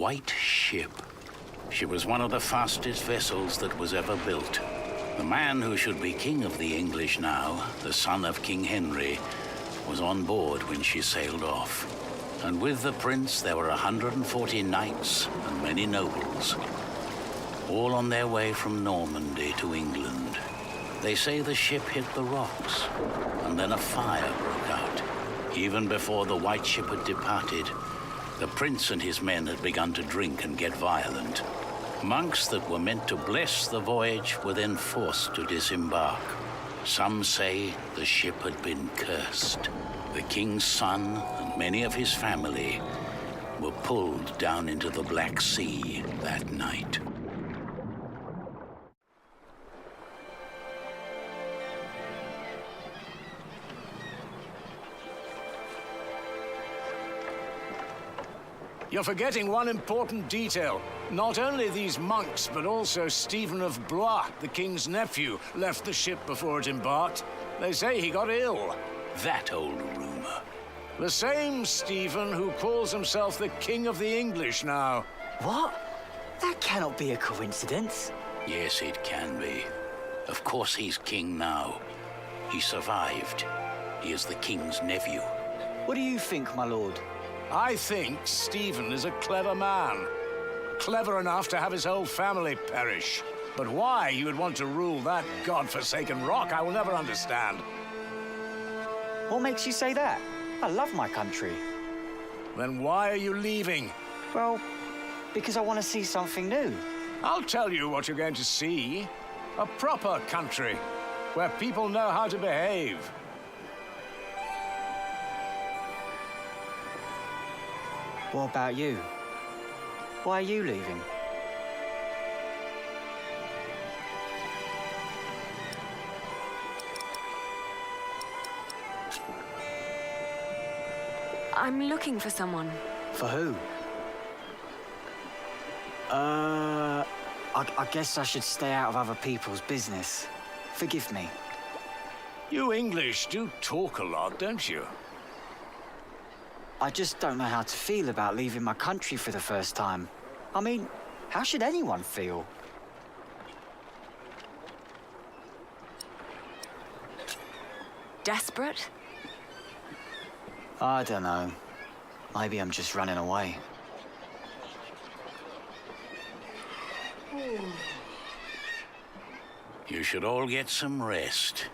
white ship. She was one of the fastest vessels that was ever built. The man who should be king of the English now, the son of King Henry, was on board when she sailed off. And with the prince there were 140 knights and many nobles, all on their way from Normandy to England. They say the ship hit the rocks, and then a fire broke out. Even before the white ship had departed, the prince and his men had begun to drink and get violent. Monks that were meant to bless the voyage were then forced to disembark. Some say the ship had been cursed. The king's son and many of his family were pulled down into the Black Sea that night. You're forgetting one important detail. Not only these monks, but also Stephen of Blois, the king's nephew, left the ship before it embarked. They say he got ill. That old rumor. The same Stephen who calls himself the King of the English now. What? That cannot be a coincidence. Yes, it can be. Of course he's king now. He survived. He is the king's nephew. What do you think, my lord? I think Stephen is a clever man. Clever enough to have his whole family perish. But why he would want to rule that godforsaken rock, I will never understand. What makes you say that? I love my country. Then why are you leaving? Well, because I want to see something new. I'll tell you what you're going to see. A proper country, where people know how to behave. What about you? Why are you leaving? I'm looking for someone. For who? I guess I should stay out of other people's business. Forgive me. You English do talk a lot, don't you? I just don't know how to feel about leaving my country for the first time. I mean, how should anyone feel? Desperate? I don't know. Maybe I'm just running away. You should all get some rest.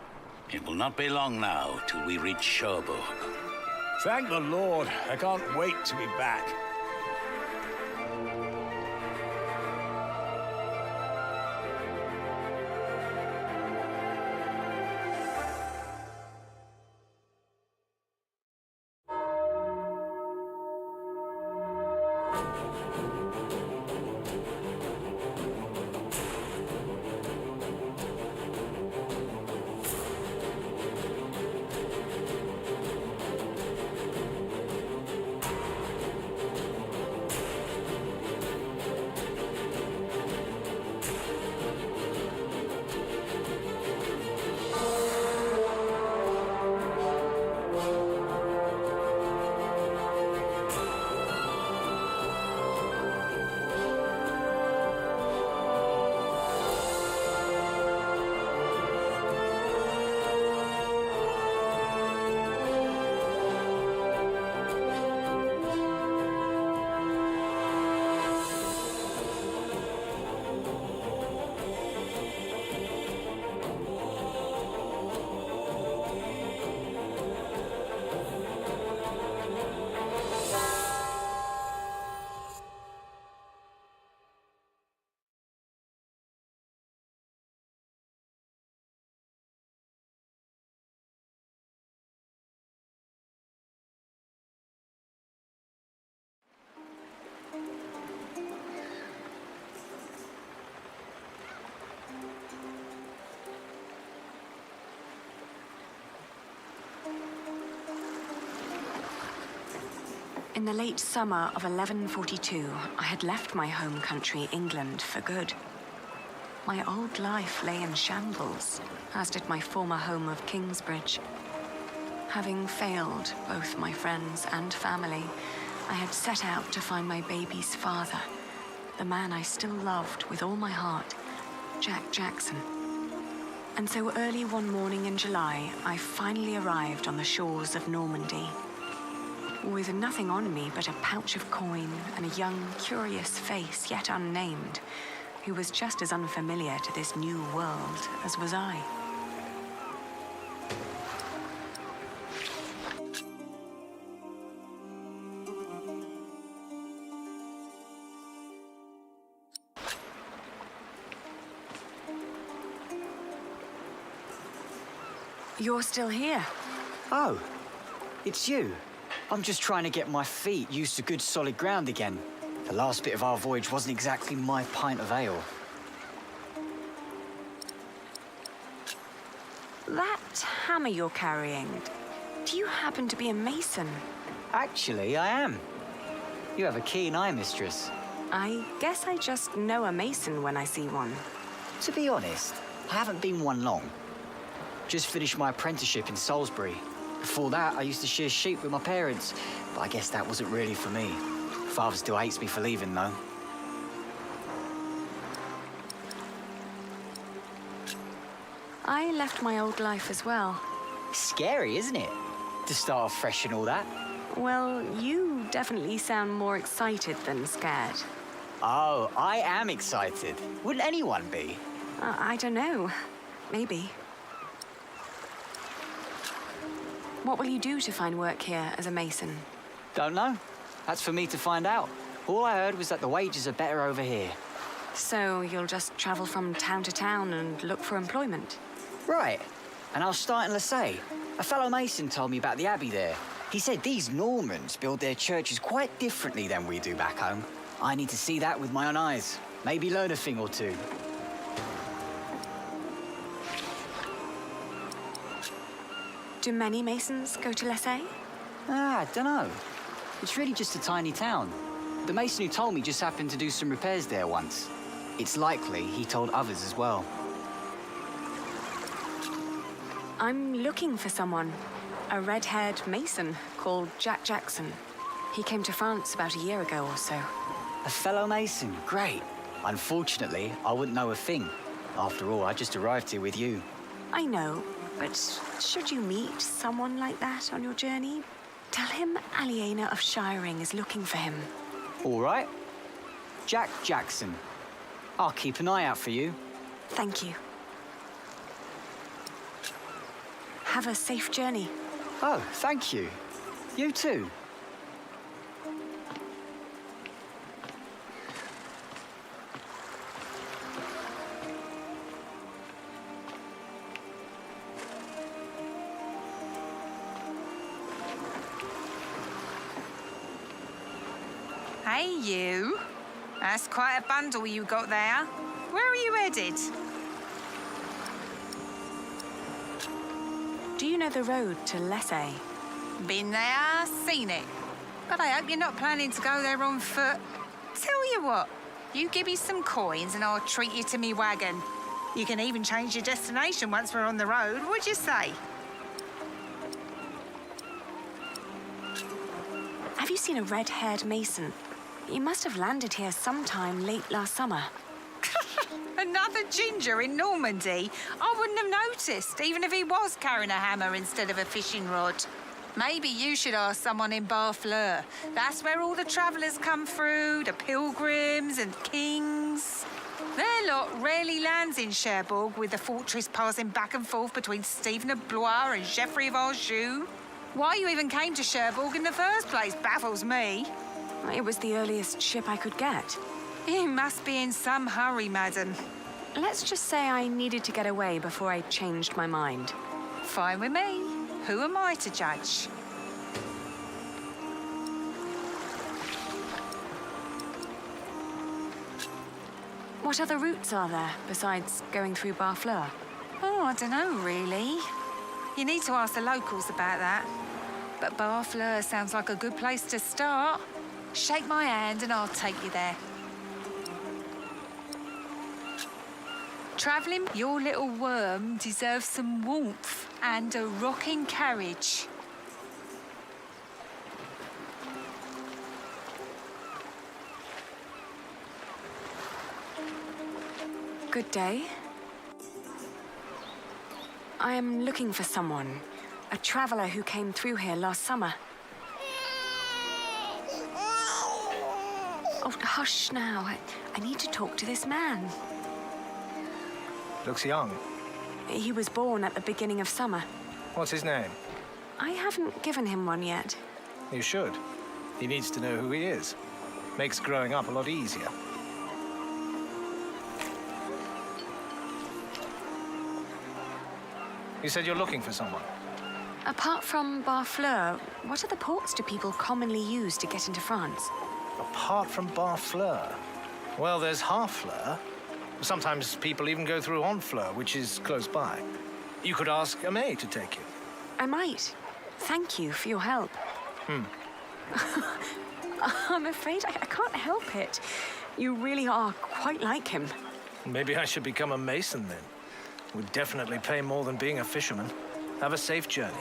It will not be long now till we reach Cherbourg. Thank the Lord. I can't wait to be back. In the late summer of 1142, I had left my home country, England, for good. My old life lay in shambles, as did my former home of Kingsbridge. Having failed both my friends and family, I had set out to find my baby's father, the man I still loved with all my heart, Jack Jackson. And so early one morning in July, I finally arrived on the shores of Normandy. With nothing on me but a pouch of coin and a young, curious face yet unnamed, who was just as unfamiliar to this new world as was I. You're still here? Oh, it's you. I'm just trying to get my feet used to good solid ground again. The last bit of our voyage wasn't exactly my pint of ale. That hammer you're carrying, do you happen to be a mason? Actually, I am. You have a keen eye, mistress. I guess I just know a mason when I see one. To be honest, I haven't been one long. Just finished my apprenticeship in Salisbury. Before that, I used to shear sheep with my parents, but I guess that wasn't really for me. Father still hates me for leaving, though. I left my old life as well. Scary, isn't it? To start off fresh and all that. Well, you definitely sound more excited than scared. Oh, I am excited. Wouldn't anyone be? I don't know. Maybe. What will you do to find work here as a mason? Don't know. That's for me to find out. All I heard was that the wages are better over here. So you'll just travel from town to town and look for employment? Right. And I'll start in Lich. A fellow mason told me about the abbey there. He said these Normans build their churches quite differently than we do back home. I need to see that with my own eyes. Maybe learn a thing or two. Do many masons go to Lich? I don't know. It's really just a tiny town. The mason who told me just happened to do some repairs there once. It's likely he told others as well. I'm looking for someone. A red-haired mason called Jack Jackson. He came to France about a year ago or so. A fellow mason? Great. Unfortunately, I wouldn't know a thing. After all, I just arrived here with you. I know, but should you meet someone like that on your journey, tell him Aliena of Shiring is looking for him. All right. Jack Jackson. I'll keep an eye out for you. Thank you. Have a safe journey. Oh, thank you. You too. Hey, you. That's quite a bundle you got there. Where are you headed? Do you know the road to Lich? Been there, seen it. But I hope you're not planning to go there on foot. Tell you what, you give me some coins and I'll treat you to me wagon. You can even change your destination once we're on the road. What'd you say? Have you seen a red-haired mason? He must have landed here sometime late last summer. Another ginger in Normandy? I wouldn't have noticed, even if he was carrying a hammer instead of a fishing rod. Maybe you should ask someone in Barfleur. That's where all the travellers come through, the pilgrims and kings. Their lot rarely lands in Cherbourg, with the fortress passing back and forth between Stephen of Blois and Geoffrey of Anjou. Why you even came to Cherbourg in the first place baffles me. It was the earliest ship I could get. You must be in some hurry, madam. Let's just say I needed to get away before I changed my mind. Fine with me. Who am I to judge? What other routes are there besides going through Barfleur? Oh, I don't know, really. You need to ask the locals about that. But Barfleur sounds like a good place to start. Shake my hand and I'll take you there. Travelling, your little worm deserves some warmth and a rocking carriage. Good day. I am looking for someone. A traveler who came through here last summer. Oh, hush now. I need to talk to this man. Looks young. He was born at the beginning of summer. What's his name? I haven't given him one yet. You should. He needs to know who he is. Makes growing up a lot easier. You said you're looking for someone. Apart from Barfleur, what other ports do people commonly use to get into France? Apart from Barfleur? Well, there's Harfleur. Sometimes people even go through Honfleur, which is close by. You could ask Amé to take you. I might. Thank you for your help. I'm afraid I can't help it. You really are quite like him. Maybe I should become a mason then. Would definitely pay more than being a fisherman. Have a safe journey.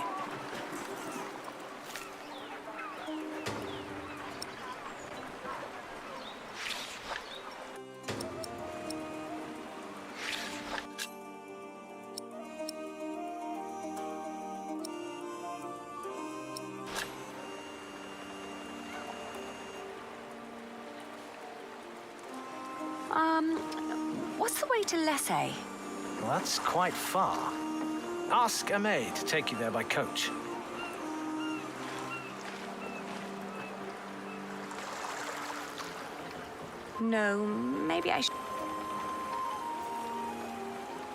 What's the way to Lessay? Well, that's quite far. Ask Amé to take you there by coach. No, maybe I should.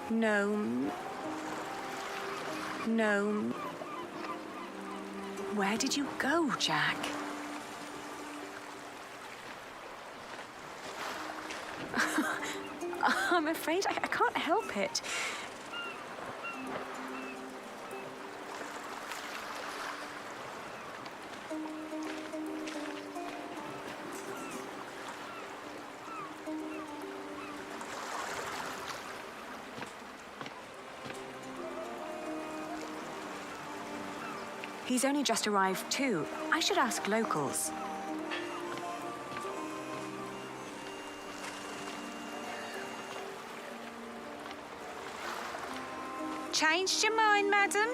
No. Where did you go, Jack? I'm afraid I can't help it. He's only just arrived too. I should ask locals. Changed your mind, madam?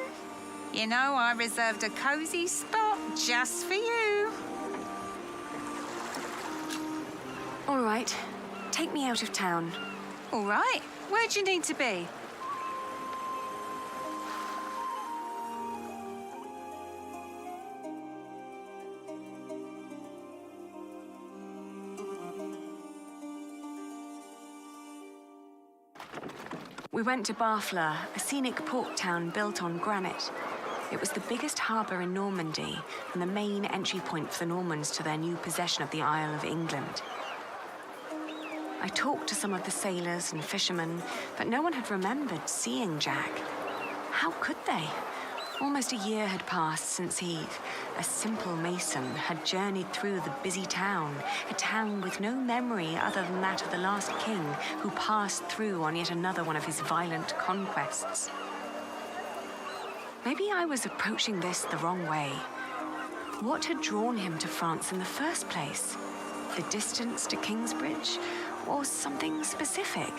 You know, I reserved a cozy spot just for you. All right. Take me out of town. All right. Where do you need to be? We went to Barfleur, a scenic port town built on granite. It was the biggest harbour in Normandy and the main entry point for the Normans to their new possession of the Isle of England. I talked to some of the sailors and fishermen, but no one had remembered seeing Jack. How could they? Almost a year had passed since he, a simple mason, had journeyed through the busy town, a town with no memory other than that of the last king who passed through on yet another one of his violent conquests. Maybe I was approaching this the wrong way. What had drawn him to France in the first place? The distance to Kingsbridge? Or something specific?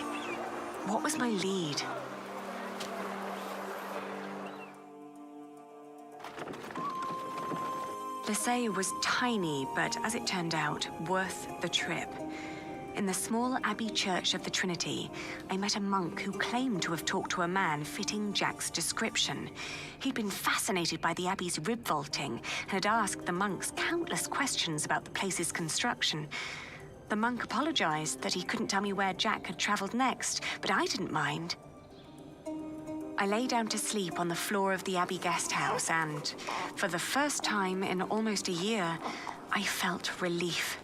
What was my lead? Lessay was tiny, but as it turned out, worth the trip. In the small abbey church of the Trinity, I met a monk who claimed to have talked to a man fitting Jack's description. He'd been fascinated by the abbey's rib vaulting and had asked the monks countless questions about the place's construction. The monk apologized that he couldn't tell me where Jack had traveled next, but I didn't mind. I lay down to sleep on the floor of the Abbey guest house and, for the first time in almost a year, I felt relief.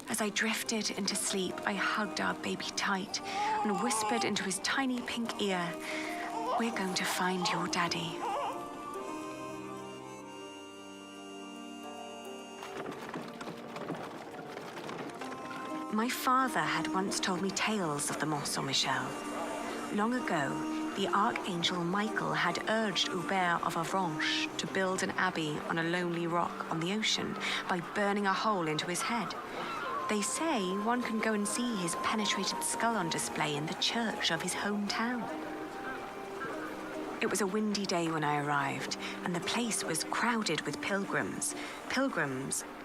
As I drifted into sleep, I hugged our baby tight and whispered into his tiny pink ear, "We're going to find your daddy." My father had once told me tales of the Mont Saint-Michel. Long ago, the Archangel Michael had urged Hubert of Avranches to build an abbey on a lonely rock on the ocean by burning a hole into his head. They say one can go and see his penetrated skull on display in the church of his hometown. It was a windy day when I arrived, and the place was crowded with pilgrims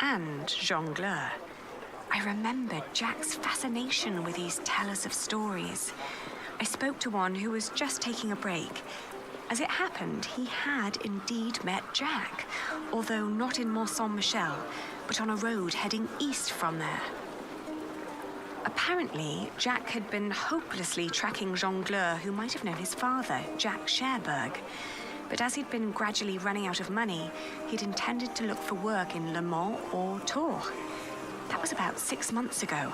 and jongleurs. I remembered Jack's fascination with these tellers of stories. I spoke to one who was just taking a break. As it happened, he had indeed met Jack, although not in Mont Saint-Michel, but on a road heading east from there. Apparently, Jack had been hopelessly tracking jongleur who might have known his father, Jack Cherbourg. But as he'd been gradually running out of money, he'd intended to look for work in Le Mans or Tours. That was about 6 months ago.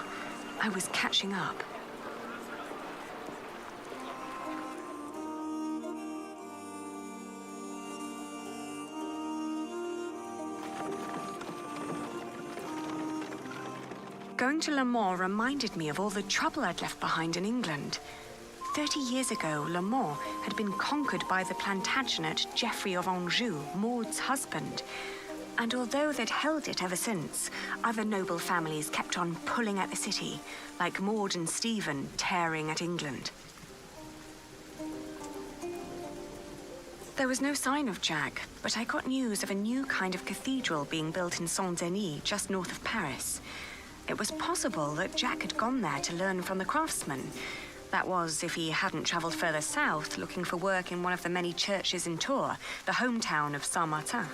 I was catching up. Going to Le Mans reminded me of all the trouble I'd left behind in England. 30 years ago, Le Mans had been conquered by the Plantagenet Geoffrey of Anjou, Maud's husband. And although they'd held it ever since, other noble families kept on pulling at the city, like Maud and Stephen tearing at England. There was no sign of Jack, but I got news of a new kind of cathedral being built in Saint-Denis, just north of Paris. It was possible that Jack had gone there to learn from the craftsmen. That was, if he hadn't travelled further south, looking for work in one of the many churches in Tours, the hometown of Saint-Martin.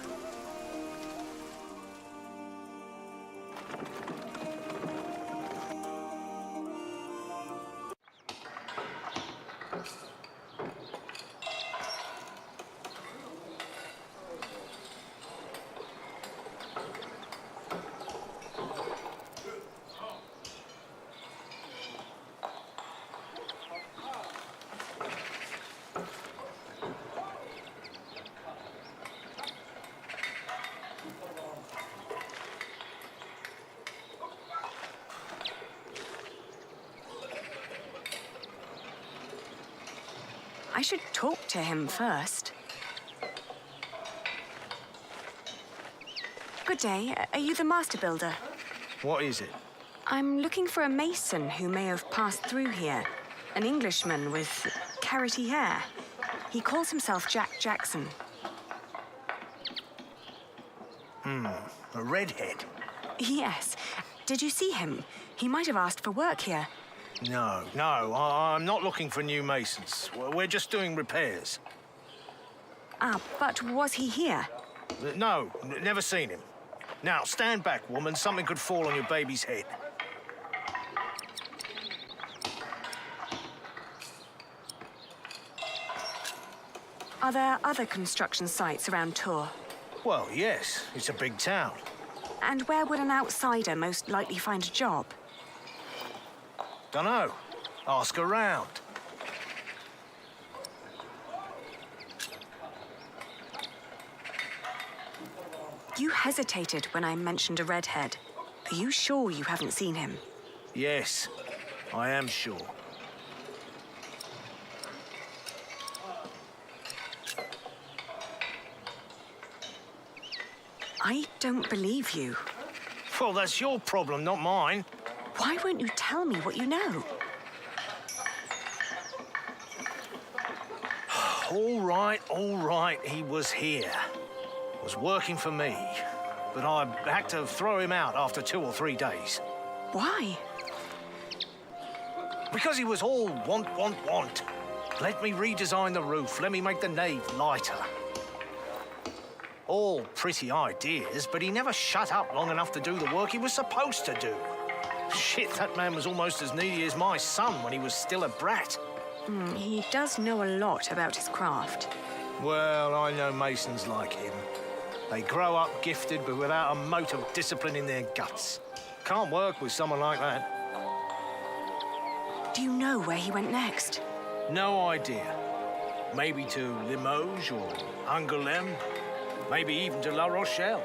I should talk to him first. Good day. Are you the master builder? What is it? I'm looking for a mason who may have passed through here. An Englishman with carroty hair. He calls himself Jack Jackson. A redhead? Yes. Did you see him? He might have asked for work here. No, I'm not looking for new masons. We're just doing repairs. Ah, but was he here? No, never seen him. Now, stand back, woman. Something could fall on your baby's head. Are there other construction sites around Tours? Well, yes. It's a big town. And where would an outsider most likely find a job? Dunno. Ask around. You hesitated when I mentioned a redhead. Are you sure you haven't seen him? Yes, I am sure. I don't believe you. Well, that's your problem, not mine. Why won't you tell me what you know? All right, he was here. Was working for me. But I had to throw him out after 2 or 3 days. Why? Because he was all want. Let me redesign the roof, let me make the nave lighter. All pretty ideas, but he never shut up long enough to do the work he was supposed to do. Shit, that man was almost as needy as my son when he was still a brat. He does know a lot about his craft. Well, I know masons like him. They grow up gifted, but without a mote of discipline in their guts. Can't work with someone like that. Do you know where he went next? No idea. Maybe to Limoges or Angoulême. Maybe even to La Rochelle.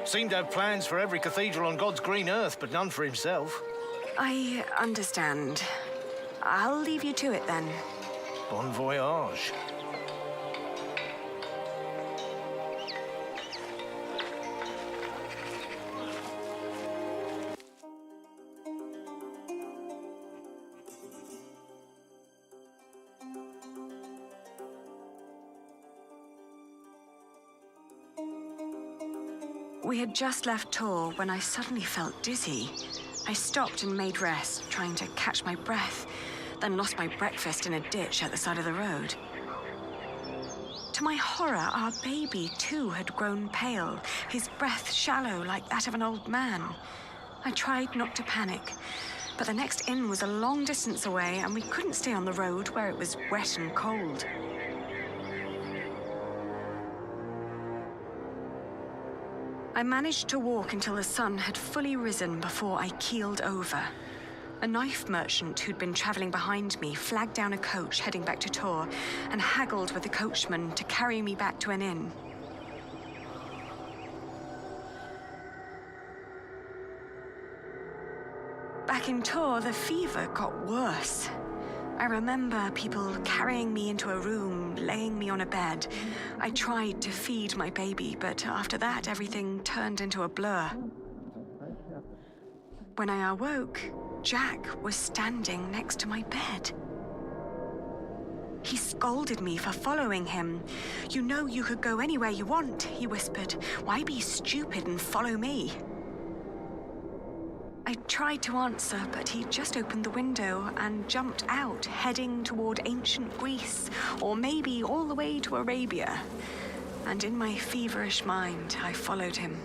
Seemed to have plans for every cathedral on God's green earth, but none for himself. I understand. I'll leave you to it then. Bon voyage. We had just left tour when I suddenly felt dizzy. I stopped and made rest, trying to catch my breath, then lost my breakfast in a ditch at the side of the road. To my horror, our baby too had grown pale, his breath shallow like that of an old man. I tried not to panic, but the next inn was a long distance away and we couldn't stay on the road where it was wet and cold. I managed to walk until the sun had fully risen before I keeled over. A knife merchant who'd been traveling behind me flagged down a coach heading back to Tor and haggled with the coachman to carry me back to an inn. Back in Tor, the fever got worse. I remember people carrying me into a room, laying me on a bed. I tried to feed my baby, but after that, everything turned into a blur. When I awoke, Jack was standing next to my bed. He scolded me for following him. "You know you could go anywhere you want," he whispered. "Why be stupid and follow me?" I tried to answer, but he just opened the window and jumped out, heading toward ancient Greece, or maybe all the way to Arabia. And in my feverish mind, I followed him.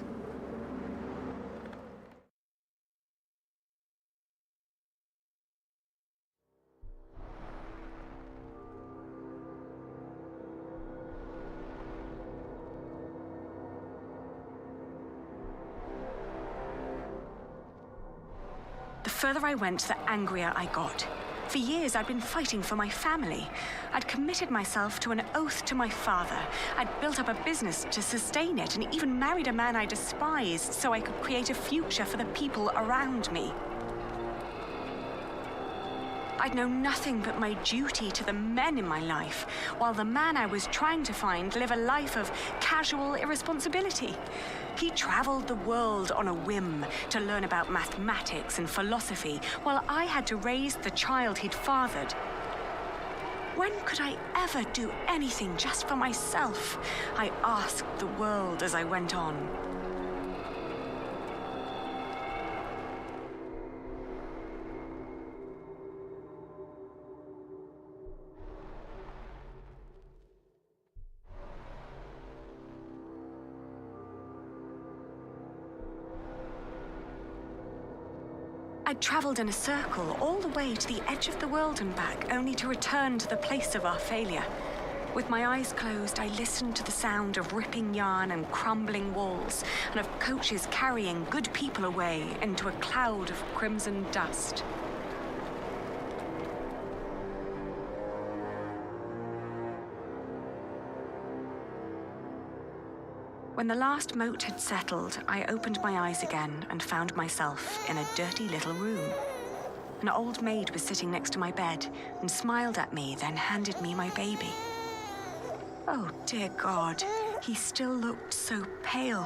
The further I went, the angrier I got. For years, I'd been fighting for my family. I'd committed myself to an oath to my father. I'd built up a business to sustain it and even married a man I despised so I could create a future for the people around me. I'd known nothing but my duty to the men in my life, while the man I was trying to find lived a life of casual irresponsibility. He traveled the world on a whim to learn about mathematics and philosophy, while I had to raise the child he'd fathered. When could I ever do anything just for myself? I asked the world as I went on. I'd traveled in a circle all the way to the edge of the world and back, only to return to the place of our failure. With my eyes closed, I listened to the sound of ripping yarn and crumbling walls, and of coaches carrying good people away into a cloud of crimson dust. When the last moat had settled, I opened my eyes again and found myself in a dirty little room. An old maid was sitting next to my bed and smiled at me, then handed me my baby. Oh, dear God, he still looked so pale.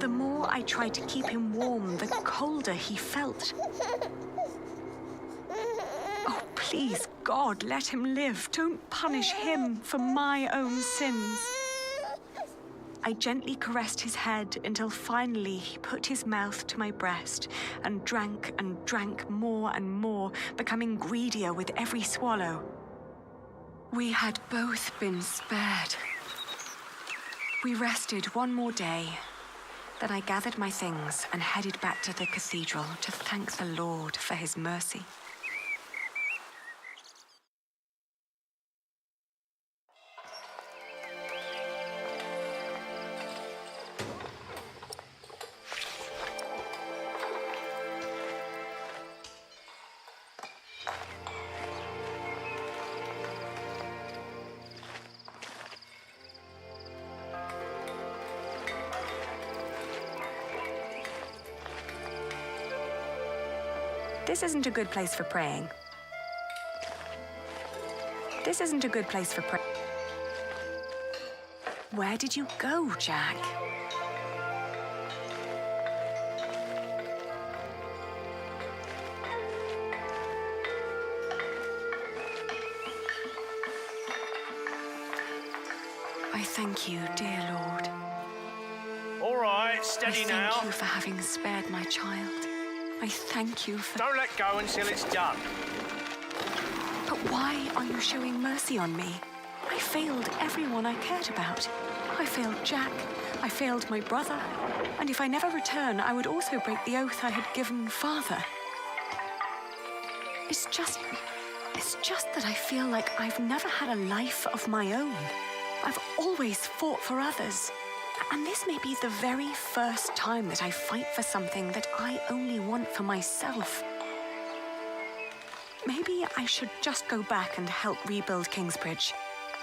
The more I tried to keep him warm, the colder he felt. Oh, please, God, let him live. Don't punish him for my own sins. I gently caressed his head until finally he put his mouth to my breast and drank more and more, becoming greedier with every swallow. We had both been spared. We rested one more day. Then I gathered my things and headed back to the cathedral to thank the Lord for his mercy. This isn't a good place for praying. This isn't a good place for praying. Where did you go, Jack? thank you, dear Lord. All right, steady I now. thank you for having spared my child. I thank you for... Don't let go until it's done. But why are you showing mercy on me? I failed everyone I cared about. I failed Jack. I failed my brother. And if I never return, I would also break the oath I had given Father. It's just that I feel like I've never had a life of my own. I've always fought for others. And this may be the very first time that I fight for something that I only want for myself. Maybe I should just go back and help rebuild Kingsbridge.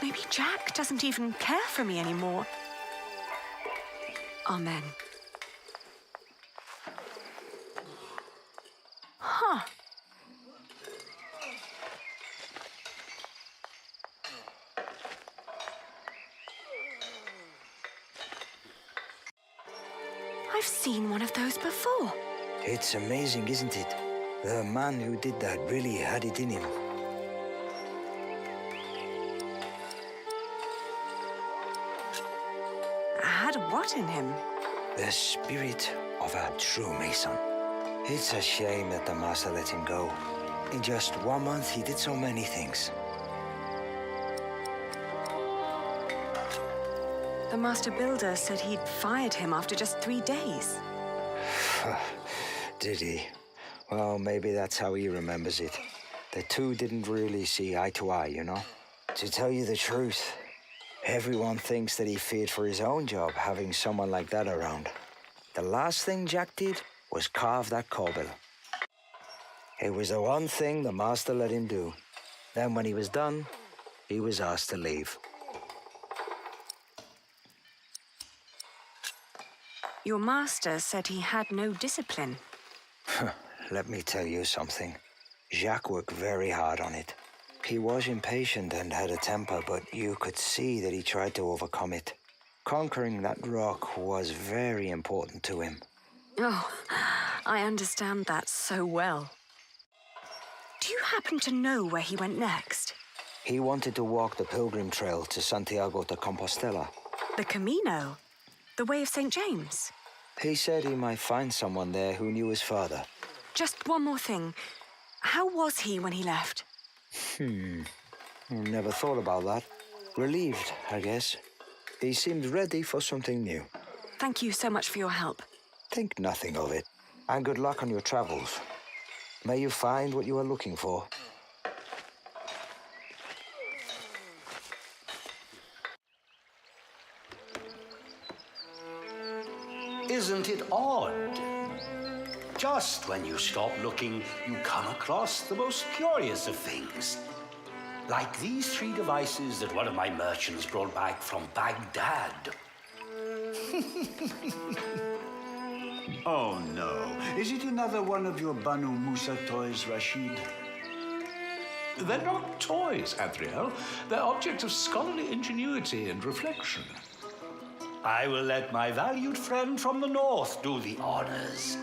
Maybe Jack doesn't even care for me anymore. Amen. Huh. I've seen one of those before. It's amazing, isn't it? The man who did that really had it in him. Had what in him? The spirit of a true Mason. It's a shame that the Master let him go. In just 1 month, he did so many things. The Master Builder said he'd fired him after just 3 days. Did he? Well, maybe that's how he remembers it. The two didn't really see eye to eye, you know? To tell you the truth, everyone thinks that he feared for his own job having someone like that around. The last thing Jack did was carve that corbel. It was the one thing the Master let him do. Then when he was done, he was asked to leave. Your master said he had no discipline. Let me tell you something. Jacques worked very hard on it. He was impatient and had a temper, but you could see that he tried to overcome it. Conquering that rock was very important to him. Oh, I understand that so well. Do you happen to know where he went next? He wanted to walk the pilgrim trail to Santiago de Compostela. The Camino? The Way of St. James? He said he might find someone there who knew his father. Just one more thing. How was he when he left? Never thought about that. Relieved, I guess. He seemed ready for something new. Thank you so much for your help. Think nothing of it. And good luck on your travels. May you find what you are looking for. Isn't it odd? Just when you stop looking, you come across the most curious of things. Like these 3 devices that one of my merchants brought back from Baghdad. Oh, no. Is it another one of your Banu Musa toys, Rashid? They're not toys, Adriel. They're objects of scholarly ingenuity and reflection. I will let my valued friend from the north do the honors.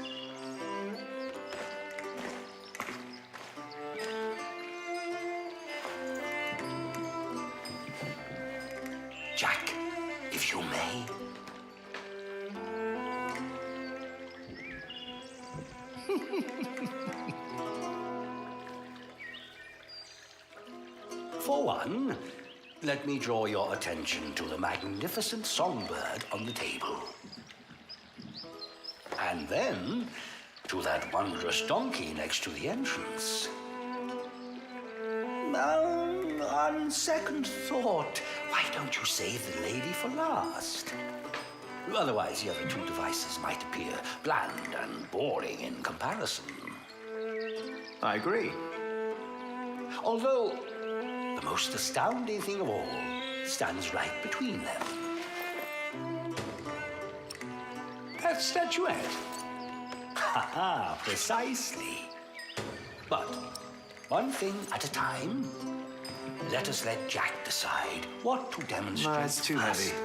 Jack, if you may. For one, let me draw your attention to the magnificent songbird on the table. And then to that wondrous donkey next to the entrance. On second thought, why don't you save the lady for last? Otherwise, the other 2 devices might appear bland and boring in comparison. I agree. Although, the most astounding thing of all stands right between them. That statuette. Ha-ha, precisely. But one thing at a time. Let us let Jack decide what to demonstrate. No, it's too first. heavy.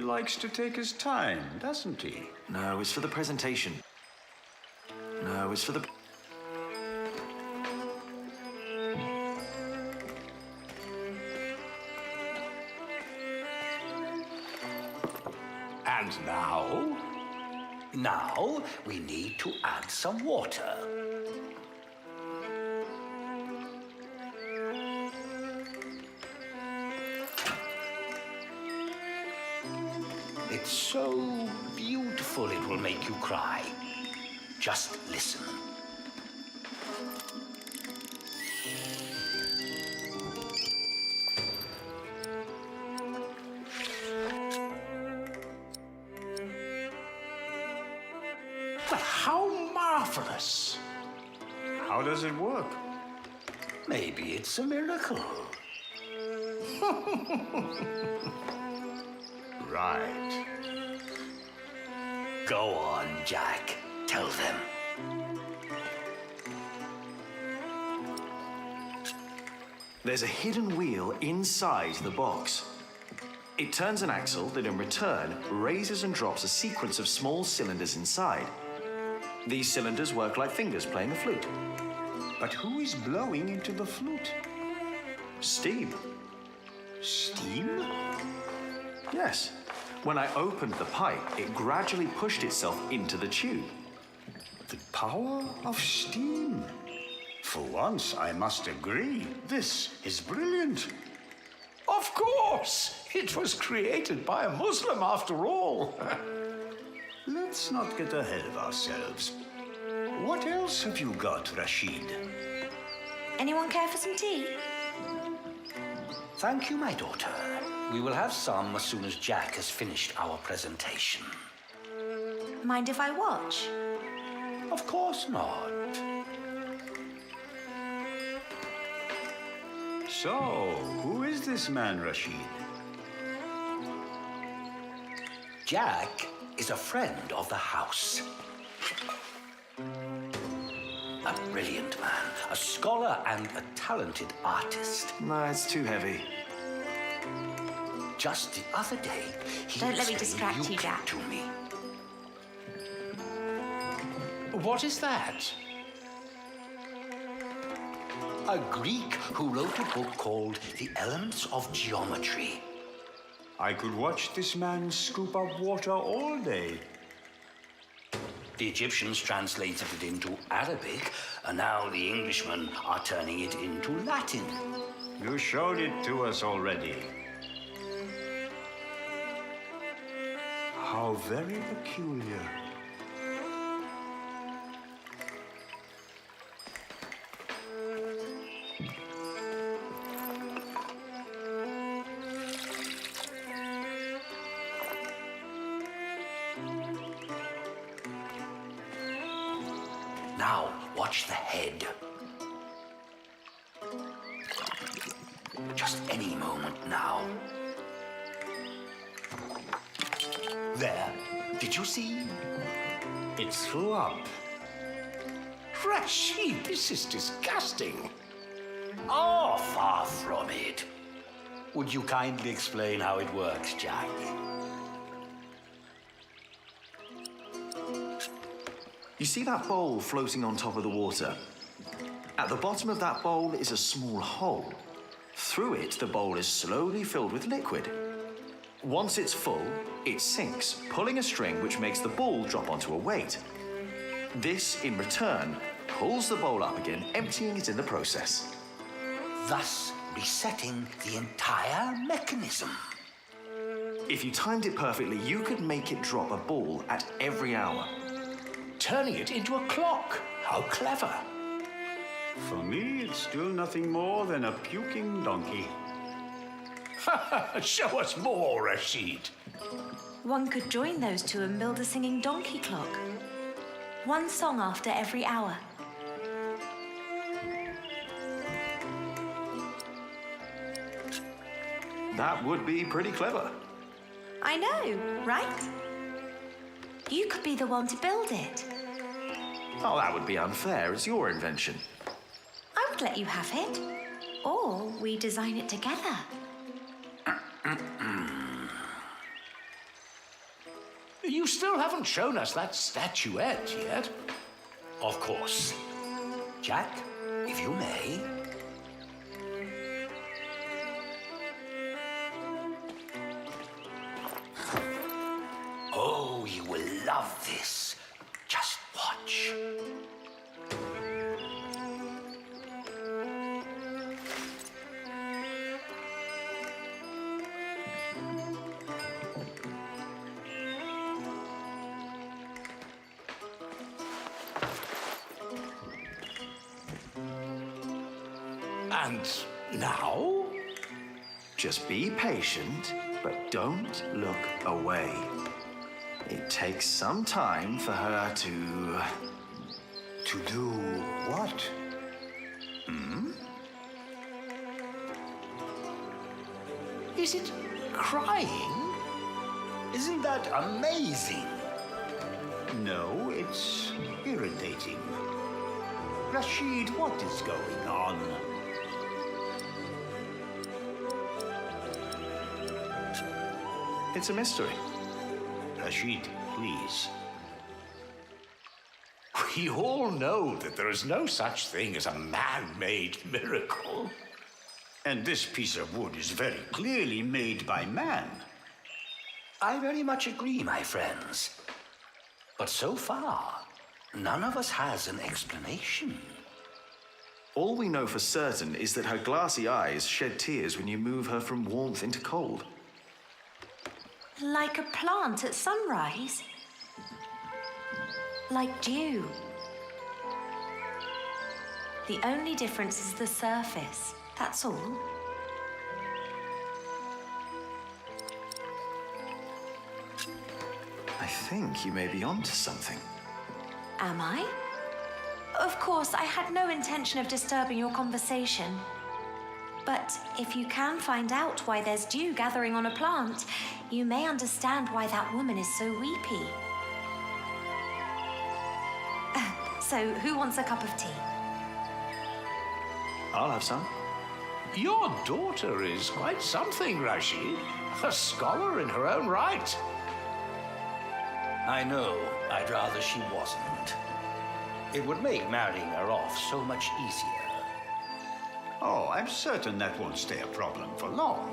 likes to take his time, doesn't he? No, it's for the presentation. No, it's for the... And now? Now we need to add some water. It's so beautiful it will make you cry. Just listen. But how marvelous! How does it work? Maybe it's a miracle. Right. Go on, Jack. Tell them. There's a hidden wheel inside the box. It turns an axle that in return raises and drops a sequence of small cylinders inside. These cylinders work like fingers playing a flute. But who is blowing into the flute? Steam. Steam? Yes. When I opened the pipe, it gradually pushed itself into the tube. The power of steam. For once, I must agree. This is brilliant. Of course! It was created by a Muslim after all. Let's not get ahead of ourselves. What else have you got, Rashid? Anyone care for some tea? Thank you, my daughter. We will have some as soon as Jack has finished our presentation. Mind if I watch? Of course not. So, who is this man, Rashid? Jack is a friend of the house. A brilliant man, a scholar and a talented artist. No, it's too heavy. Just the other day, he Don't let me explained distract you, Jack. to me. What is that? A Greek who wrote a book called The Elements of Geometry. I could watch this man scoop up water all day. The Egyptians translated it into Arabic, and now the Englishmen are turning it into Latin. You showed it to us already. How very peculiar. Now, watch the head. Just any moment now. There. Did you see? It threw up. Rashid, this is disgusting. Oh, far from it. Would you kindly explain how it works, Jack? You see that bowl floating on top of the water? At the bottom of that bowl is a small hole. Through it, the bowl is slowly filled with liquid. Once it's full, it sinks, pulling a string which makes the ball drop onto a weight. This, in return, pulls the bowl up again, emptying it in the process. Thus resetting the entire mechanism. If you timed it perfectly, you could make it drop a ball at every hour. Turning it into a clock. How clever. For me, it's still nothing more than a puking donkey. Show us more, Rashid. One could join those two and build a singing donkey clock. One song after every hour. That would be pretty clever. I know, right? You could be the one to build it. Oh, that would be unfair. It's your invention. I would let you have it. Or we design it together. You still haven't shown us that statuette yet. Of course. Jack, if you may. Oh, you will love this. Just watch. And now? Just be patient, but don't look away. It takes some time for her to... To do what? Is it crying? Isn't that amazing? No, it's irritating. Rashid, what is going on? It's a mystery. Rashid, please. We all know that there is no such thing as a man-made miracle. And this piece of wood is very clearly made by man. I very much agree, my friends. But so far, none of us has an explanation. All we know for certain is that her glassy eyes shed tears when you move her from warmth into cold. Like a plant at sunrise? Like dew? The only difference is the surface, that's all. I think you may be onto something. Am I? Of course, I had no intention of disturbing your conversation. But if you can find out why there's dew gathering on a plant, you may understand why that woman is so weepy. So, who wants a cup of tea? I'll have some. Your daughter is quite something, Rashid. A scholar in her own right. I know. I'd rather she wasn't. It would make marrying her off so much easier. Oh, I'm certain that won't stay a problem for long.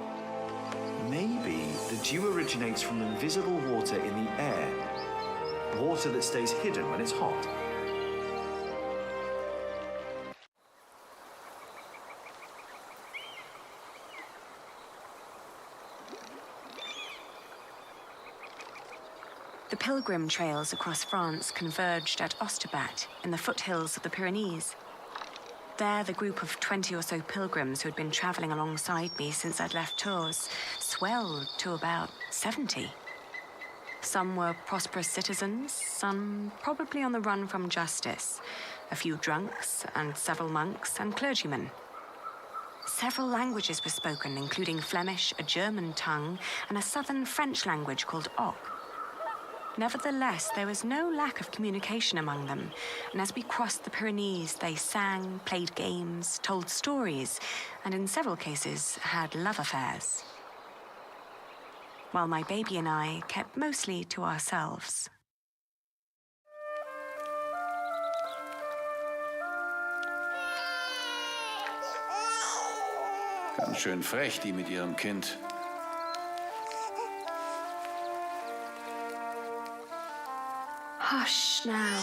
Maybe the dew originates from invisible water in the air. Water that stays hidden when it's hot. The pilgrim trails across France converged at Osterbat in the foothills of the Pyrenees. There, the group of 20 or so pilgrims who had been traveling alongside me since I'd left Tours swelled to about 70. Some were prosperous citizens, some probably on the run from justice, a few drunks and several monks and clergymen. Several languages were spoken, including Flemish, a German tongue, and a southern French language called Oc. Nevertheless, there was no lack of communication among them, and as we crossed the Pyrenees, they sang, played games, told stories, and in several cases had love affairs. While my baby and I kept mostly to ourselves. Ganz schön frech, die mit ihrem Kind. Hush now.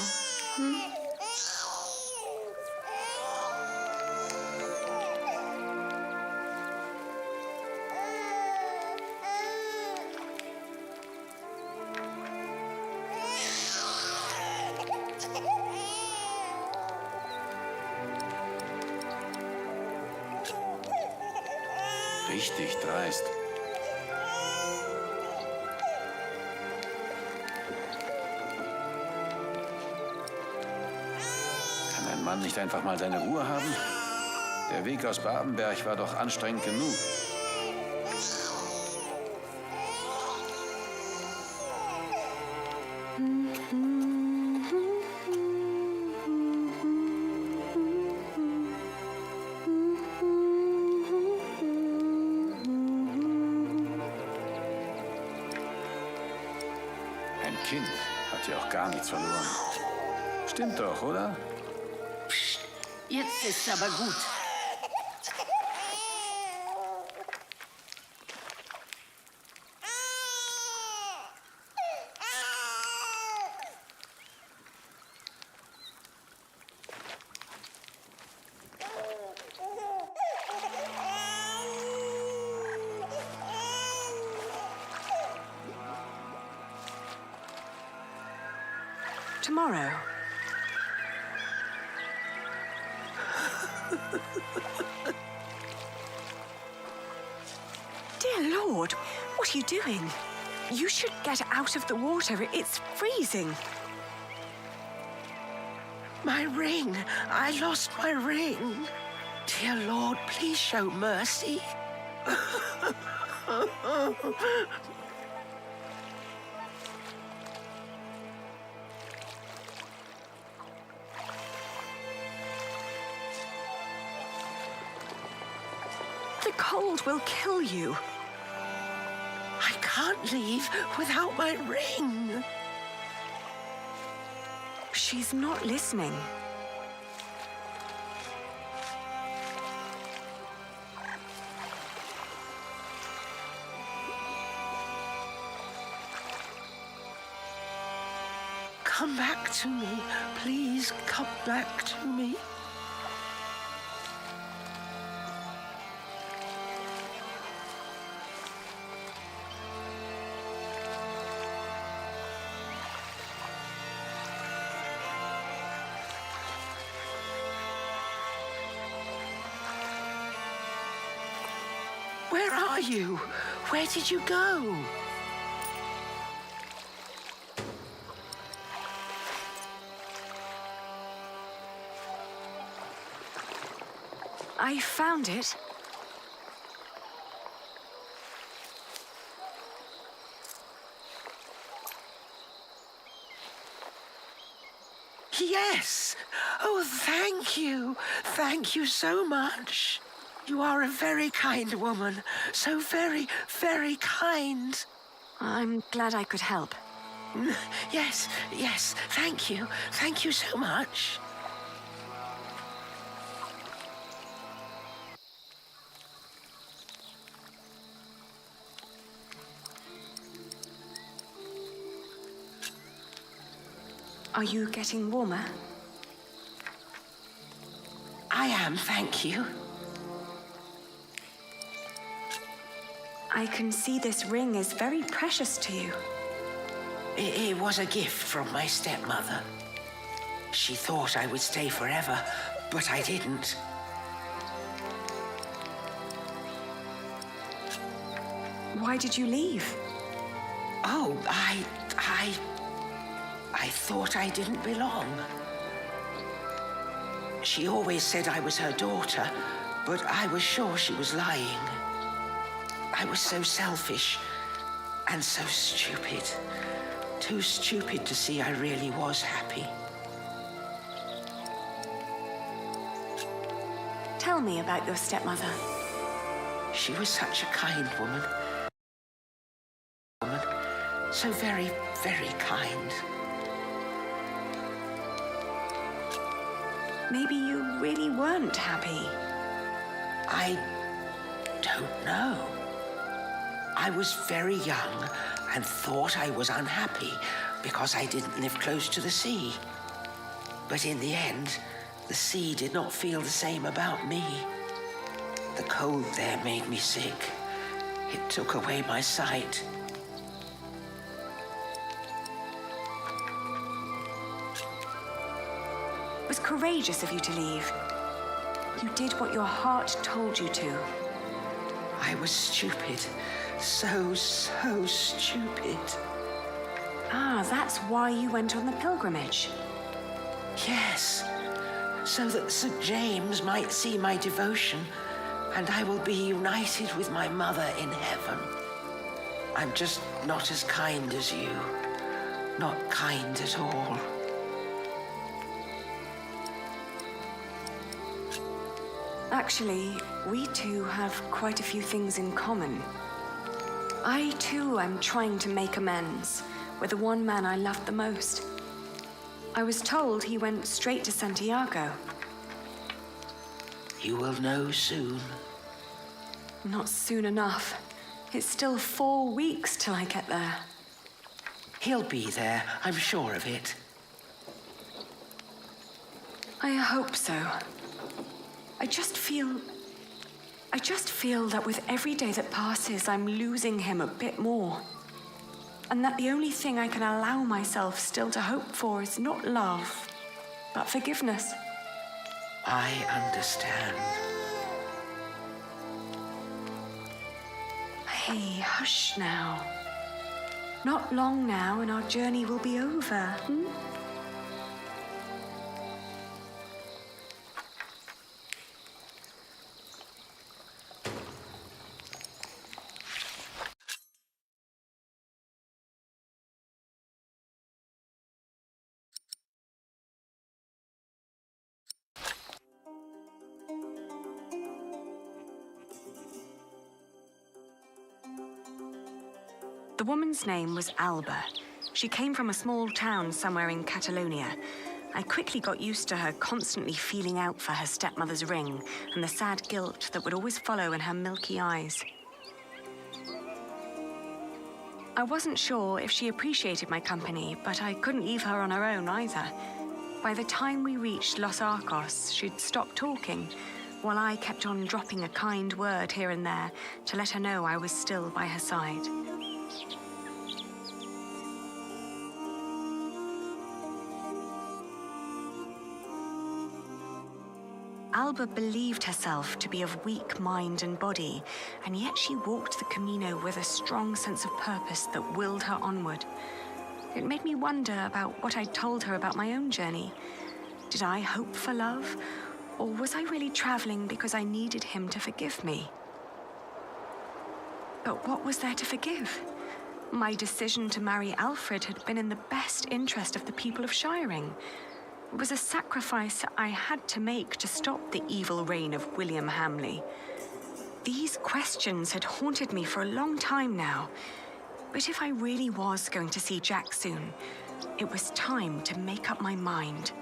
Richtig dreist. Kann ein Mann nicht einfach mal seine Ruhe haben? Der Weg aus Babenberg war doch anstrengend genug. Ein Kind hat ja auch gar nichts verloren. Stimmt doch, oder? Psst, jetzt ist's aber gut. Tomorrow. Dear Lord, what are you doing? You should get out of the water. It's freezing. My ring. I lost my ring. Dear Lord, please show mercy. The cold will kill you. I can't leave without my ring. She's not listening. Come back to me. Please come back to me. Where are you? Where did you go? I found it. Yes! Oh, thank you. Thank you so much. You are a very kind woman. So very, very kind. I'm glad I could help. Yes, yes. Thank you. Thank you so much. Are you getting warmer? I am, thank you. I can see this ring is very precious to you. It was a gift from my stepmother. She thought I would stay forever, but I didn't. Why did you leave? Oh, I thought I didn't belong. She always said I was her daughter, but I was sure she was lying. I was so selfish and so stupid. Too stupid to see I really was happy. Tell me about your stepmother. She was such a kind woman. So very, very kind. Maybe you really weren't happy. I don't know. I was very young and thought I was unhappy because I didn't live close to the sea. But in the end, the sea did not feel the same about me. The cold there made me sick. It took away my sight. It was courageous of you to leave. You did what your heart told you to. I was stupid. So stupid. Ah, that's why you went on the pilgrimage. Yes, so that St. James might see my devotion and I will be united with my mother in heaven. I'm just not as kind as you. Not kind at all. Actually, we two have quite a few things in common. I too am trying to make amends, with the one man I loved the most. I was told he went straight to Santiago. You will know soon. Not soon enough. It's still 4 weeks till I get there. He'll be there, I'm sure of it. I hope so. I just feel that with every day that passes, I'm losing him a bit more. And that the only thing I can allow myself still to hope for is not love, but forgiveness. I understand. Hey, hush now. Not long now and our journey will be over, The woman's name was Alba. She came from a small town somewhere in Catalonia. I quickly got used to her constantly feeling out for her stepmother's ring and the sad guilt that would always follow in her milky eyes. I wasn't sure if she appreciated my company, but I couldn't leave her on her own either. By the time we reached Los Arcos, she'd stopped talking, while I kept on dropping a kind word here and there to let her know I was still by her side. Alba believed herself to be of weak mind and body, and yet she walked the Camino with a strong sense of purpose that willed her onward. It made me wonder about what I'd told her about my own journey. Did I hope for love, or was I really traveling because I needed him to forgive me? But what was there to forgive? My decision to marry Alfred had been in the best interest of the people of Shiring. It was a sacrifice I had to make to stop the evil reign of William Hamley. These questions had haunted me for a long time now. But if I really was going to see Jack soon, it was time to make up my mind.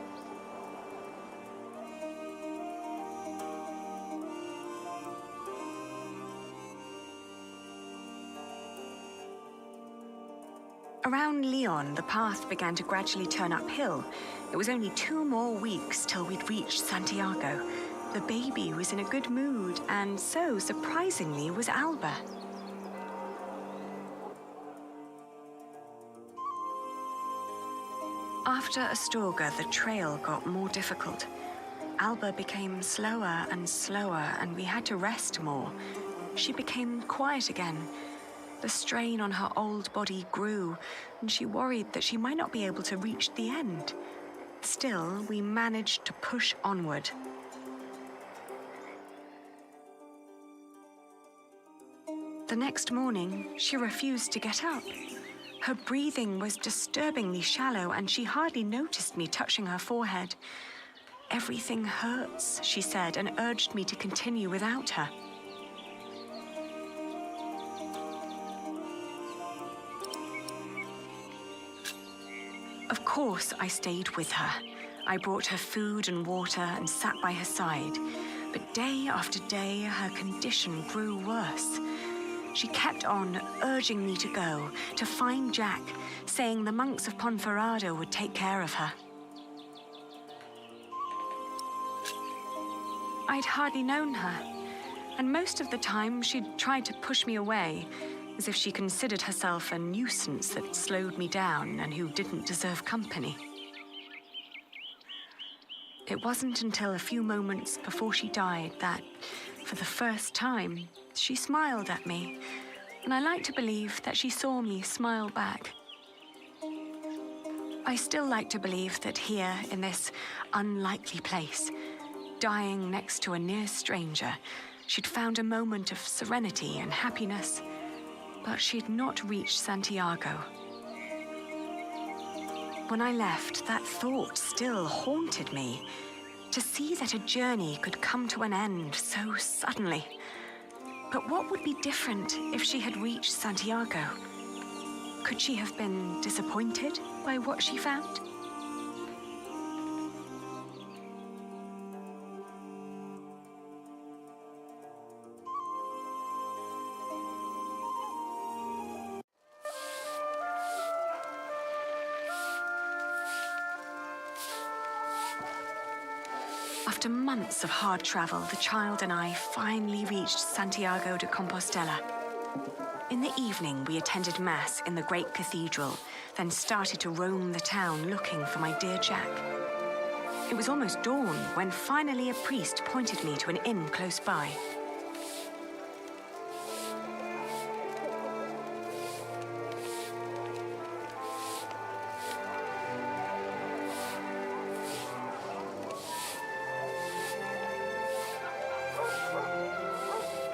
Around Lyon, the path began to gradually turn uphill. It was only 2 more weeks till we'd reached Santiago. The baby was in a good mood, and so, surprisingly, was Alba. After Astorga, the trail got more difficult. Alba became slower and slower, and we had to rest more. She became quiet again. The strain on her old body grew, and she worried that she might not be able to reach the end. Still, we managed to push onward. The next morning, she refused to get up. Her breathing was disturbingly shallow, and she hardly noticed me touching her forehead. "Everything hurts," she said, and urged me to continue without her. Of course, I stayed with her. I brought her food and water and sat by her side. But day after day, her condition grew worse. She kept on urging me to go, to find Jack, saying the monks of Ponferrada would take care of her. I'd hardly known her, and most of the time she'd tried to push me away, as if she considered herself a nuisance that slowed me down and who didn't deserve company. It wasn't until a few moments before she died that, for the first time, she smiled at me, and I like to believe that she saw me smile back. I still like to believe that here, in this unlikely place, dying next to a near stranger, she'd found a moment of serenity and happiness. But she'd not reached Santiago. When I left, that thought still haunted me. To see that a journey could come to an end so suddenly. But what would be different if she had reached Santiago? Could she have been disappointed by what she found? After months of hard travel, the child and I finally reached Santiago de Compostela. In the evening, we attended Mass in the great cathedral, then started to roam the town looking for my dear Jack. It was almost dawn when finally a priest pointed me to an inn close by.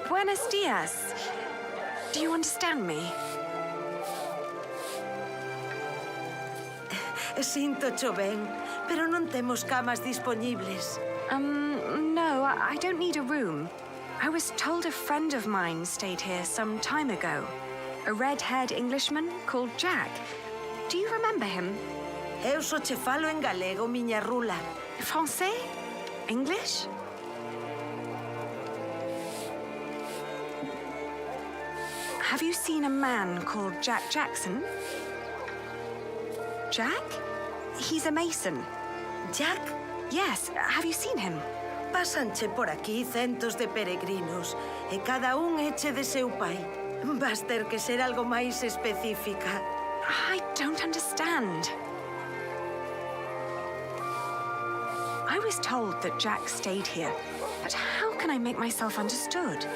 Buenos dias. Do you understand me? Sinto cho ben, pero non temos camas dispoñibles. No, I don't need a room. I was told a friend of mine stayed here some time ago. A red-haired Englishman called Jack. Do you remember him? Eu só che falo en galego, miña rula. Français? English? Have you seen a man called Jack Jackson? Jack? He's a mason. Jack? Yes, have you seen him? Pásanche por aquí centos de peregrinos, e cada un eche de seu pai. Vas ter que ser algo máis específica. I don't understand. I was told that Jack stayed here, but how can I make myself understood?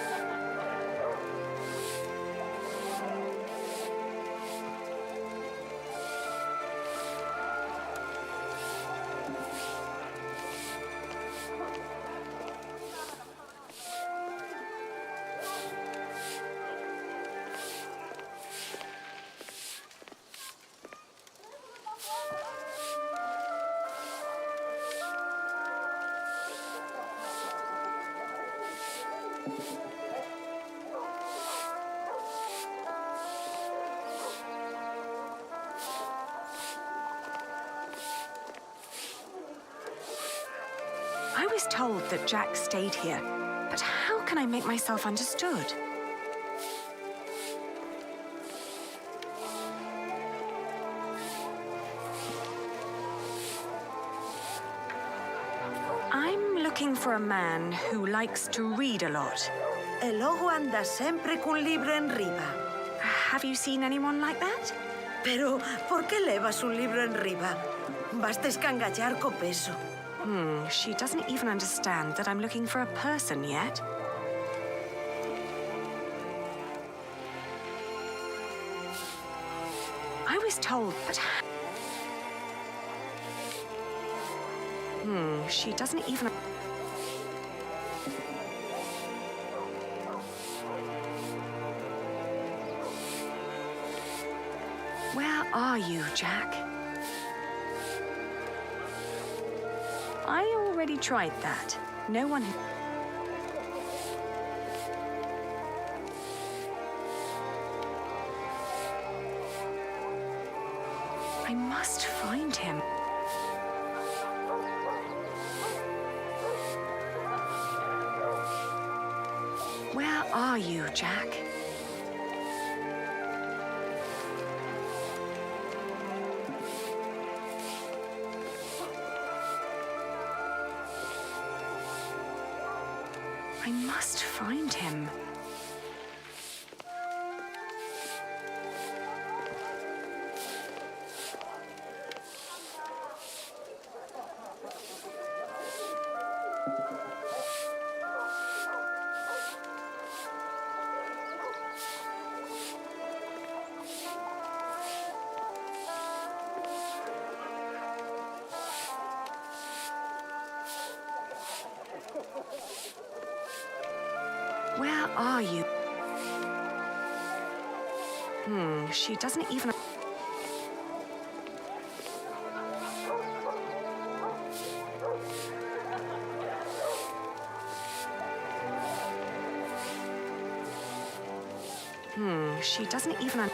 I was told that Jack stayed here, but how can I make myself understood? I'm looking for a man who likes to read a lot. E logo anda sempre cun libro en riba. Have you seen anyone like that? Pero, por que levas un libro en riba? Vas descangallar co peso. She doesn't even understand that I'm looking for a person yet. I was told, but... She doesn't even... Where are you, Jack? I already tried that. No one... I must find him. Where are you, Jack? I must find him. Where are you? She doesn't even... She doesn't even...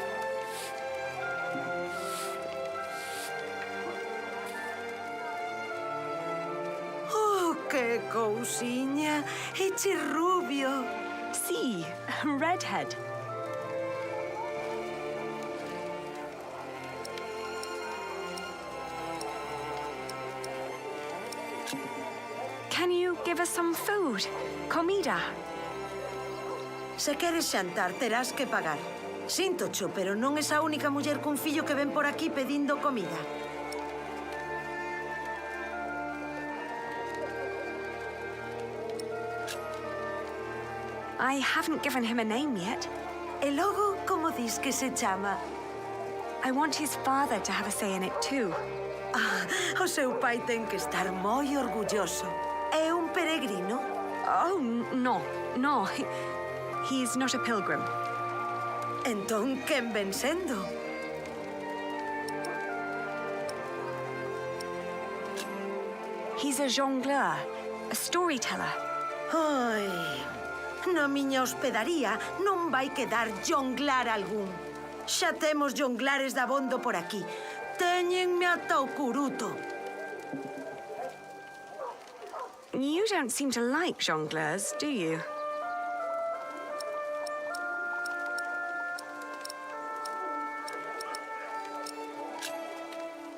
Que cousinha, Ch rubio. Sí, redhead. Can you give us some food? Comida? Se queres xantar, terás que pagar. Síntocho, pero non es a única muller cun fillo que ven por aquí pedindo comida. I haven't given him a name yet. E logo, como dis que se chama? I want his father to have a say in it too. Ah, o seu pai ten que estar moi orgulloso. É un peregrino? Oh, no. He's not a pilgrim. Entón, quen ven sendo? He's a jongleur, a storyteller. Ai, na miña hospedaría non vai quedar jonglar algún. Xa temos jonglares dabondo por aquí. Téñenme ata o curuto. You don't seem to like jongleurs, do you?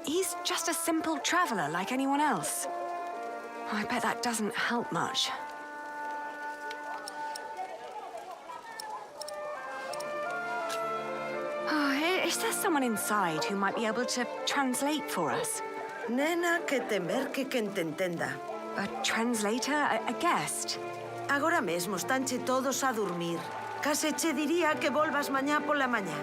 He's just a simple traveler like anyone else. I bet that doesn't help much. Is there someone inside who might be able to translate for us? Nena, que temer que quen te entenda. A translator? A guest? Agora mesmo estanche todos a dormir. Case che diría que volvas mañá pola mañá.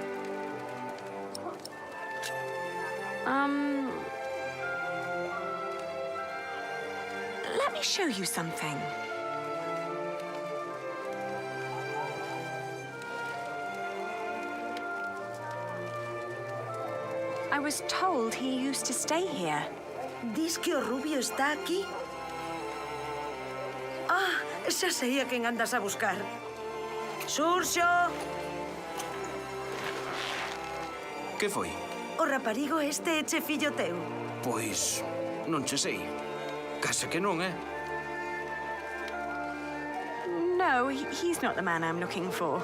Let me show you something. I was told he used to stay here. Dis que o rubio está aquí? Ah, xa sei a quen andas a buscar. Xurxo! Que foi? O raparigo este é che fillo teu? Pois, non che sei. Case que non, eh? No, he's not the man I'm looking for.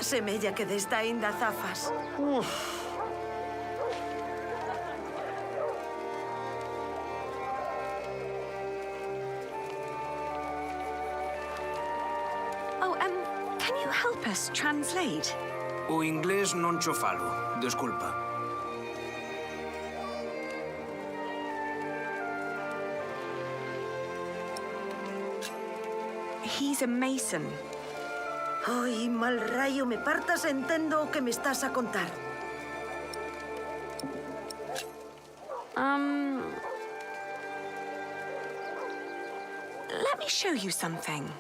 Semella que desta aínda zafas. Can you help us translate? O inglés non cho falo, desculpa. He's a mason. Ai, mal rayo me partas, entendo o que me estás a contar. Let me show you something.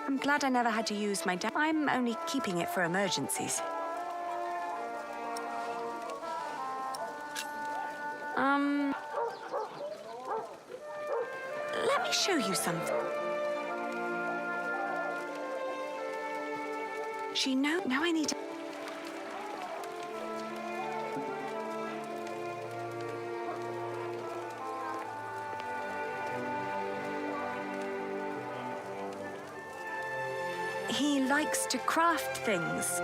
I'm glad I never had to use my dad. I'm only keeping it for emergencies. Let me show you something. Now I need to... He likes to craft things,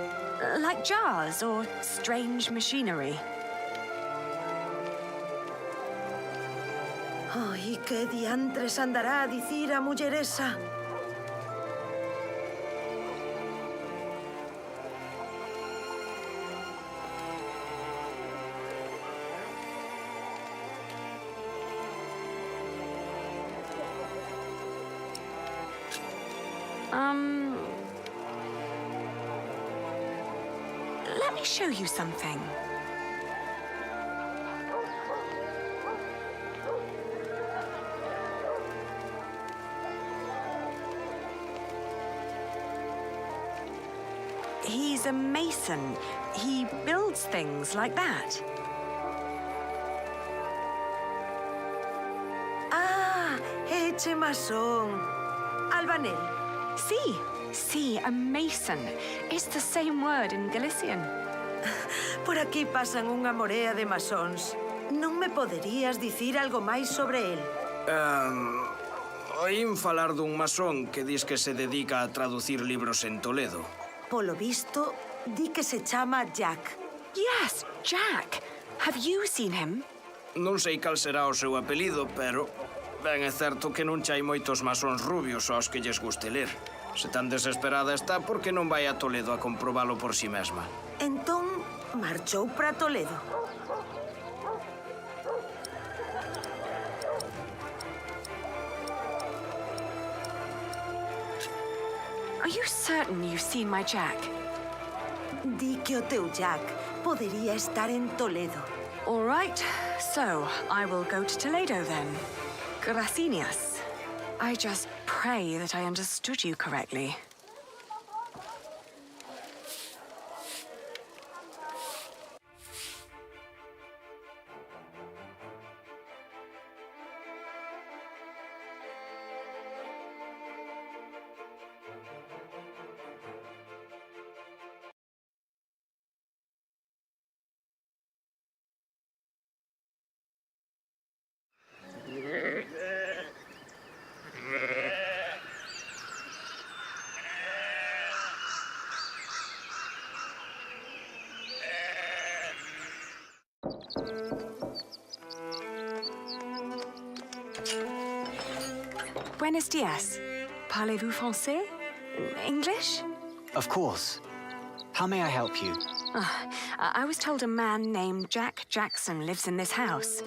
like jars or strange machinery. Ai, que diantres andará a dicir a muller esa? Let me show you something. He's a mason. He builds things like that. Ah, Ch masón. Albanel. Sí. See, a mason. It's the same word in Galician. Por aquí pasan unha morea de masóns. Non me poderías dicir algo máis sobre el? Oín falar dun masón que dis que se dedica a traducir libros en Toledo. Polo visto, di que se chama Jack. Yes, Jack. Have you seen him? Non sei cal será o seu apelido, pero ben é certo que non chai moitos masóns rubios aos que lles guste ler. Se tan desesperada está, por que non vai a Toledo a comprobalo por si mesma? Entón, marchou para Toledo. Are you certain you've seen my Jack? Di que o teu Jack podería estar en Toledo. All right, so I will go to Toledo then. Gracias. I just pray that I understood you correctly. Buenos dias. Parlez-vous français? English? Of course. How may I help you? I was told a man named Jack Jackson lives in this house.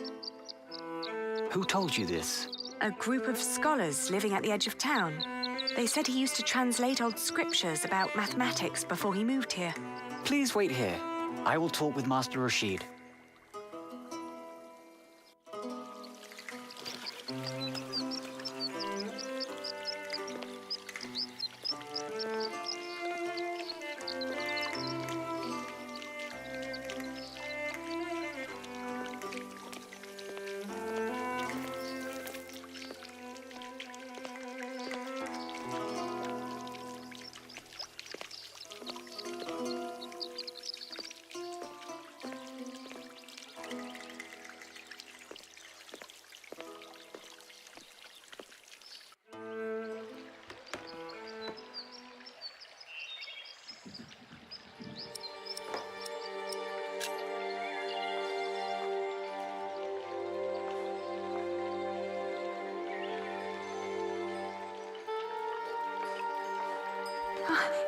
Who told you this? A group of scholars living at the edge of town. They said he used to translate old scriptures about mathematics before he moved here. Please wait here. I will talk with Master Rashid.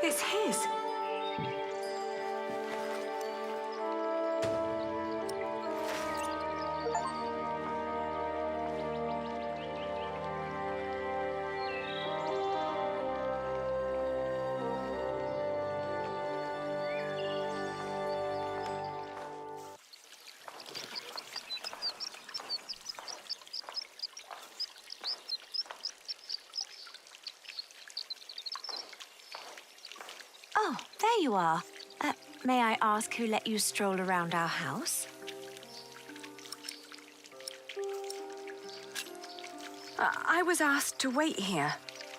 It's his. Oh, there you are. May I ask who let you stroll around our house? I was asked to wait here.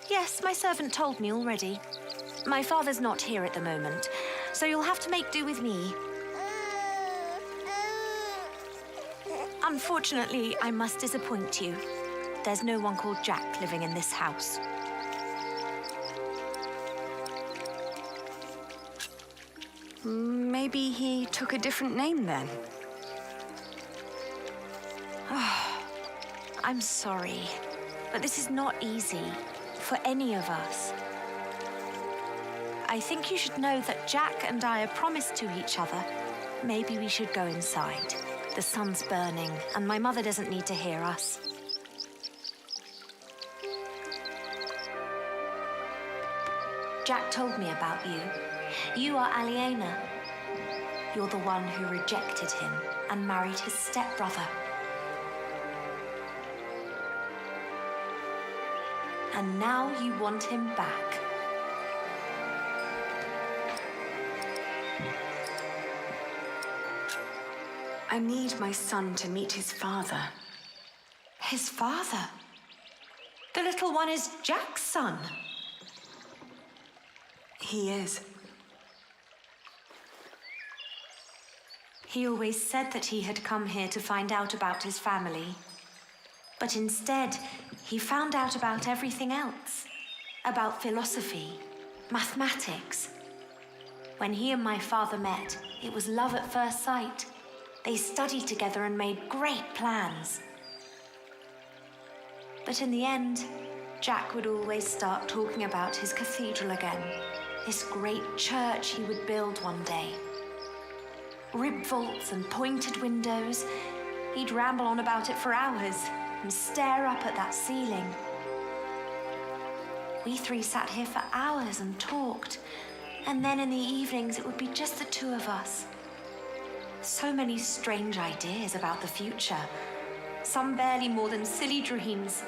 Yes, my servant told me already. My father's not here at the moment, so you'll have to make do with me. Unfortunately, I must disappoint you. There's no one called Jack living in this house. Maybe he took a different name then. I'm sorry, but this is not easy for any of us. I think you should know that Jack and I are promised to each other. Maybe we should go inside. The sun's burning, and my mother doesn't need to hear us. Jack told me about you. You are Aliena. You're the one who rejected him and married his stepbrother. And now you want him back. I need my son to meet his father. His father? The little one is Jack's son. He is. He always said that he had come here to find out about his family. But instead, he found out about everything else. About philosophy, mathematics. When he and my father met, it was love at first sight. They studied together and made great plans. But in the end, Jack would always start talking about his cathedral again. This great church he would build one day. Rib vaults and pointed windows. He'd ramble on about it for hours and stare up at that ceiling. We three sat here for hours and talked. And then in the evenings, it would be just the two of us. So many strange ideas about the future. Some barely more than silly dreams.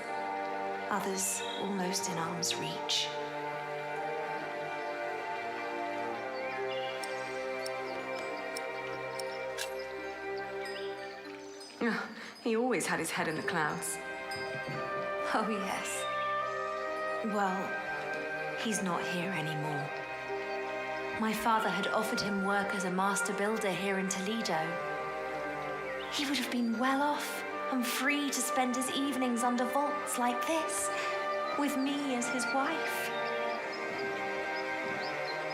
Others almost in arm's reach. He always had his head in the clouds. Oh, yes. Well, he's not here anymore. My father had offered him work as a master builder here in Toledo. He would have been well off and free to spend his evenings under vaults like this, with me as his wife.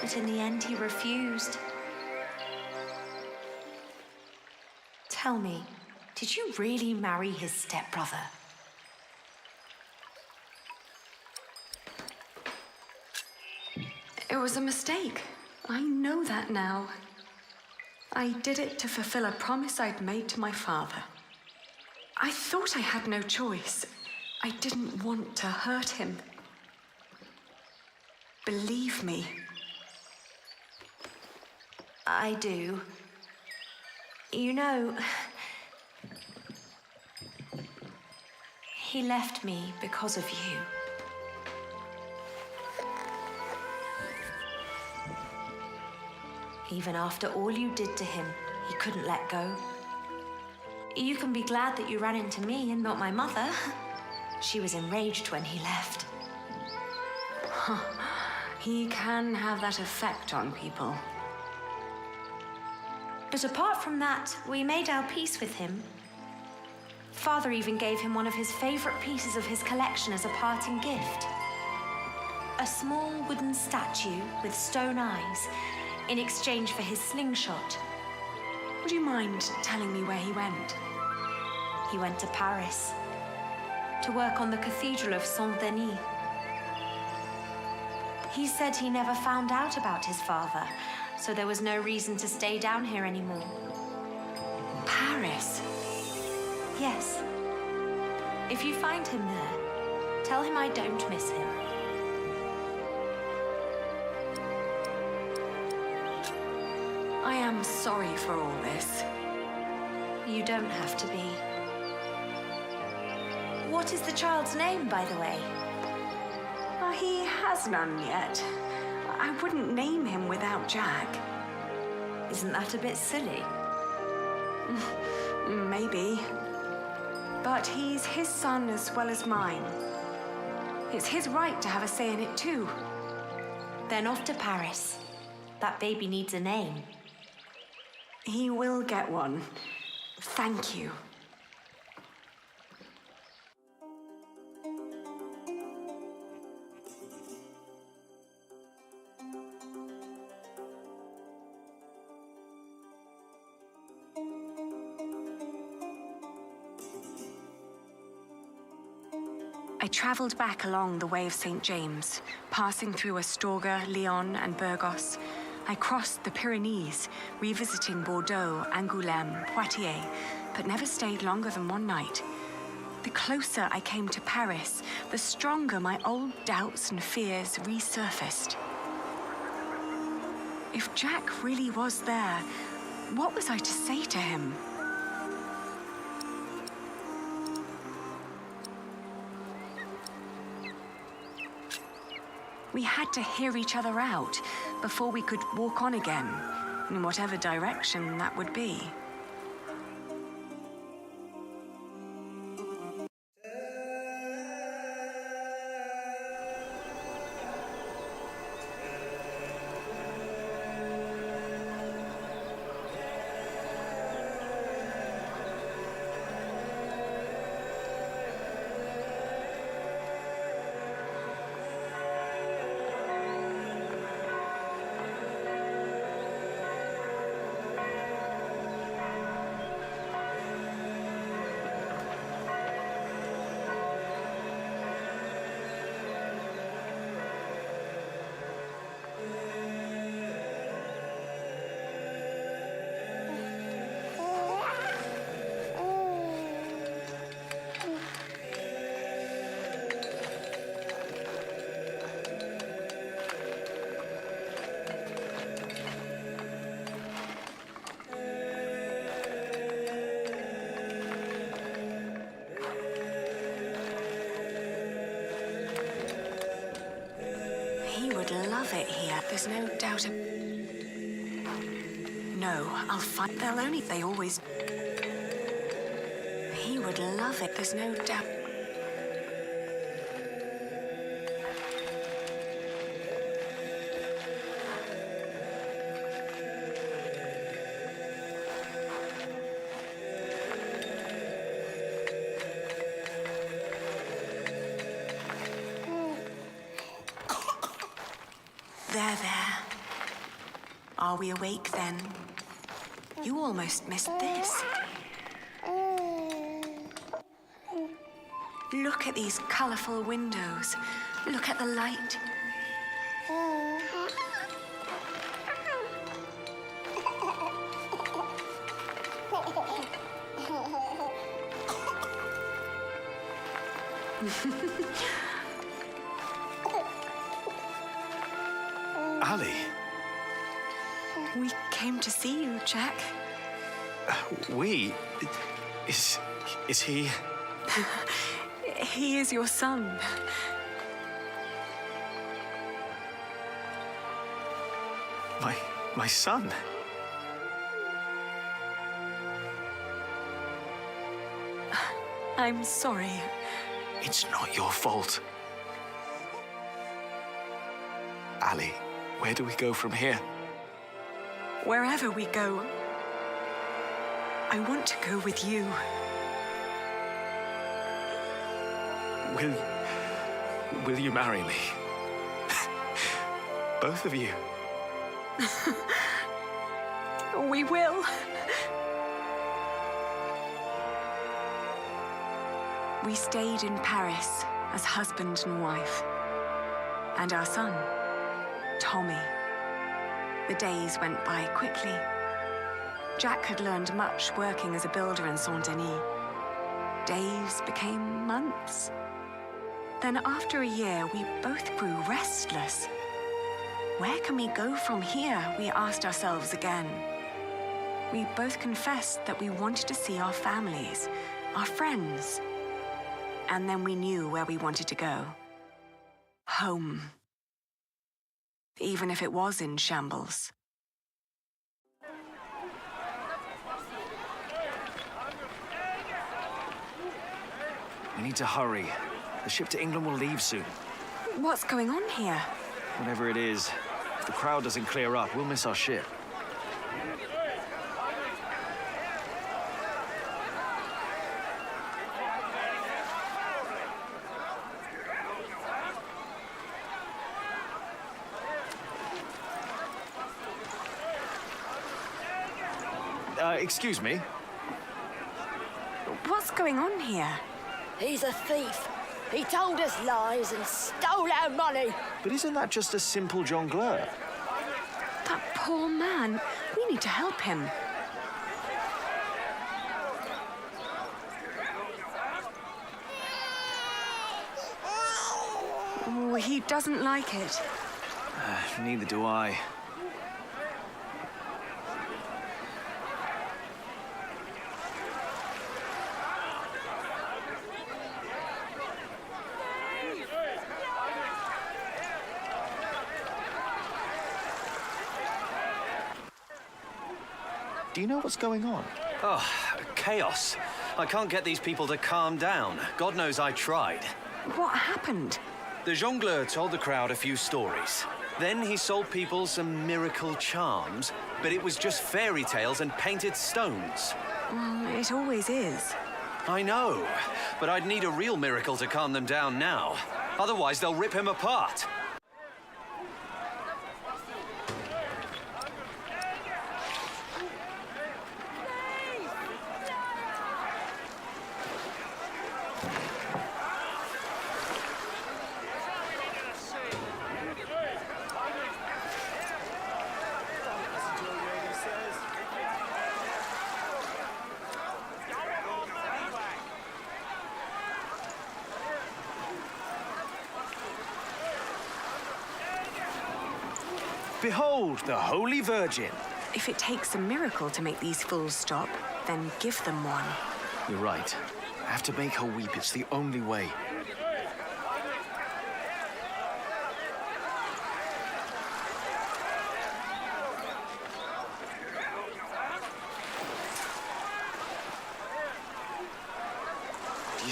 But in the end, he refused. Tell me, did you really marry his stepbrother? It was a mistake. I know that now. I did it to fulfill a promise I'd made to my father. I thought I had no choice. I didn't want to hurt him. Believe me. I do. You know, he left me because of you. Even after all you did to him, he couldn't let go. You can be glad that you ran into me and not my mother. She was enraged when he left. He can have that effect on people. But apart from that, we made our peace with him. Father even gave him one of his favorite pieces of his collection as a parting gift. A small wooden statue with stone eyes in exchange for his slingshot. Would you mind telling me where he went? He went to Paris to work on the Cathedral of Saint-Denis. He said he never found out about his father, so there was no reason to stay down here anymore. Paris? Yes. If you find him there, tell him I don't miss him. I am sorry for all this. You don't have to be. What is the child's name, by the way? He has none yet. I wouldn't name him without Jack. Isn't that a bit silly? Maybe. But he's his son as well as mine. It's his right to have a say in it too. Then off to Paris. That baby needs a name. He will get one. Thank you. I travelled back along the Way of St. James, passing through Astorga, Lyon, and Burgos. I crossed the Pyrenees, revisiting Bordeaux, Angoulême, Poitiers, but never stayed longer than one night. The closer I came to Paris, the stronger my old doubts and fears resurfaced. If Jack really was there, what was I to say to him? We had to hear each other out before we could walk on again, in whatever direction that would be. He would love it here. There's no doubt. No, I'll find. They always. He would love it. There's no doubt. There. Are we awake then? You almost missed this. Look at these colourful windows. Look at the light. Ali. We came to see you, Jack. We? Is he? He is your son. My son? I'm sorry. It's not your fault. Ali, where do we go from here? Wherever we go, I want to go with you. Will you marry me? Both of you. We will. We stayed in Paris as husband and wife. And our son, Tommy. The days went by quickly. Jack had learned much working as a builder in Saint-Denis. Days became months. Then after a year, we both grew restless. Where can we go from here? We asked ourselves again. We both confessed that we wanted to see our families, our friends. And then we knew where we wanted to go. Home. Even if it was in shambles. We need to hurry. The ship to England will leave soon. What's going on here? Whatever it is, if the crowd doesn't clear up, we'll miss our ship. Excuse me? What's going on here? He's a thief. He told us lies and stole our money. But isn't that just a simple jongleur? That poor man. We need to help him. Oh, he doesn't like it. Neither do I. Do you know what's going on? Oh, chaos. I can't get these people to calm down. God knows I tried. What happened? The jongleur told the crowd a few stories. Then he sold people some miracle charms, but it was just fairy tales and painted stones. Well, it always is. I know, but I'd need a real miracle to calm them down now. Otherwise, they'll rip him apart. Behold, the Holy Virgin. If it takes a miracle to make these fools stop, then give them one. You're right. I have to make her weep. It's the only way.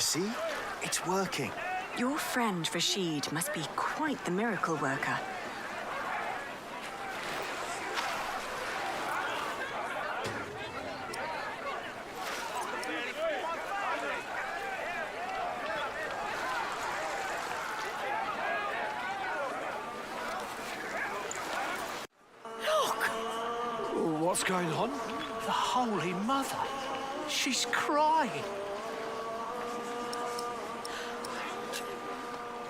see? It's working. Your friend Rashid must be quite the miracle worker. What's going on? The Holy Mother. She's crying.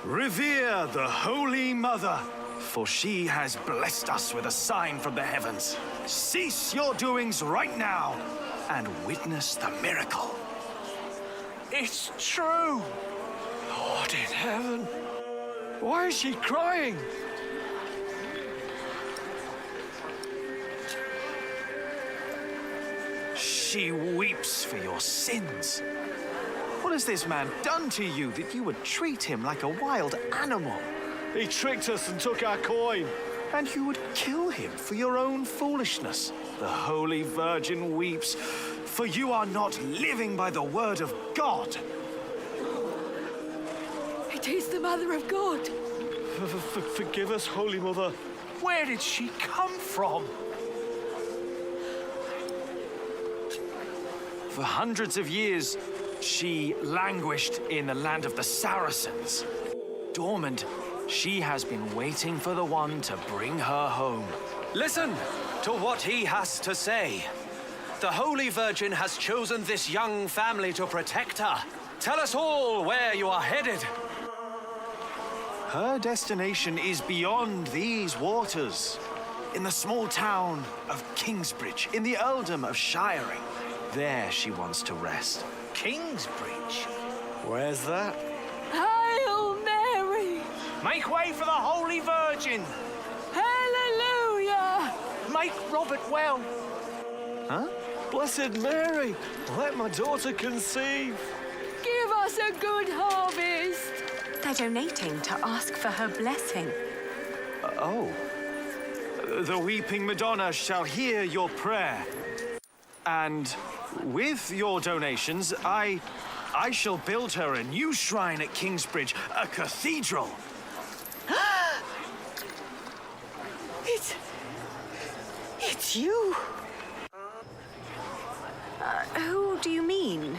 Revere the Holy Mother, for she has blessed us with a sign from the heavens. Cease your doings right now and witness the miracle. It's true. Lord in heaven. Why is she crying? She weeps for your sins. What has this man done to you that you would treat him like a wild animal? He tricked us and took our coin. And you would kill him for your own foolishness. The Holy Virgin weeps, for you are not living by the word of God. It is the Mother of God. Forgive us, Holy Mother. Where did she come from? For hundreds of years, she languished in the land of the Saracens. Dormant, she has been waiting for the one to bring her home. Listen to what he has to say. The Holy Virgin has chosen this young family to protect her. Tell us all where you are headed. Her destination is beyond these waters. In the small town of Kingsbridge, in the earldom of Shiring. There she wants to rest. Kingsbridge? Where's that? Hail Mary! Make way for the Holy Virgin! Hallelujah! Make Robert well! Huh? Blessed Mary, let my daughter conceive. Give us a good harvest! They're donating to ask for her blessing. The weeping Madonna shall hear your prayer. And with your donations, I shall build her a new shrine at Kingsbridge, a cathedral. It's you. Who do you mean?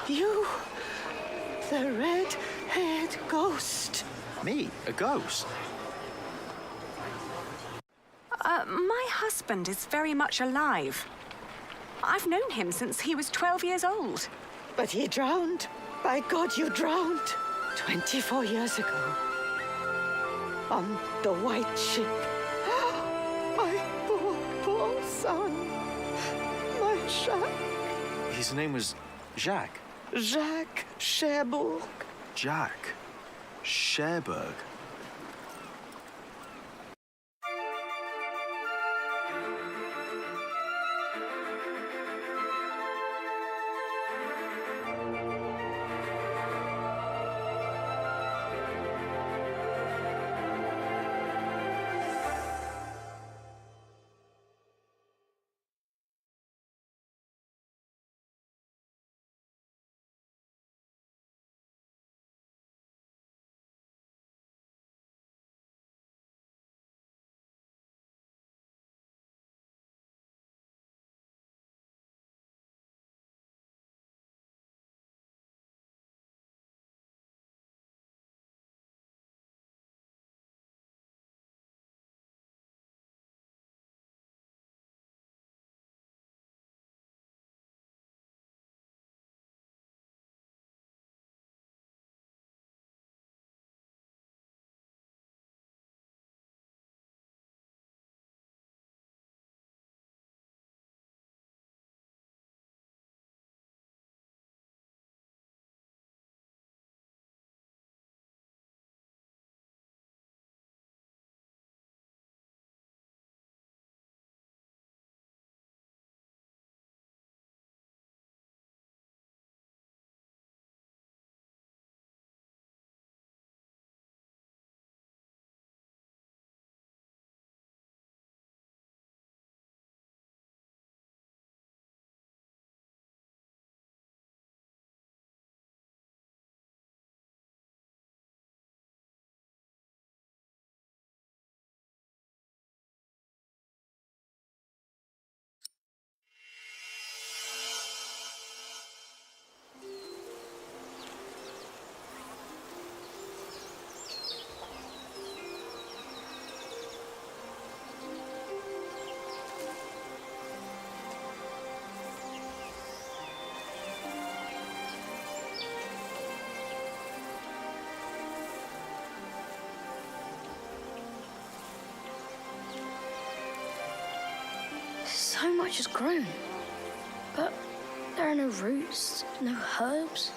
You. The red-haired ghost. Me? A ghost? My husband is very much alive. I've known him since he was 12 years old. But he drowned. By God, you drowned. 24 years ago. On the white ship. My poor son. My Jacques. His name was Jacques. Jacques Cherbourg. Jacques Cherbourg. So much has grown. But there are no roots, no herbs.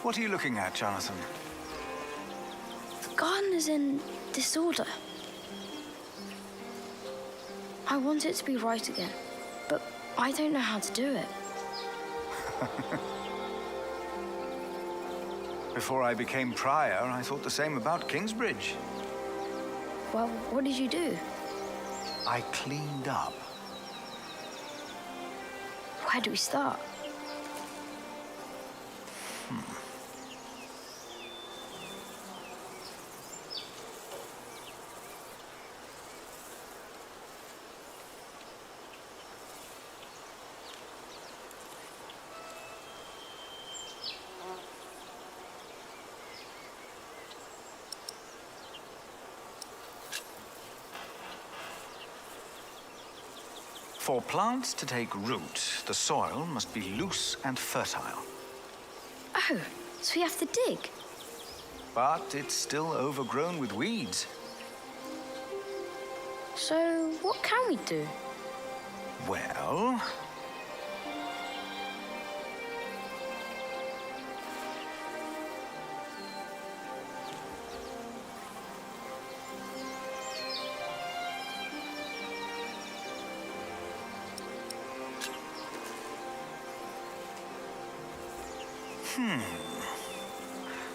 What are you looking at, Jonathan? The garden is in disorder. I want it to be right again, but I don't know how to do it. Before I became prior, I thought the same about Kingsbridge. Well, what did you do? I cleaned up. Where do we start? For plants to take root, the soil must be loose and fertile. Oh, so we have to dig? But it's still overgrown with weeds. So what can we do? Well...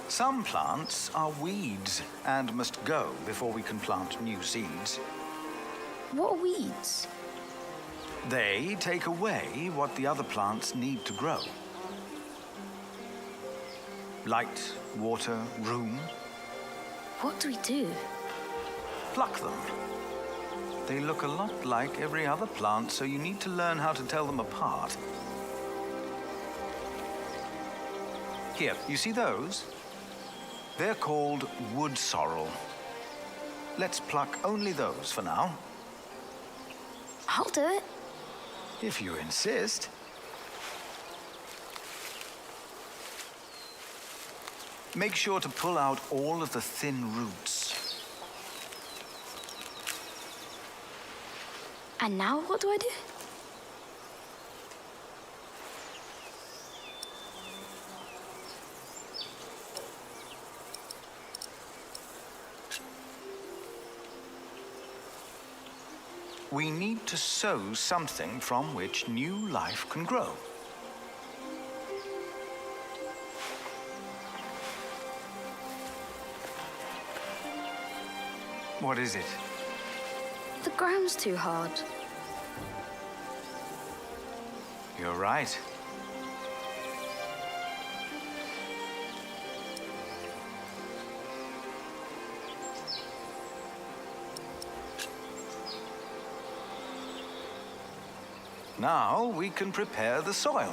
Some plants are weeds and must go before we can plant new seeds. What are weeds? They take away what the other plants need to grow. Light, water, room. What do we do? Pluck them. They look a lot like every other plant, so you need to learn how to tell them apart. Here, you see those? They're called wood sorrel. Let's pluck only those for now. I'll do it. If you insist. Make sure to pull out all of the thin roots. And now what do I do? We need to sow something from which new life can grow. What is it? The ground's too hard. You're right. Now we can prepare the soil.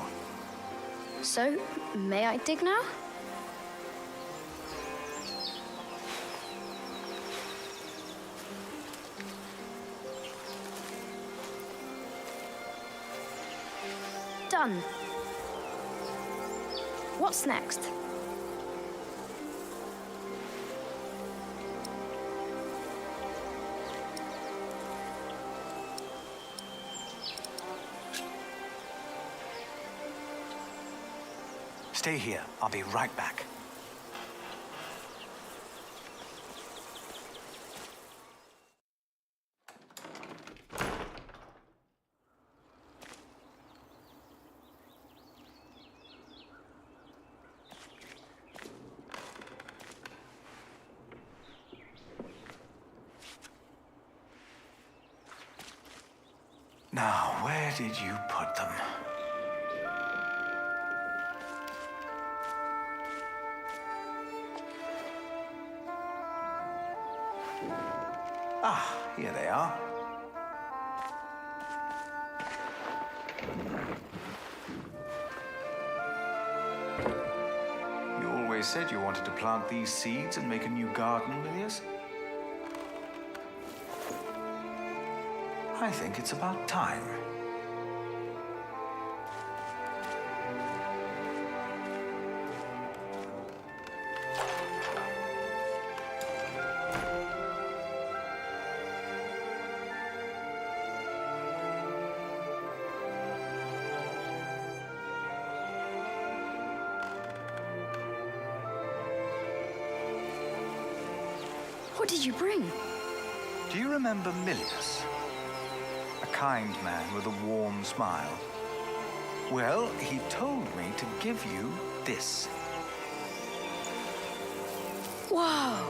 So, may I dig now? Done. What's next? Stay here. I'll be right back. Now, where did you put them? Ah, here they are. You always said you wanted to plant these seeds and make a new garden with yours. I think it's about time. What did you bring? Do you remember Milius? A kind man with a warm smile. Well, he told me to give you this. Wow!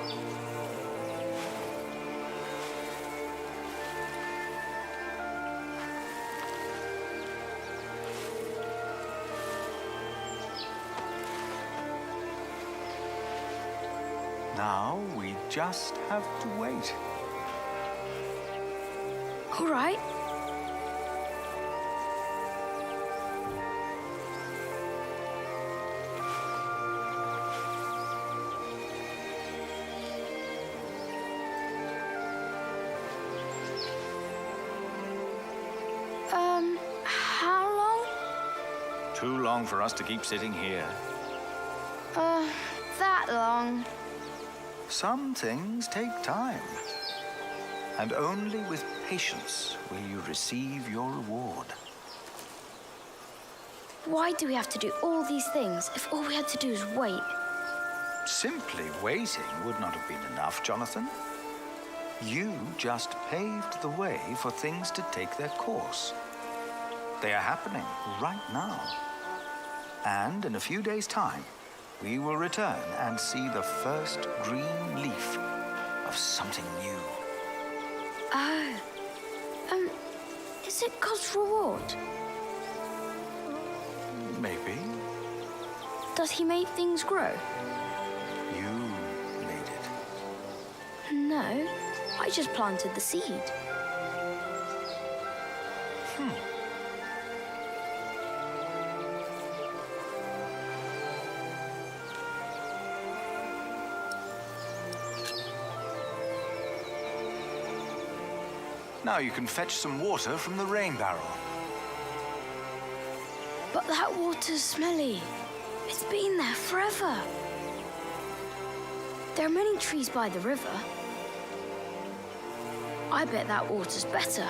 Now we just have to wait. All right. How long? Too long for us to keep sitting here. That long. Some things take time. And only with patience will you receive your reward. Why do we have to do all these things if all we had to do is wait? Simply waiting would not have been enough, Jonathan. You just paved the way for things to take their course. They are happening right now. And in a few days' time, we will return and see the first green leaf of something new. Oh. Is it God's reward? Maybe. Does he make things grow? You made it. No, I just planted the seed. Now you can fetch some water from the rain barrel. But that water's smelly. It's been there forever. There are many trees by the river. I bet that water's better.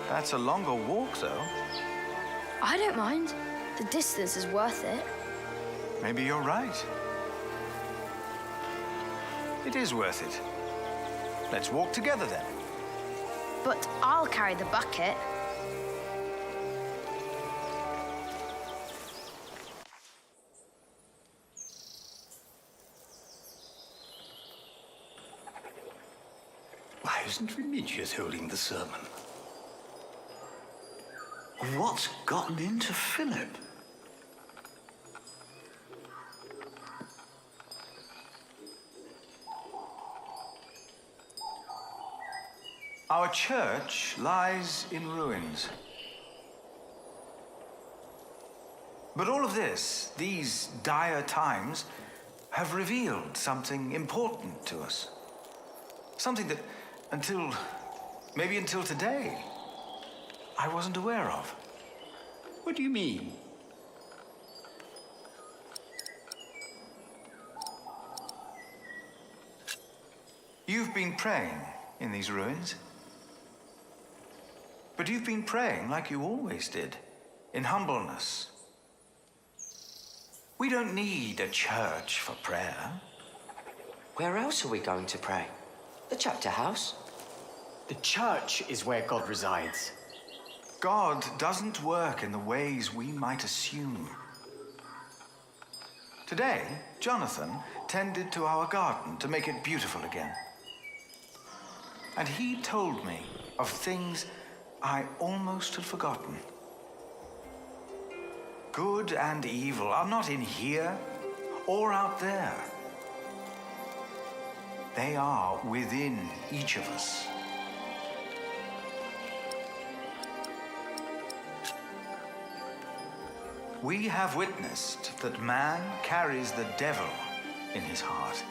That's a longer walk, though. I don't mind. The distance is worth it. Maybe you're right. It is worth it. Let's walk together, then. But I'll carry the bucket. Why isn't Remigius holding the sermon? What's gotten into Philip? Our church lies in ruins. But all of this, these dire times, have revealed something important to us. Something that, maybe until today, I wasn't aware of. What do you mean? You've been praying in these ruins. But you've been praying like you always did, in humbleness. We don't need a church for prayer. Where else are we going to pray? The chapter house? The church is where God resides. God doesn't work in the ways we might assume. Today, Jonathan tended to our garden to make it beautiful again. And he told me of things I almost had forgotten. Good and evil are not in here or out there. They are within each of us. We have witnessed that man carries the devil in his heart.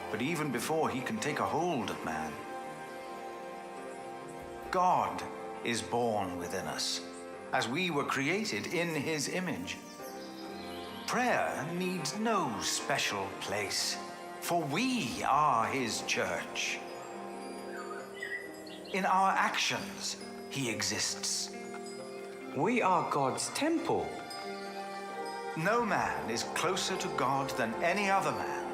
But even before he can take a hold of man, God is born within us, as we were created in his image. Prayer needs no special place, for we are his church. In our actions, he exists. We are God's temple. No man is closer to God than any other man.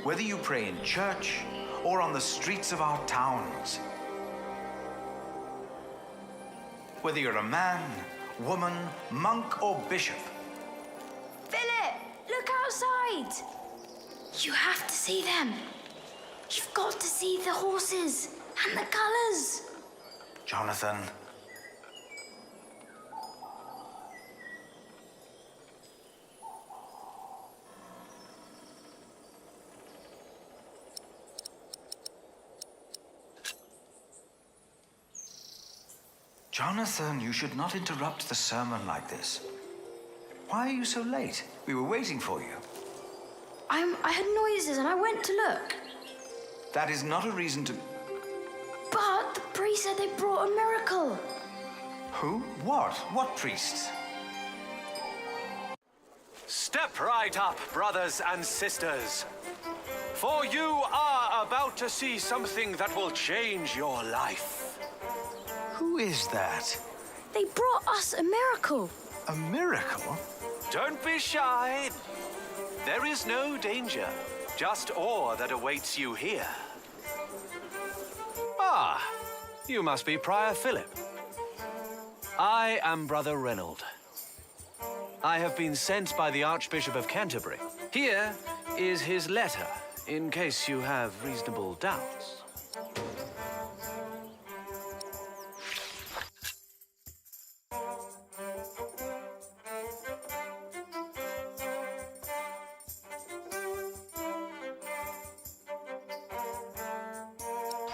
whether you pray in church or on the streets of our towns. Whether you're a man, woman, monk, or bishop. Philip, look outside. You have to see them. You've got to see the horses and the colors. Jonathan. Jonathan, you should not interrupt the sermon like this. Why are you so late? We were waiting for you. I heard noises and I went to look. That is not a reason to... But the priest said they brought a miracle. Who? What? What priests? Step right up, brothers and sisters. For you are about to see something that will change your life. Who is that? They brought us a miracle. A miracle? Don't be shy. There is no danger, just awe that awaits you here. Ah, you must be Prior Philip. I am Brother Reynold. I have been sent by the Archbishop of Canterbury. Here is his letter, in case you have reasonable doubts.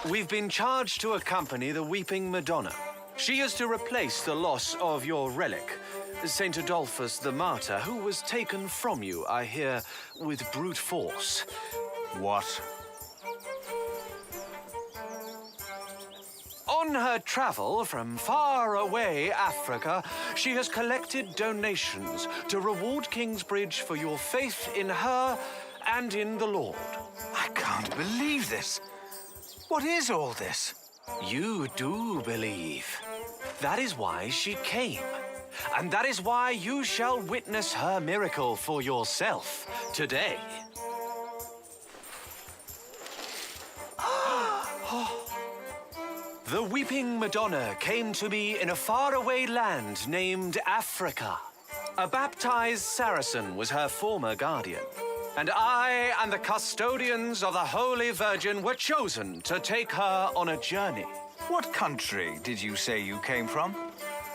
We've been charged to accompany the Weeping Madonna. She is to replace the loss of your relic, St. Adolphus the Martyr, who was taken from you, I hear, with brute force. What? On her travel from far away Africa, she has collected donations to reward Kingsbridge for your faith in her and in the Lord. I can't believe this. What is all this? You do believe. That is why she came. And that is why you shall witness her miracle for yourself today. The Weeping Madonna came to me in a faraway land named Africa. A baptized Saracen was her former guardian. And I and the custodians of the Holy Virgin were chosen to take her on a journey. What country did you say you came from?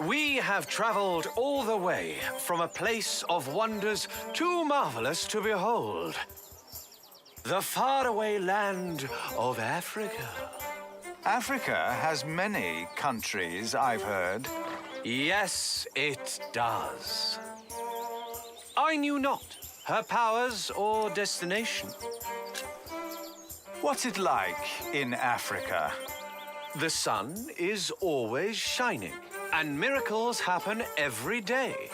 We have traveled all the way from a place of wonders too marvelous to behold. The faraway land of Africa. Africa has many countries, I've heard. Yes, it does. I knew not her powers or destination. What's it like in Africa? The sun is always shining, and miracles happen every day.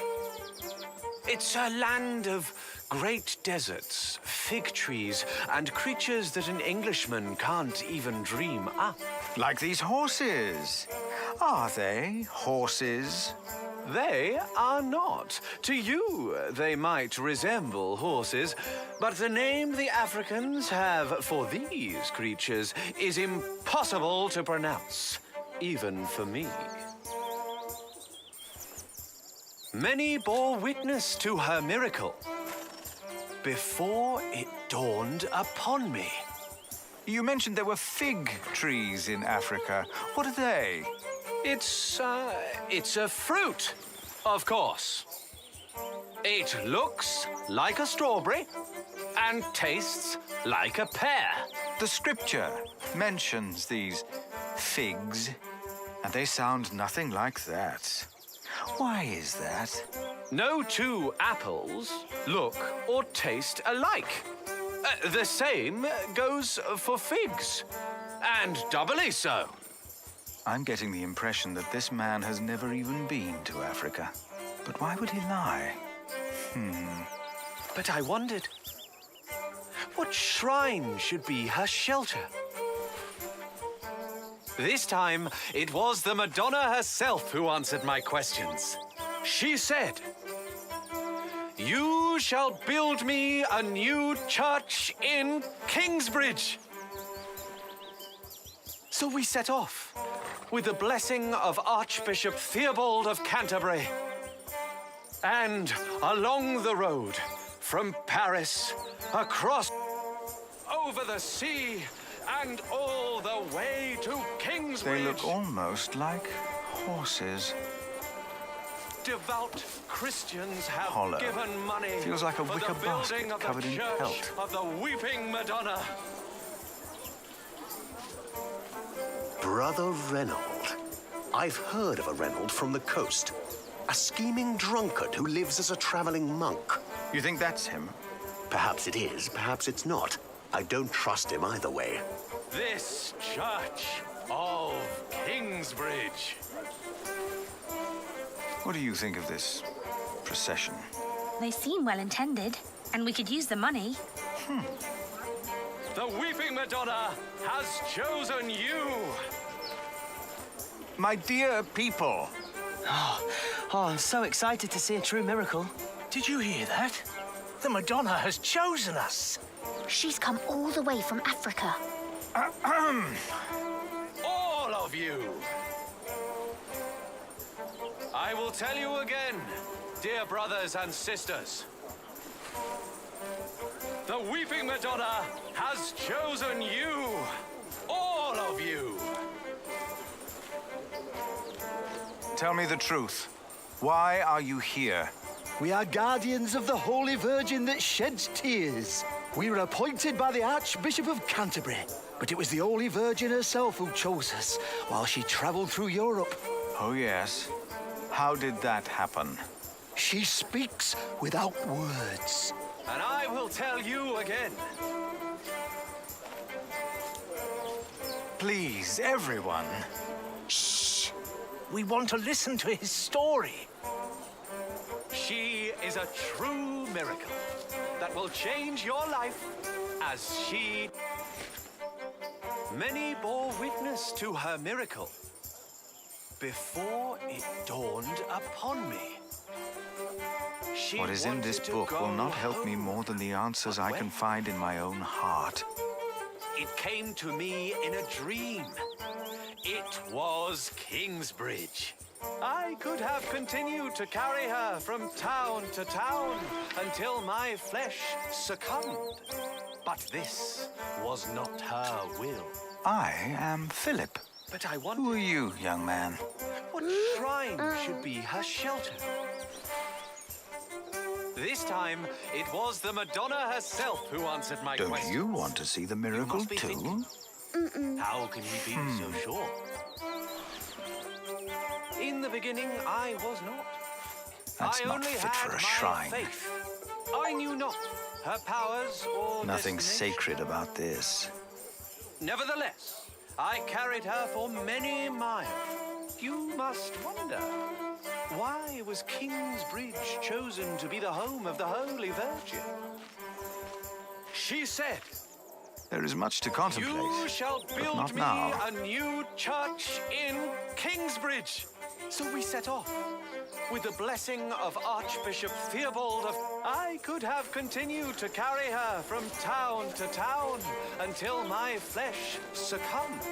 It's a land of great deserts, fig trees, and creatures that an Englishman can't even dream up. Like these horses. Are they horses? They are not. To you, they might resemble horses, but the name the Africans have for these creatures is impossible to pronounce, even for me. Many bore witness to her miracle before it dawned upon me. You mentioned there were fig trees in Africa. What are they? It's a fruit, of course. It looks like a strawberry and tastes like a pear. The scripture mentions these figs, and they sound nothing like that. Why is that? No two apples look or taste alike. The same goes for figs, and doubly so. I'm getting the impression that this man has never even been to Africa. But why would he lie? But I wondered, what shrine should be her shelter? This time, it was the Madonna herself who answered my questions. She said, You shall build me a new church in Kingsbridge. So we set off, with the blessing of Archbishop Theobald of Canterbury. And along the road, from Paris, across, over the sea, and all the way to Kingsbridge. They look almost like horses. Devout Christians have Hollow. given money. Feels like a for wicker the building basket of covered the in Church pelt. of the Weeping Madonna. Brother Reynold. I've heard of a Reynold from the coast. A scheming drunkard who lives as a traveling monk. You think that's him? Perhaps it is, perhaps it's not. I don't trust him either way. This Church of Kingsbridge. What do you think of this procession? They seem well intended, and we could use the money. The Weeping Madonna has chosen you. My dear people. Oh, I'm so excited to see a true miracle. Did you hear that? The Madonna has chosen us. She's come all the way from Africa. All of you. I will tell you again, dear brothers and sisters. The Weeping Madonna has chosen you. All of you. Tell me the truth. Why are you here? We are guardians of the Holy Virgin that sheds tears. We were appointed by the Archbishop of Canterbury, but it was the Holy Virgin herself who chose us while she traveled through Europe. Oh, yes. How did that happen? She speaks without words. And I will tell you again. Please, everyone. Shh. We want to listen to his story. She is a true miracle that will change your life as she... Many bore witness to her miracle before it dawned upon me. She What is in this wanted to book go will not help me home, more than the answers I can find in my own heart. It came to me in a dream. It was Kingsbridge. I could have continued to carry her from town to town until my flesh succumbed. But this was not her will. I am Philip. But I wondered... Who are you, young man? What shrine should be her shelter? This time, it was the Madonna herself who answered my Don't question. you want to see the miracle be too? thinking. How can you be so sure? In the beginning, I was not. That's I not only fit had for a my shrine. faith. I knew not her powers or Nothing destination. sacred about this. Nevertheless, I carried her for many miles. You must wonder, why was Kingsbridge chosen to be the home of the Holy Virgin? She said, There is much to contemplate, you shall but build not me now. a new church in Kingsbridge. So we set off, with the blessing of Archbishop Theobald of... I could have continued to carry her from town to town until my flesh succumbed.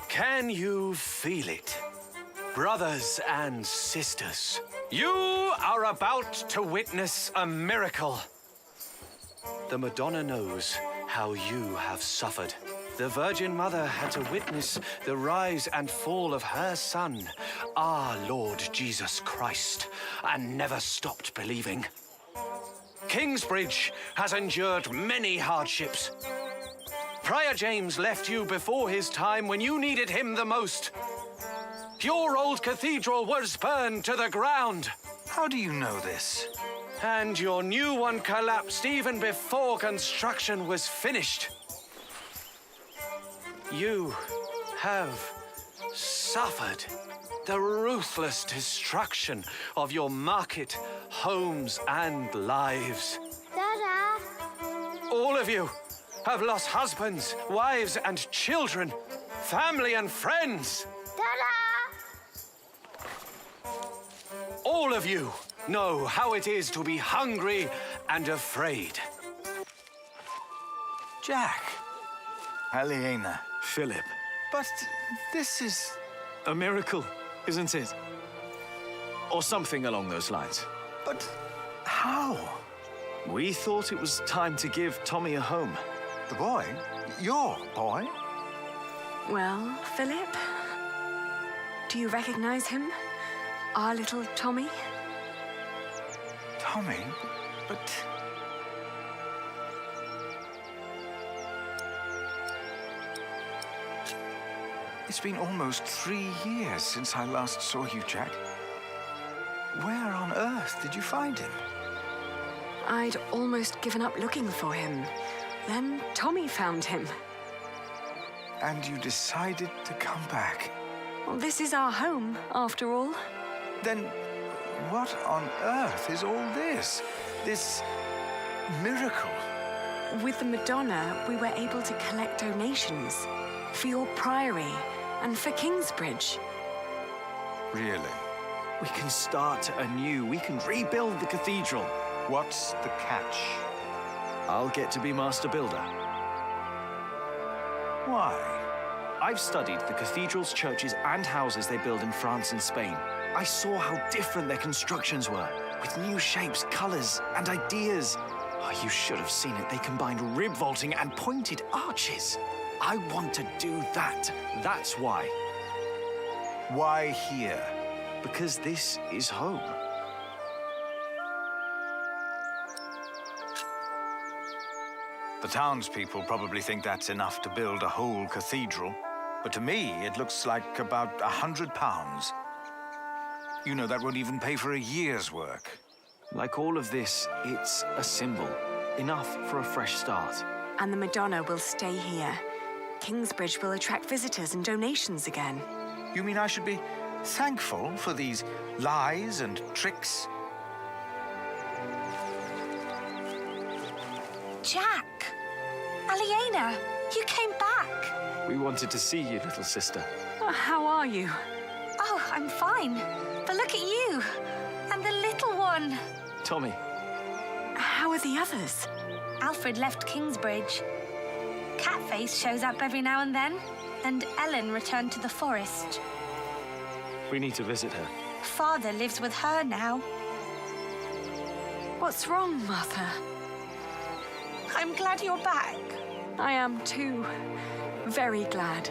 Can you feel it? Brothers and sisters, you are about to witness a miracle. The Madonna knows how you have suffered. The Virgin Mother had to witness the rise and fall of her Son, our Lord Jesus Christ, and never stopped believing. Kingsbridge has endured many hardships. Prior James left you before his time when you needed him the most. Your old cathedral was burned to the ground. How do you know this? And your new one collapsed even before construction was finished. You have suffered the ruthless destruction of your market, homes, and lives. Dada! All of you have lost husbands, wives, and children, family and friends. Dada! All of you know how it is to be hungry and afraid. Jack. Aliena. Philip. But this is a miracle, isn't it? Or something along those lines. But how? We thought it was time to give Tommy a home. The boy? Your boy? Well, Philip, do you recognize him? Our little Tommy? Tommy? But... It's been almost 3 years since I last saw you, Jack. Where on earth did you find him? I'd almost given up looking for him. Then Tommy found him. And you decided to come back? Well, this is our home, after all. Then what on earth is all this? This miracle? With the Madonna, we were able to collect donations for your priory and for Kingsbridge. Really? We can start anew. We can rebuild the cathedral. What's the catch? I'll get to be master builder. Why? I've studied the cathedrals, churches, and houses they build in France and Spain. I saw how different their constructions were, with new shapes, colors, and ideas. Oh, you should have seen it. They combined rib vaulting and pointed arches. I want to do that. That's why. Why here? Because this is home. The townspeople probably think that's enough to build a whole cathedral. But to me, it looks like about £100. You know, that won't even pay for a year's work. Like all of this, it's a symbol. Enough for a fresh start. And the Madonna will stay here. Kingsbridge will attract visitors and donations again. You mean I should be thankful for these lies and tricks? Jack! Aliena, you came back! We wanted to see you, little sister. How are you? Oh, I'm fine. But look at you! And the little one! Tommy. How are the others? Alfred left Kingsbridge. Catface shows up every now and then. And Ellen returned to the forest. We need to visit her. Father lives with her now. What's wrong, Mother? I'm glad you're back. I am too. Very glad.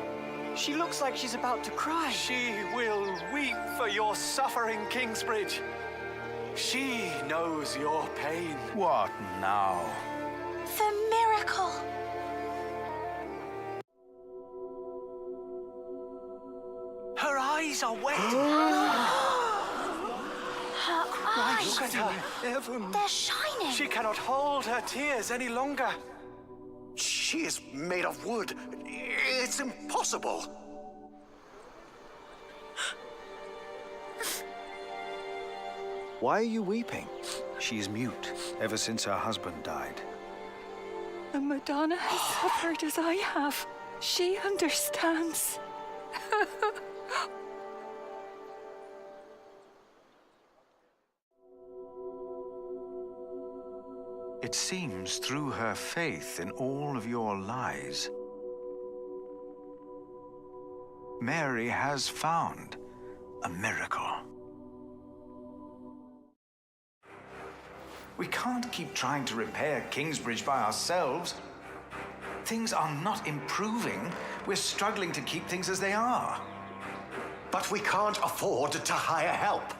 She looks like she's about to cry. She will weep for your suffering, Kingsbridge. She knows your pain. What now? The miracle. Her eyes are wet. Her eyes. Look at her. They're shining. She cannot hold her tears any longer. She is made of wood. It's impossible. Why are you weeping? She's mute ever since her husband died. The Madonna has suffered as I have. She understands. It seems through her faith in all of your lies, Mary has found a miracle. We can't keep trying to repair Kingsbridge by ourselves. Things are not improving. We're struggling to keep things as they are. But we can't afford to hire help.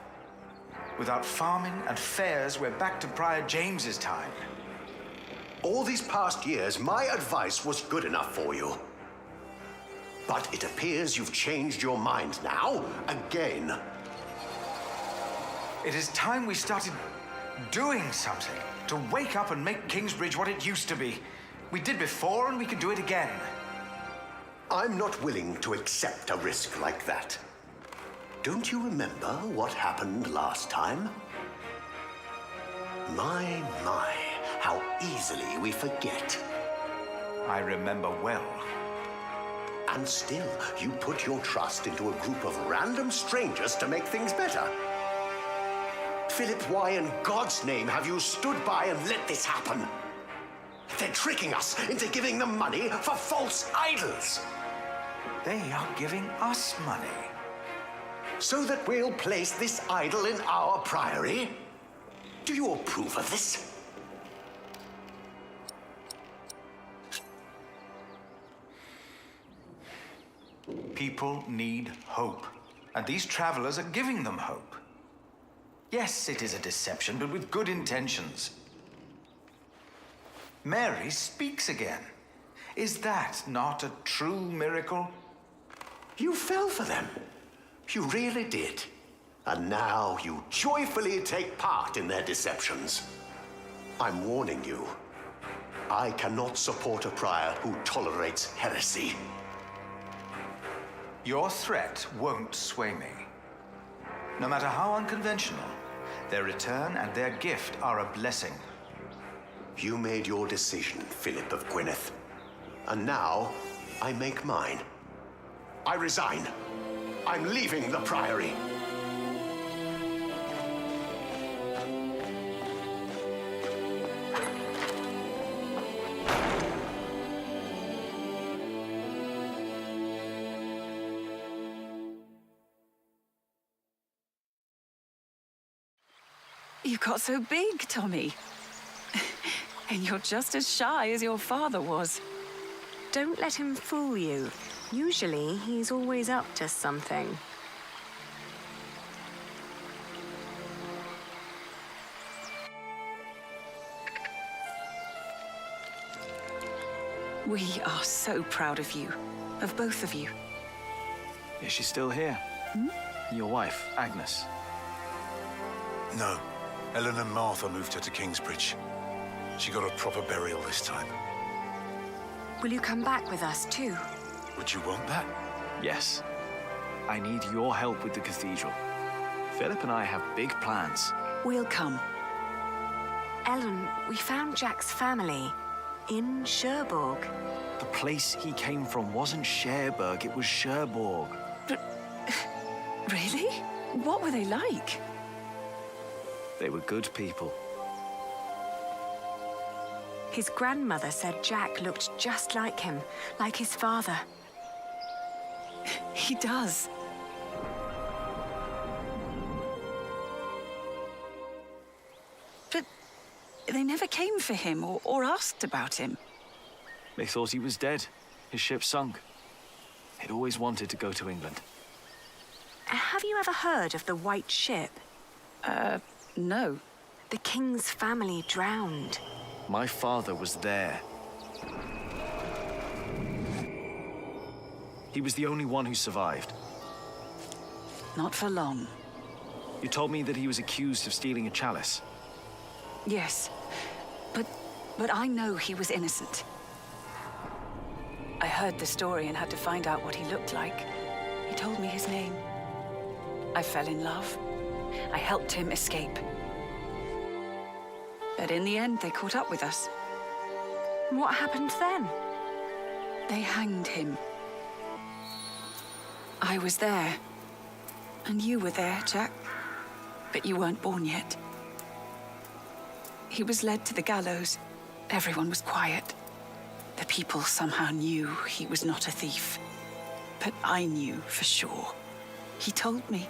Without farming and fairs, we're back to Prior James's time. All these past years, my advice was good enough for you. But it appears you've changed your mind now, again. It is time we started doing something to wake up and make Kingsbridge what it used to be. We did before, and we can do it again. I'm not willing to accept a risk like that. Don't you remember what happened last time? My, how easily we forget. I remember well. And still, you put your trust into a group of random strangers to make things better. Philip, why in God's name have you stood by and let this happen? They're tricking us into giving them money for false idols. They are giving us money. So that we'll place this idol in our priory? Do you approve of this? People need hope, and these travelers are giving them hope. Yes, it is a deception, but with good intentions. Mary speaks again. Is that not a true miracle? You fell for them. You really did. And now you joyfully take part in their deceptions. I'm warning you. I cannot support a prior who tolerates heresy. Your threat won't sway me. No matter how unconventional, their return and their gift are a blessing. You made your decision, Philip of Gwynedd. And now, I make mine. I resign. I'm leaving the Priory. You got so big, Tommy. And you're just as shy as your father was. Don't let him fool you. Usually, he's always up to something. We are so proud of you. Of both of you. Is she still here? Your wife, Agnes? No. Ellen and Martha moved her to Kingsbridge. She got a proper burial this time. Will you come back with us, too? Would you want that? Yes. I need your help with the cathedral. Philip and I have big plans. We'll come. Ellen, we found Jack's family in Cherbourg. The place he came from wasn't Cherbourg, it was Cherbourg. But... really? What were they like? They were good people. His grandmother said Jack looked just like him, like his father. He does. But they never came for him or asked about him. They thought he was dead. His ship sunk. He'd always wanted to go to England. Have you ever heard of the White Ship? No. The king's family drowned. My father was there. He was the only one who survived. Not for long. You told me that he was accused of stealing a chalice. Yes, but I know he was innocent. I heard the story and had to find out what he looked like. He told me his name. I fell in love. I helped him escape. But in the end, they caught up with us. What happened then? They hanged him. I was there. And you were there, Jack. But you weren't born yet. He was led to the gallows. Everyone was quiet. The people somehow knew he was not a thief. But I knew for sure. He told me.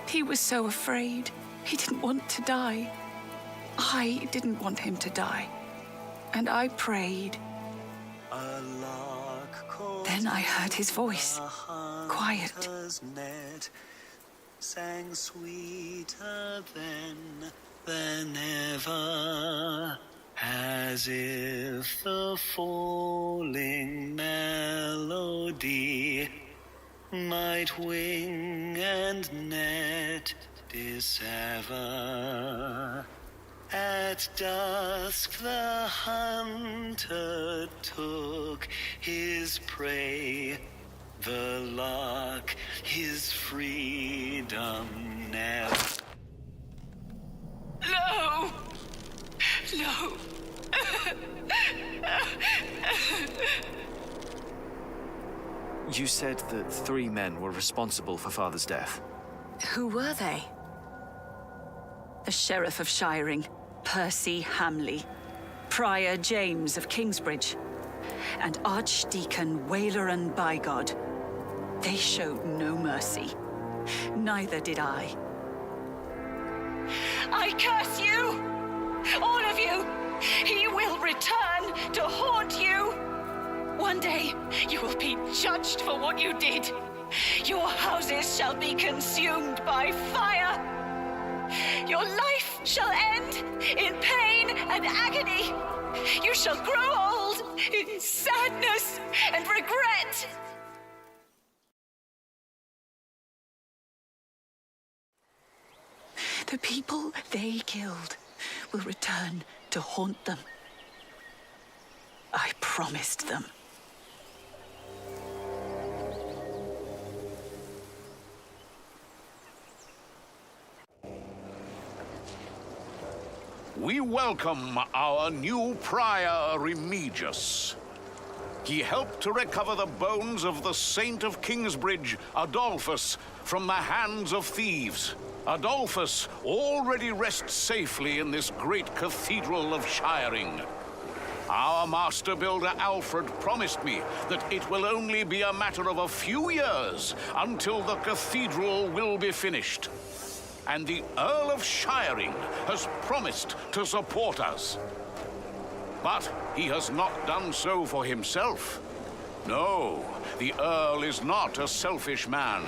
He was so afraid. He didn't want to die. I didn't want him to die. And I prayed. Then I heard his voice. Quiet. Sang sweeter than ever, as if the falling melody might wing and net dissever. At dusk the hunter took his prey, the lark his freedom never. No! No! You said that 3 men were responsible for Father's death. Who were they? the Sheriff of Shiring, Percy Hamley, Prior James of Kingsbridge, and Archdeacon Waleran Bygod. They showed no mercy. Neither did I. I curse you! All of you! He will return to haunt you! One day, you will be judged for what you did. Your houses shall be consumed by fire. Your life shall end in pain and agony. You shall grow old in sadness and regret. The people they killed will return to haunt them. I promised them. We welcome our new prior, Remigius. He helped to recover the bones of the Saint of Kingsbridge, Adolphus, from the hands of thieves. Adolphus already rests safely in this great cathedral of Shiring. Our master builder Alfred promised me that it will only be a matter of a few years until the cathedral will be finished. And the Earl of Shiring has promised to support us. But he has not done so for himself. No, the Earl is not a selfish man.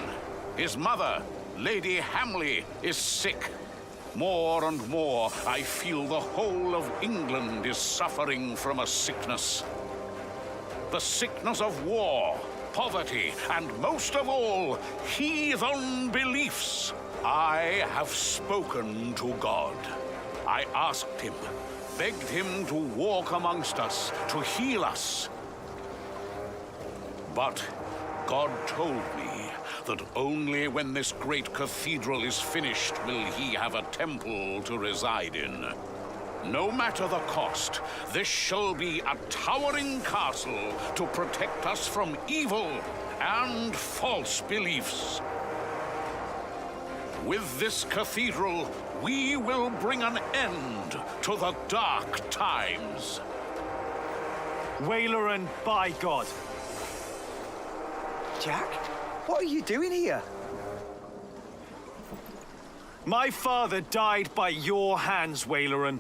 His mother, Lady Hamley, is sick. More and more, I feel the whole of England is suffering from a sickness. The sickness of war, poverty, and most of all, heathen beliefs. I have spoken to God. I asked him, begged him to walk amongst us, to heal us. But God told me that only when this great cathedral is finished will he have a temple to reside in. No matter the cost, this shall be a towering castle to protect us from evil and false beliefs. With this cathedral, we will bring an end to the dark times. Waleran Bygod. Jack, what are you doing here? My father died by your hands, Waleran.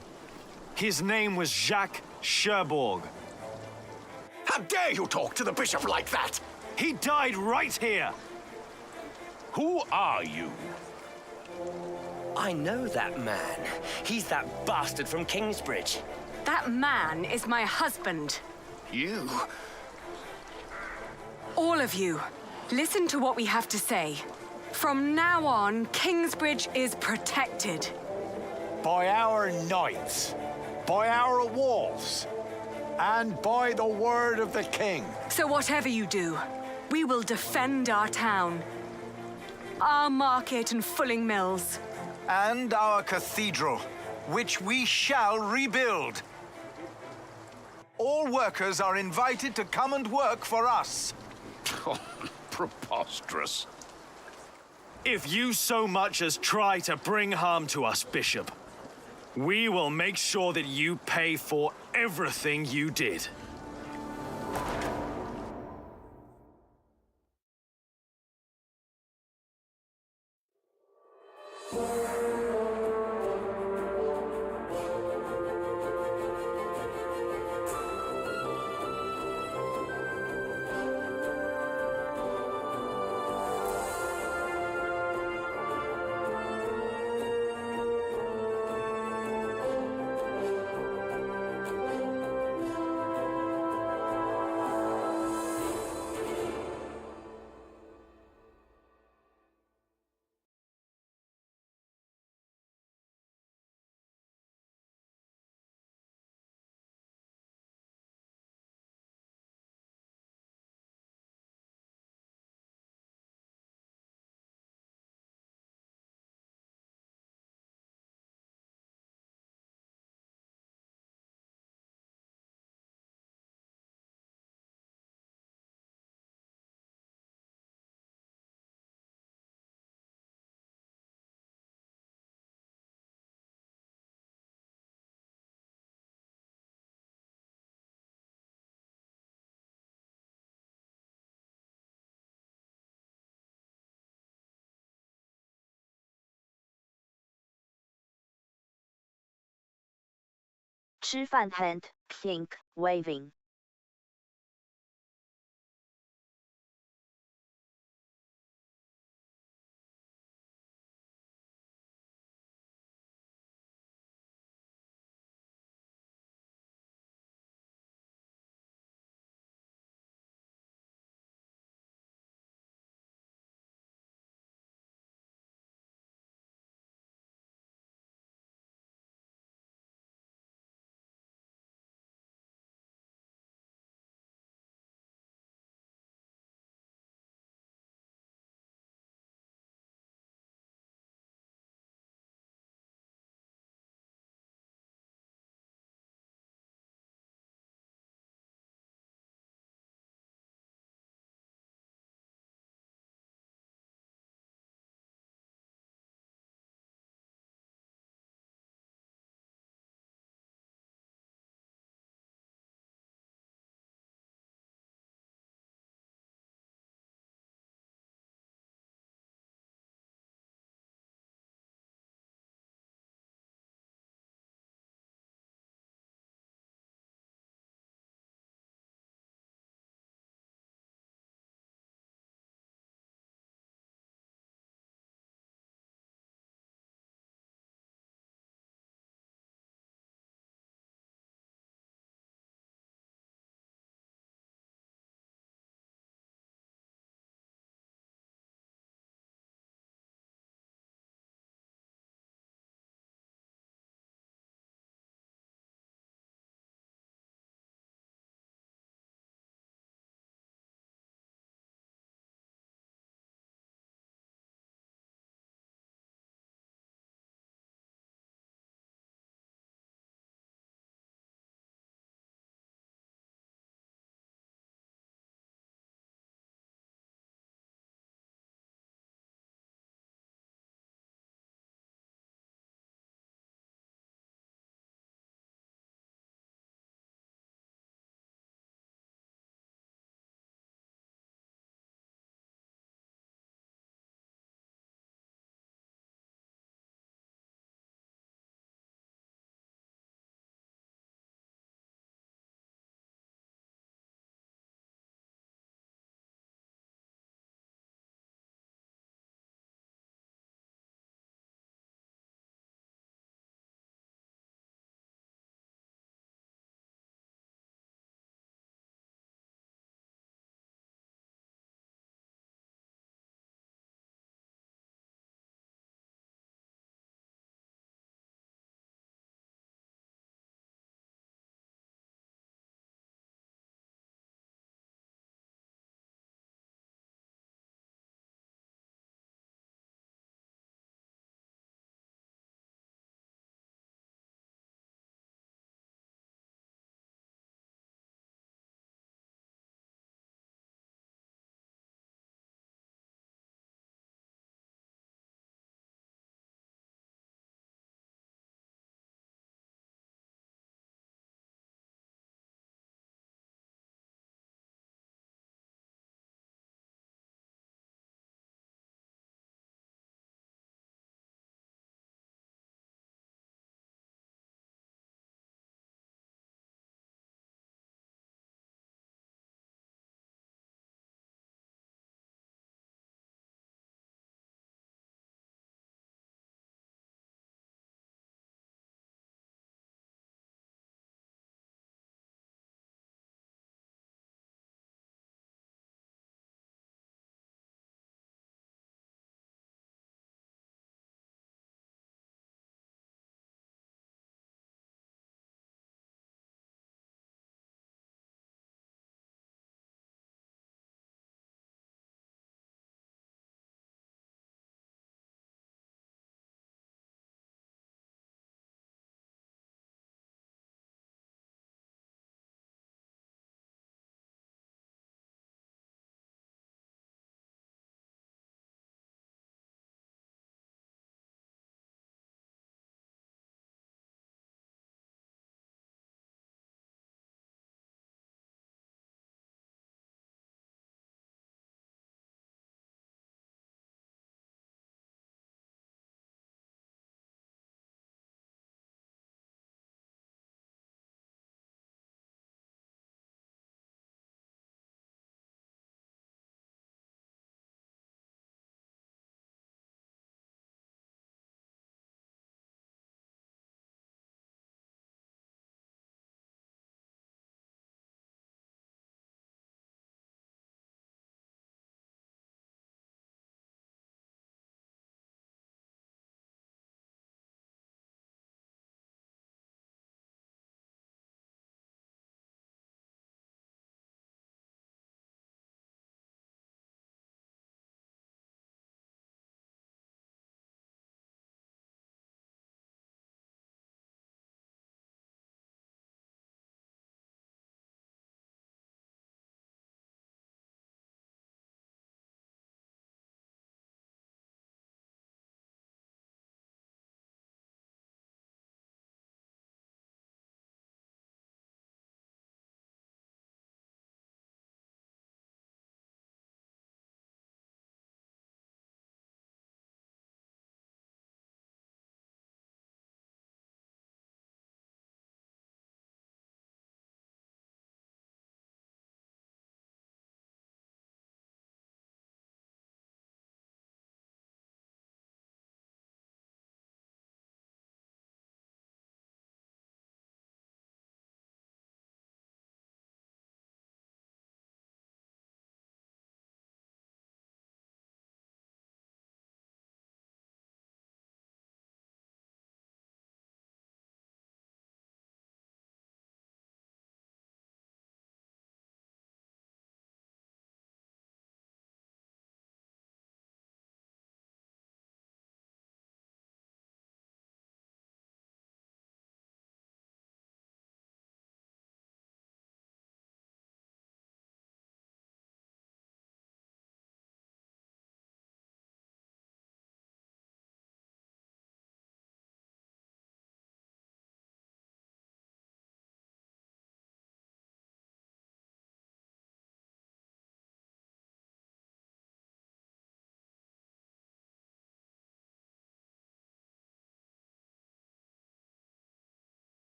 His name was Jacques Cherbourg. How dare you talk to the bishop like that? He died right here. Who are you? I know that man. He's that bastard from Kingsbridge. That man is my husband. You? All of you, listen to what we have to say. From now on, Kingsbridge is protected. By our knights, by our walls, and by the word of the king. So whatever you do, we will defend our town, our market and fulling mills. And our cathedral, which we shall rebuild. All workers are invited to come and work for us. Preposterous. If you so much as try to bring harm to us, Bishop, we will make sure that you pay for everything you did. 吃饭 hand clink waving.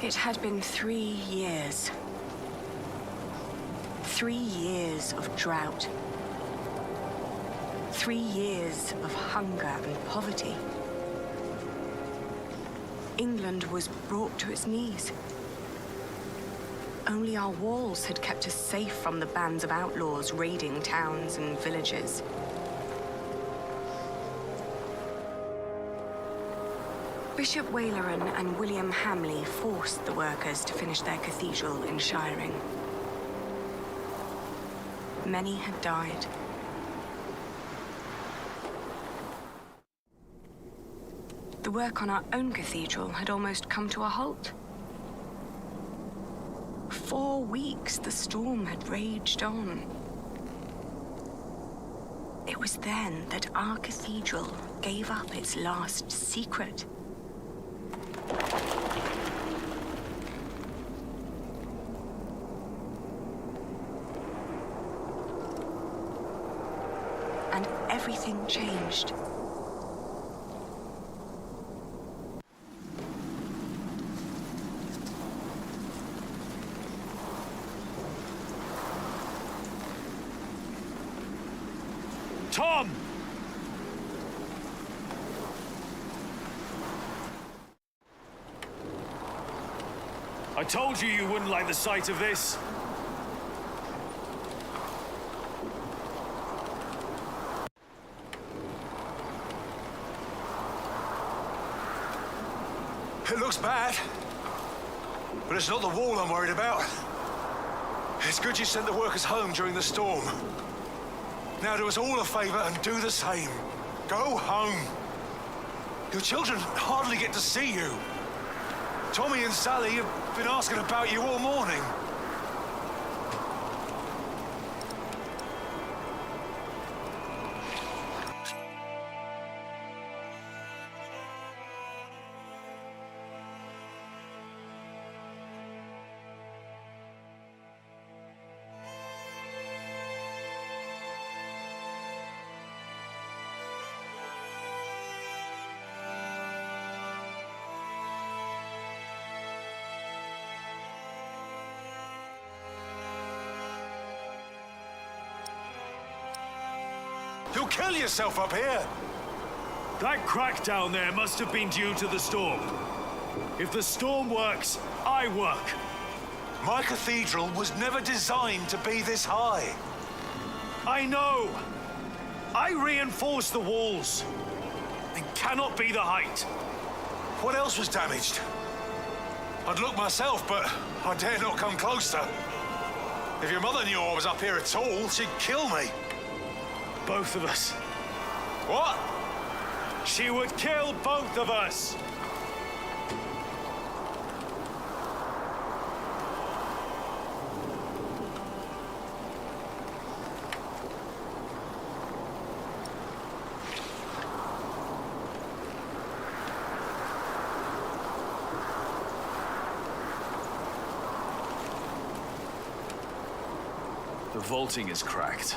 It had been 3 years. 3 years of drought. 3 years of hunger and poverty. England was brought to its knees. Only our walls had kept us safe from the bands of outlaws raiding towns and villages. Bishop Waleran and William Hamley forced the workers to finish their cathedral in Shiring. Many had died. The work on our own cathedral had almost come to a halt. 4 weeks the storm had raged on. It was then that our cathedral gave up its last secret. And everything changed. Tom! I told you you wouldn't like the sight of this. It looks bad, but it's not the wall I'm worried about. It's good you sent the workers home during the storm. Now do us all a favor and do the same. Go home. Your children hardly get to see you. Tommy and Sally have been asking about you all morning. You'll kill yourself up here. That crack down there must have been due to the storm. If the storm works, I work. My cathedral was never designed to be this high. I know. I reinforced the walls. It cannot be the height. What else was damaged? I'd look myself, but I dare not come closer. If your mother knew I was up here at all, she'd kill me. Both of us. What? She would kill both of us. The vaulting is cracked.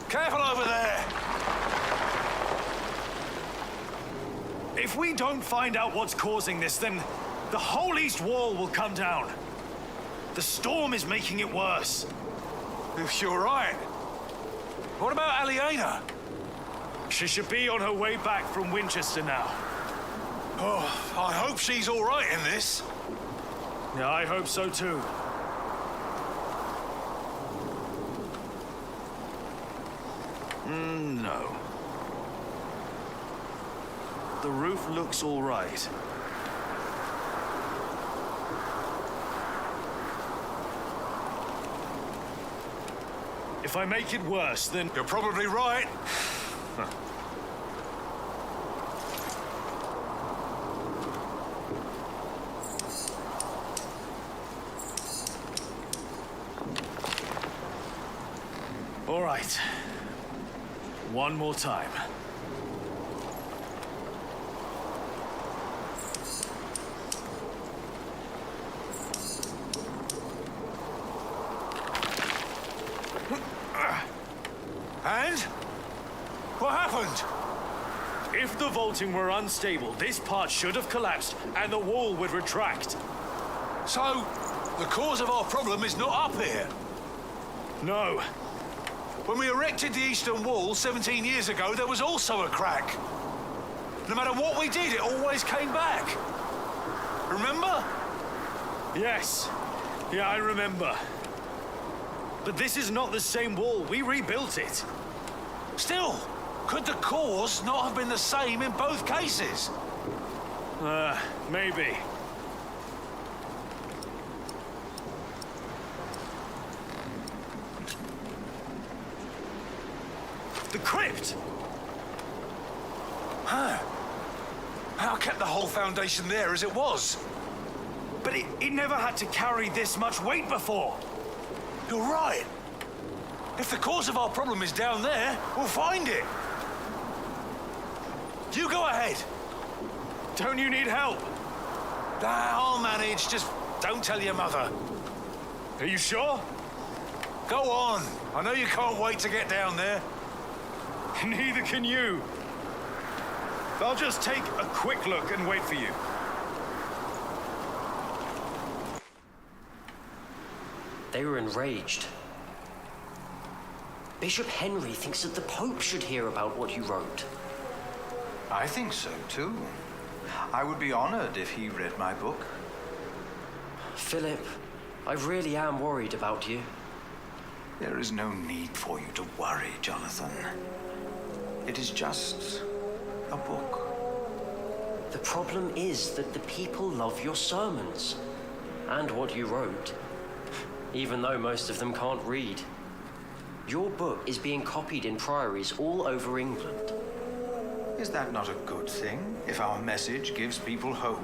Careful over there! If we don't find out what's causing this, then the whole east wall will come down. The storm is making it worse. You're right. What about Aliena? She should be on her way back from Winchester now. Oh, I hope she's all right in this. Yeah, I hope so too. No. The roof looks all right. If I make it worse, then... You're probably right. All right. One more time. And? What happened? If the vaulting were unstable, this part should have collapsed and the wall would retract. So, the cause of our problem is not up here? No. When we erected the eastern wall 17 years ago, there was also a crack. No matter what we did, it always came back. Remember? Yes. Yeah, I remember. But this is not the same wall. We rebuilt it. Still, could the cause not have been the same in both cases? Maybe. The crypt! Huh. I kept the whole foundation there as it was. But it never had to carry this much weight before. You're right. If the cause of our problem is down there, we'll find it. You go ahead. Don't you need help? I'll manage. Just don't tell your mother. Are you sure? Go on. I know you can't wait to get down there. Neither can you. I'll just take a quick look and wait for you. They were enraged. Bishop Henry thinks that the Pope should hear about what you wrote. I think so, too. I would be honored if he read my book. Philip, I really am worried about you. There is no need for you to worry, Jonathan. It is just a book. The problem is that the people love your sermons and what you wrote, even though most of them can't read. Your book is being copied in priories all over England. Is that not a good thing, if our message gives people hope?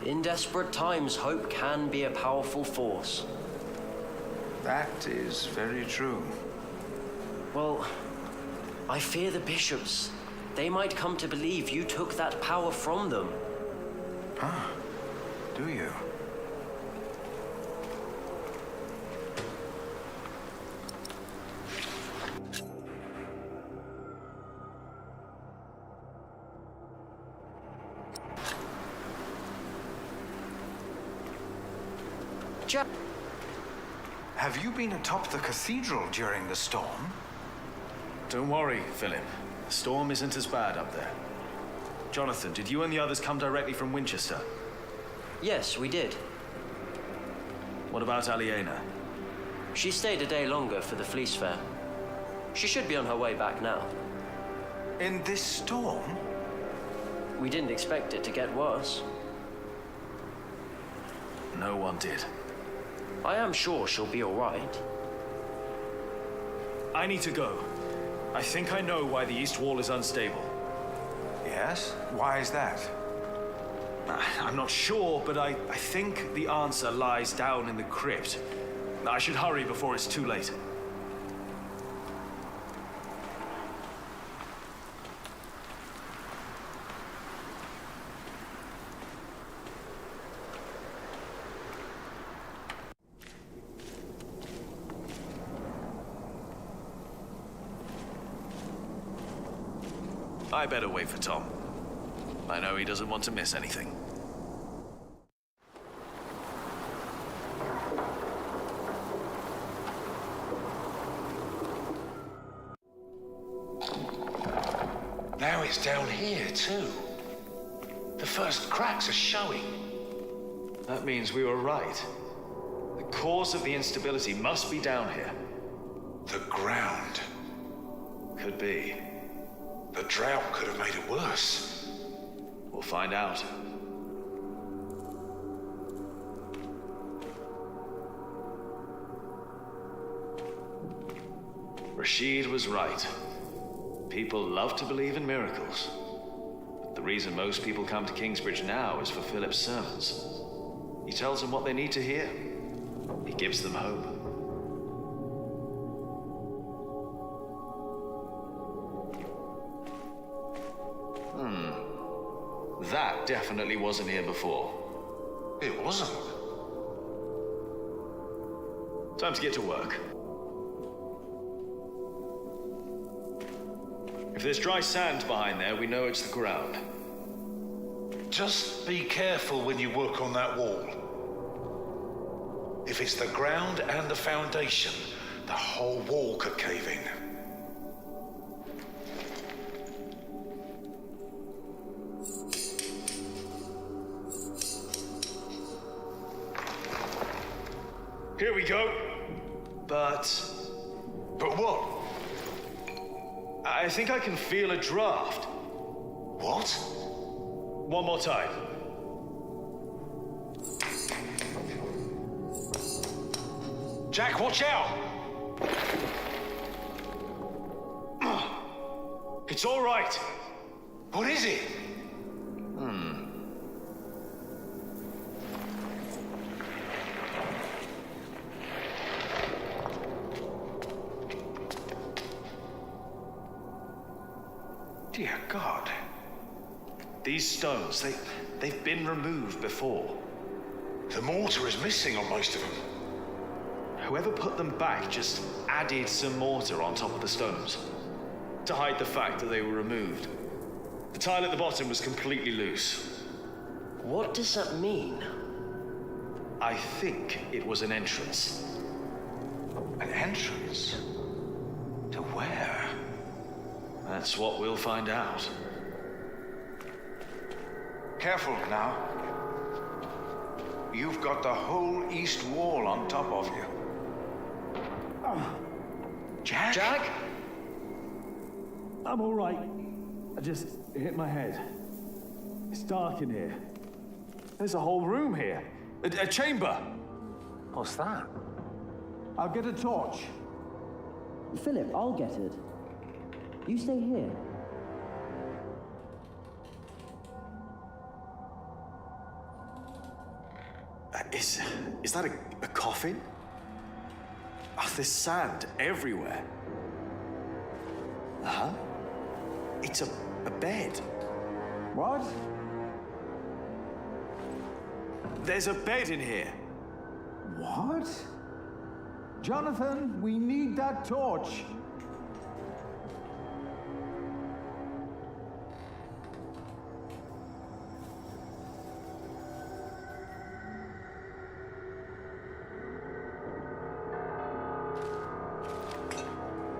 In desperate times, hope can be a powerful force. That is very true. Well, I fear the bishops. They might come to believe you took that power from them. Ah, do you? Have you been atop the cathedral during the storm? Don't worry, Philip. The storm isn't as bad up there. Jonathan, did you and the others come directly from Winchester? Yes, we did. What about Aliena? She stayed a day longer for the Fleece Fair. She should be on her way back now. In this storm? We didn't expect it to get worse. No one did. I am sure she'll be all right. I need to go. I think I know why the east wall is unstable. Yes? Why is that? I'm not sure, but I think the answer lies down in the crypt. I should hurry before it's too late. I better wait for Tom. I know he doesn't want to miss anything. Now it's down here, too. The first cracks are showing. That means we were right. The cause of the instability must be down here. The ground. Could be. The drought could have made it worse. We'll find out. Rashid was right. People love to believe in miracles. But the reason most people come to Kingsbridge now is for Philip's sermons. He tells them what they need to hear. He gives them hope. That definitely wasn't here before. It wasn't. Time to get to work. If there's dry sand behind there, we know it's the ground. Just be careful when you work on that wall. If it's the ground and the foundation, the whole wall could cave in. Here we go. But what? I think I can feel a draft. What? One more time. Jack, watch out! It's all right. What is it? Dear God. These stones, they've been removed before. The mortar is missing on most of them. Whoever put them back just added some mortar on top of the stones to hide the fact that they were removed. The tile at the bottom was completely loose. What does that mean? I think it was an entrance. An entrance? To where? That's what we'll find out. Careful now. You've got the whole east wall on top of you. Jack? Jack? I'm all right. I just hit my head. It's dark in here. There's a whole room here. A chamber. What's that? I'll get a torch. Philip, I'll get it. You stay here. Is that a coffin? Oh, there's sand everywhere. Huh? It's a bed. What? There's a bed in here. What? Jonathan, we need that torch.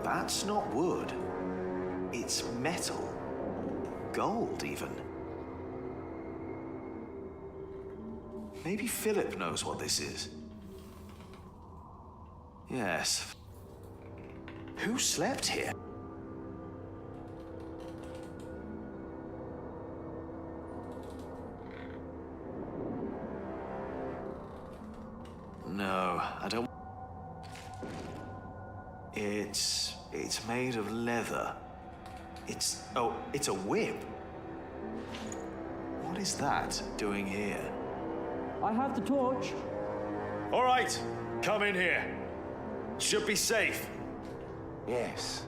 That's not wood. It's metal. Gold, even. Maybe Philip knows what this is. Yes. Who slept here? No, I don't... It's made of leather. It's a whip. What is that doing here? I have the torch. All right, come in here. Should be safe. Yes.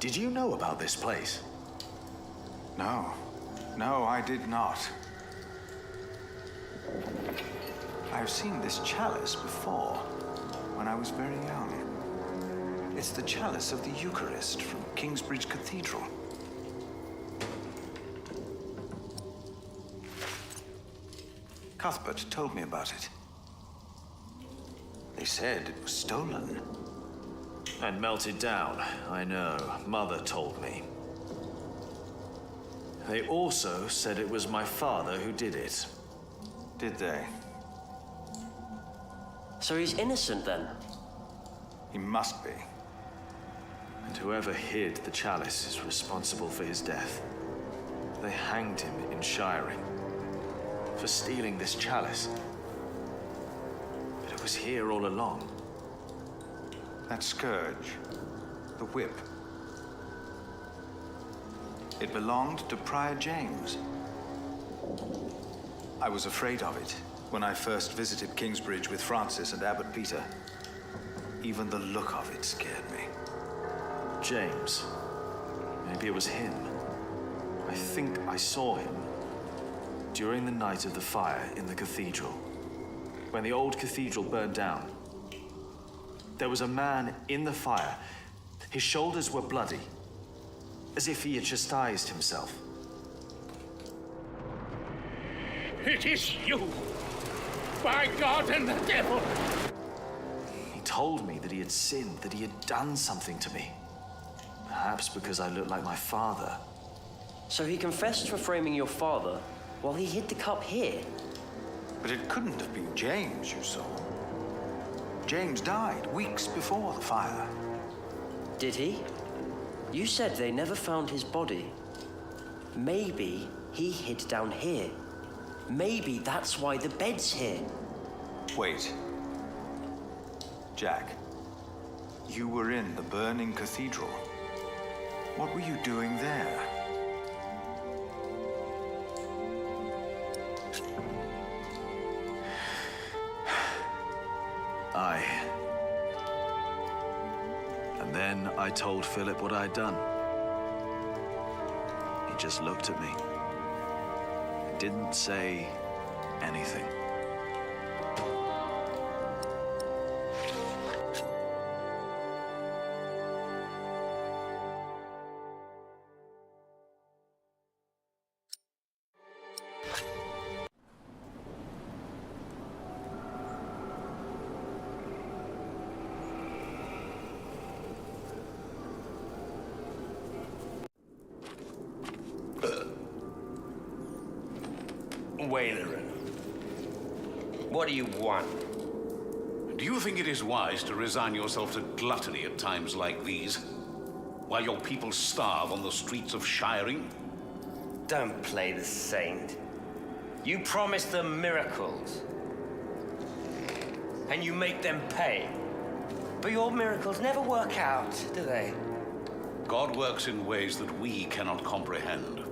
Did you know about this place? No. No, I did not. I've seen this chalice before, when I was very young. It's the chalice of the Eucharist from Kingsbridge Cathedral. Cuthbert told me about it. They said it was stolen. And melted down, I know. Mother told me. They also said it was my father who did it. Did they? So he's innocent then? He must be. And whoever hid the chalice is responsible for his death. They hanged him in Shiring for stealing this chalice. But it was here all along. That scourge, the whip. It belonged to Prior James. I was afraid of it when I first visited Kingsbridge with Francis and Abbot Peter. Even the look of it scared me. James. Maybe it was him. I think I saw him during the night of the fire in the cathedral. when the old cathedral burned down. There was a man in the fire. His shoulders were bloody, as if he had chastised himself. It is you! By God and the devil! He told me that he had sinned, that he had done something to me. Perhaps because I looked like my father. So he confessed for framing your father while he hid the cup here? But it couldn't have been James you saw. James died weeks before the fire. Did he? You said they never found his body. Maybe he hid down here. Maybe that's why the bed's here. Wait. Jack, you were in the burning cathedral. What were you doing there? And then I told Philip what I'd done. He just looked at me. He didn't say anything. Wailerin, what do you want? Do you think it is wise to resign yourself to gluttony at times like these, while your people starve on the streets of Shiring? Don't play the saint. You promise them miracles, and you make them pay. But your miracles never work out, do they? God works in ways that we cannot comprehend.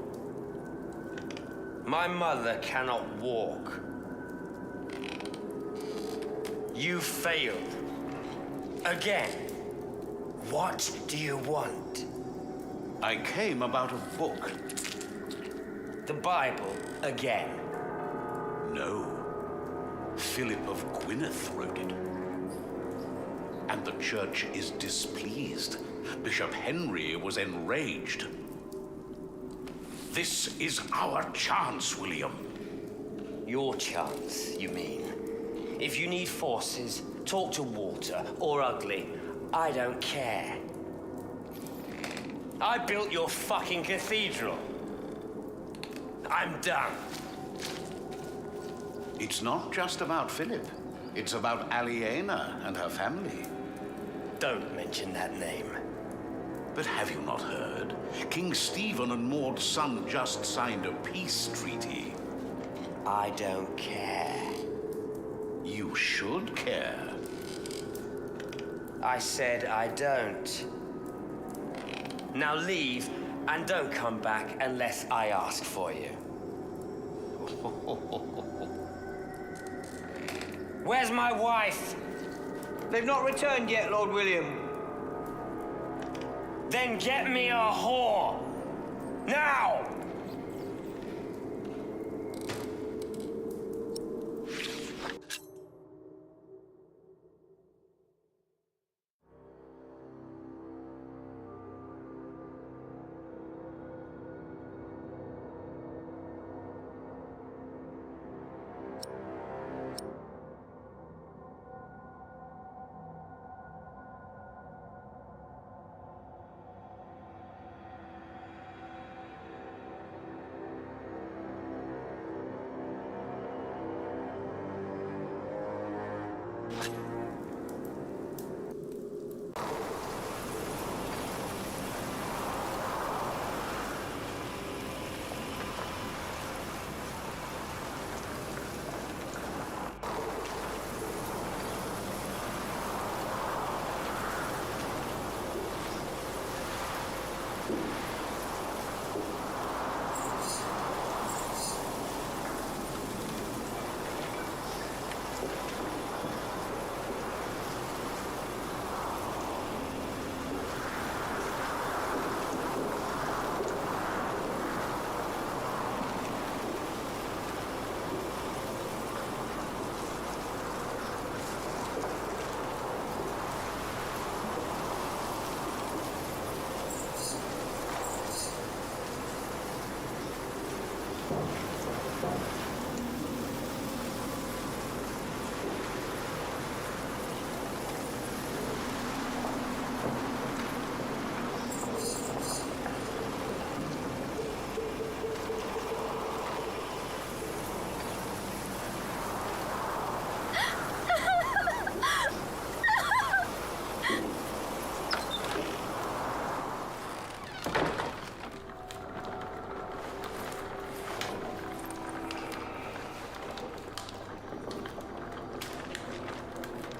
My mother cannot walk. You failed. Again. What do you want? I came about a book. The Bible again? No. Philip of Gwynedd wrote it. And the church is displeased. Bishop Henry was enraged. This is our chance, William. Your chance, you mean? If you need forces, talk to Walter or Ugly. I don't care. I built your fucking cathedral. I'm done. It's not just about Philip. It's about Aliena and her family. Don't mention that name. But have you not heard? King Stephen and Maud's son just signed a peace treaty. I don't care. You should care. I said I don't. Now leave and don't come back unless I ask for you. Where's my wife? They've not returned yet, Lord William. Then get me a whore! Now!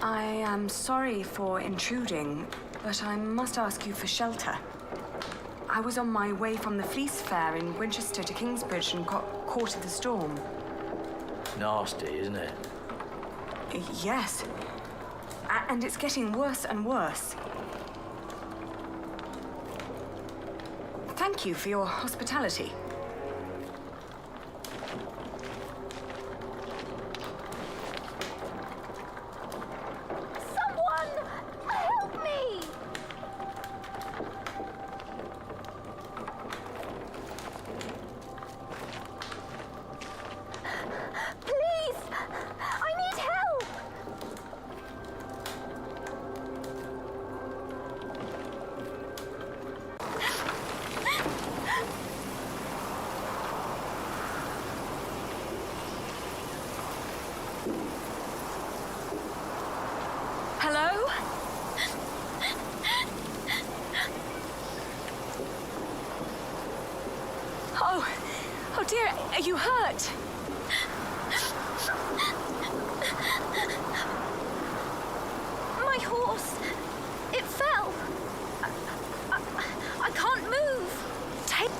I am sorry for intruding, but I must ask you for shelter. I was on my way from the Fleece Fair in Winchester to Kingsbridge and got caught in the storm. Nasty, isn't it? Yes. And it's getting worse and worse. Thank you for your hospitality. Hello? Oh dear, are you hurt? My horse, it fell. I can't move. Take...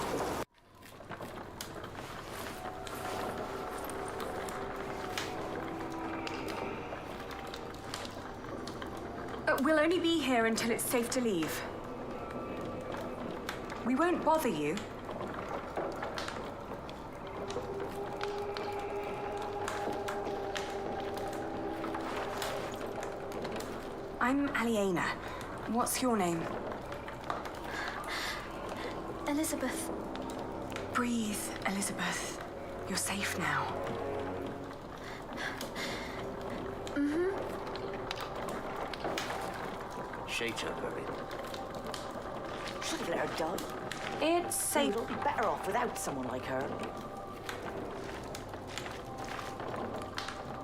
We'll only be here until it's safe to leave. We won't bother you. I'm Aliena. What's your name? Elizabeth. Breathe, Elizabeth. You're safe now. Ch.Luby. Should have let her die. It's safe. You'll be better off without someone like her.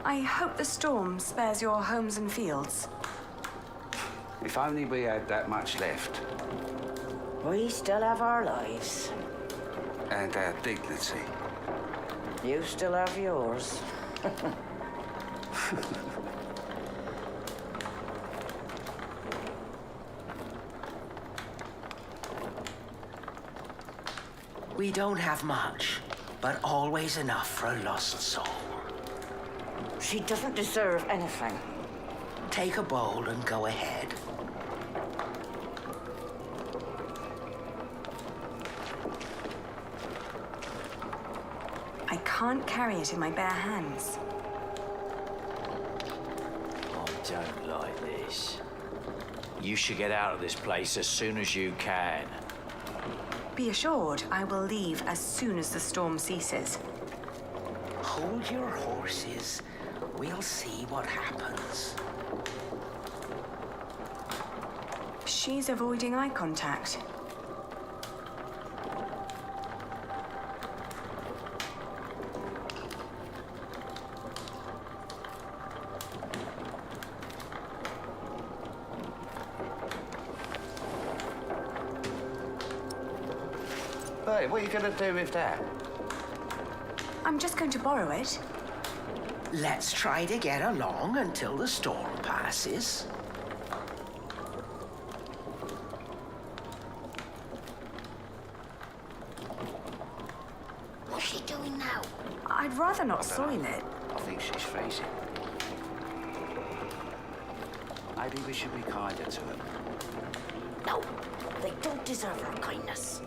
I hope the storm spares your homes and fields. If only we had that much left. We still have our lives. And our dignity. You still have yours. We don't have much, but always enough for a lost soul. She doesn't deserve anything. Take a bowl and go ahead. I can't carry it in my bare hands. I don't like this. You should get out of this place as soon as you can. Be assured, I will leave as soon as the storm ceases. Hold your horses. We'll see what happens. She's avoiding eye contact. Hey, what are you going to do with that? I'm just going to borrow it. Let's try to get along until the storm passes. What's she doing now? I'd rather not soil it. I think she's freezing. Maybe we should be kinder to her. No, they don't deserve our kindness.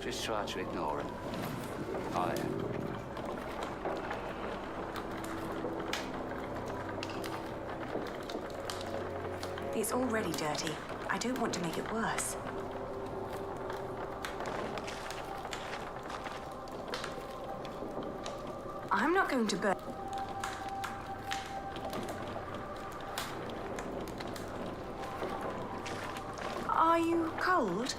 Just try to ignore it. I am. It's already dirty. I don't want to make it worse. I'm not going to burn. Are you cold?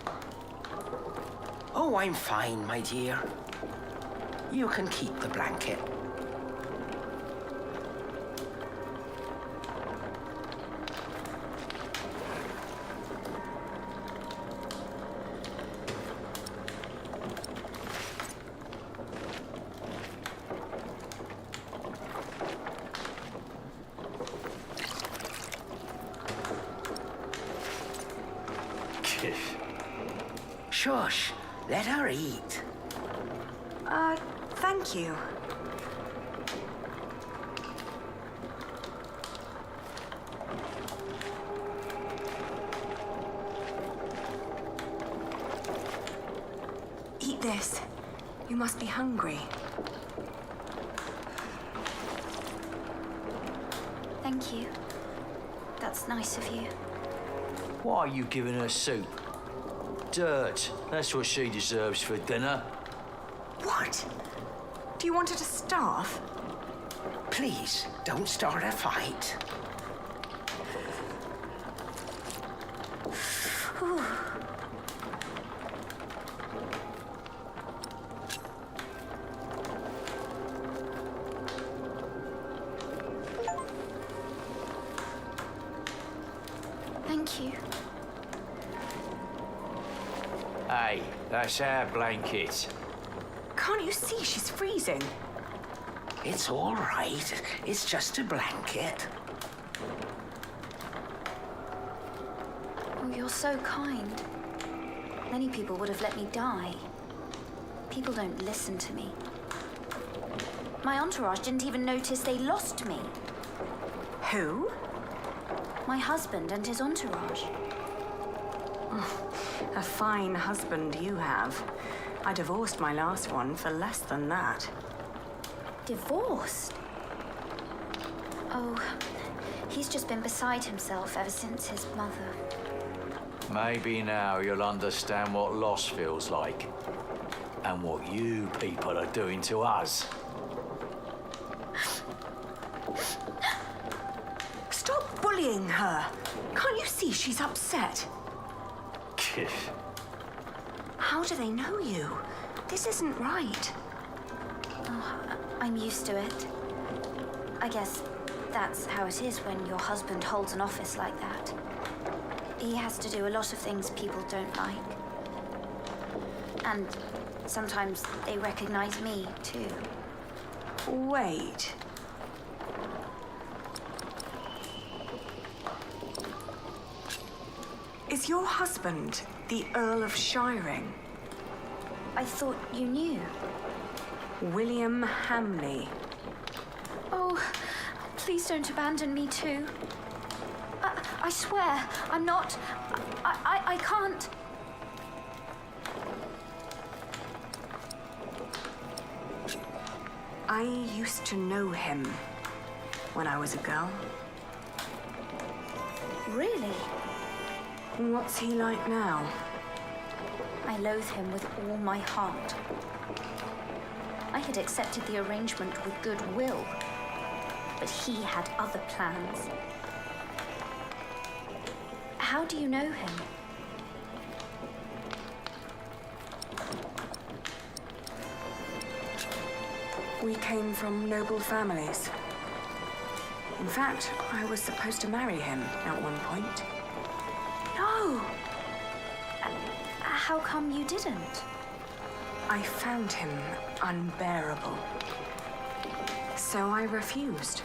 Oh, I'm fine, my dear. You can keep the blanket. Shush. Let her eat. Thank you. Eat this. You must be hungry. Thank you. That's nice of you. Why are you giving her soup? Dirt. That's what she deserves for dinner. What? Do you want her to starve? Please, don't start a fight. Thank you. Hey, that's our blanket. Can't you see she's freezing? It's all right. It's just a blanket. Oh, you're so kind. Many people would have let me die. People don't listen to me. My entourage didn't even notice they lost me. Who? My husband and his entourage. A fine husband you have. I divorced my last one for less than that. Divorced? Oh, he's just been beside himself ever since his mother. Maybe now you'll understand what loss feels like. And what you people are doing to us. Stop bullying her. Can't you see she's upset? How do they know you? This isn't right. Oh, I'm used to it. I guess that's how it is when your husband holds an office like that. He has to do a lot of things people don't like. And sometimes they recognize me, too. Wait. Is your husband the Earl of Shiring? I thought you knew. William Hamley. Oh, please don't abandon me too. I swear, I'm not... I can't... I used to know him when I was a girl. Really? What's he like now? I loathe him with all my heart. I had accepted the arrangement with goodwill, but he had other plans. How do you know him? We came from noble families. In fact, I was supposed to marry him at one point. No! How come you didn't? I found him unbearable. So I refused.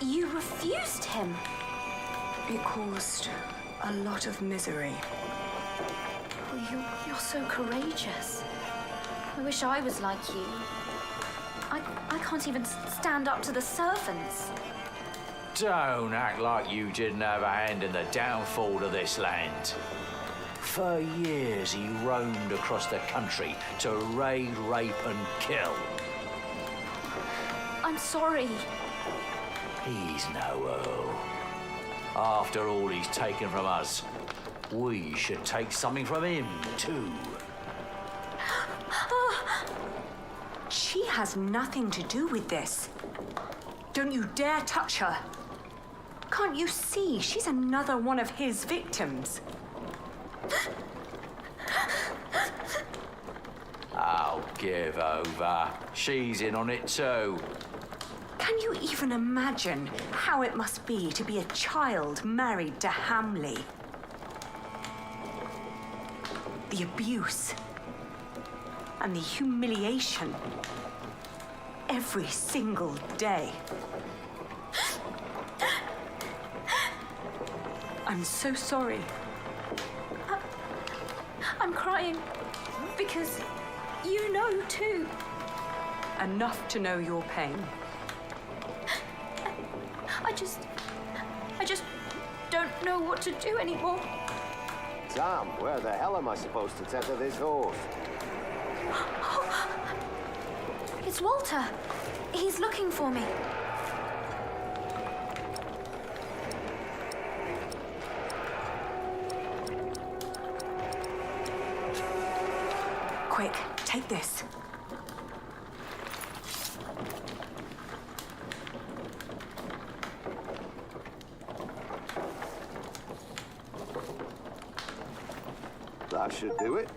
You refused him? It caused a lot of misery. Oh, you're so courageous. I wish I was like you. I can't even stand up to the servants. Don't act like you didn't have a hand in the downfall of this land. For years he roamed across the country to raid, rape and kill. I'm sorry. He's no Earl. After all he's taken from us, we should take something from him too. She has nothing to do with this. Don't you dare touch her. Can't you see she's another one of his victims? Oh, give over. She's in on it too. Can you even imagine how it must be to be a child married to Hamley? The abuse and the humiliation every single day. I'm so sorry. I'm crying because you know too. Enough to know your pain. I just don't know what to do anymore. Sam, where the hell am I supposed to tether this horse? It's Walter. He's looking for me. Quick, take this. That should do it.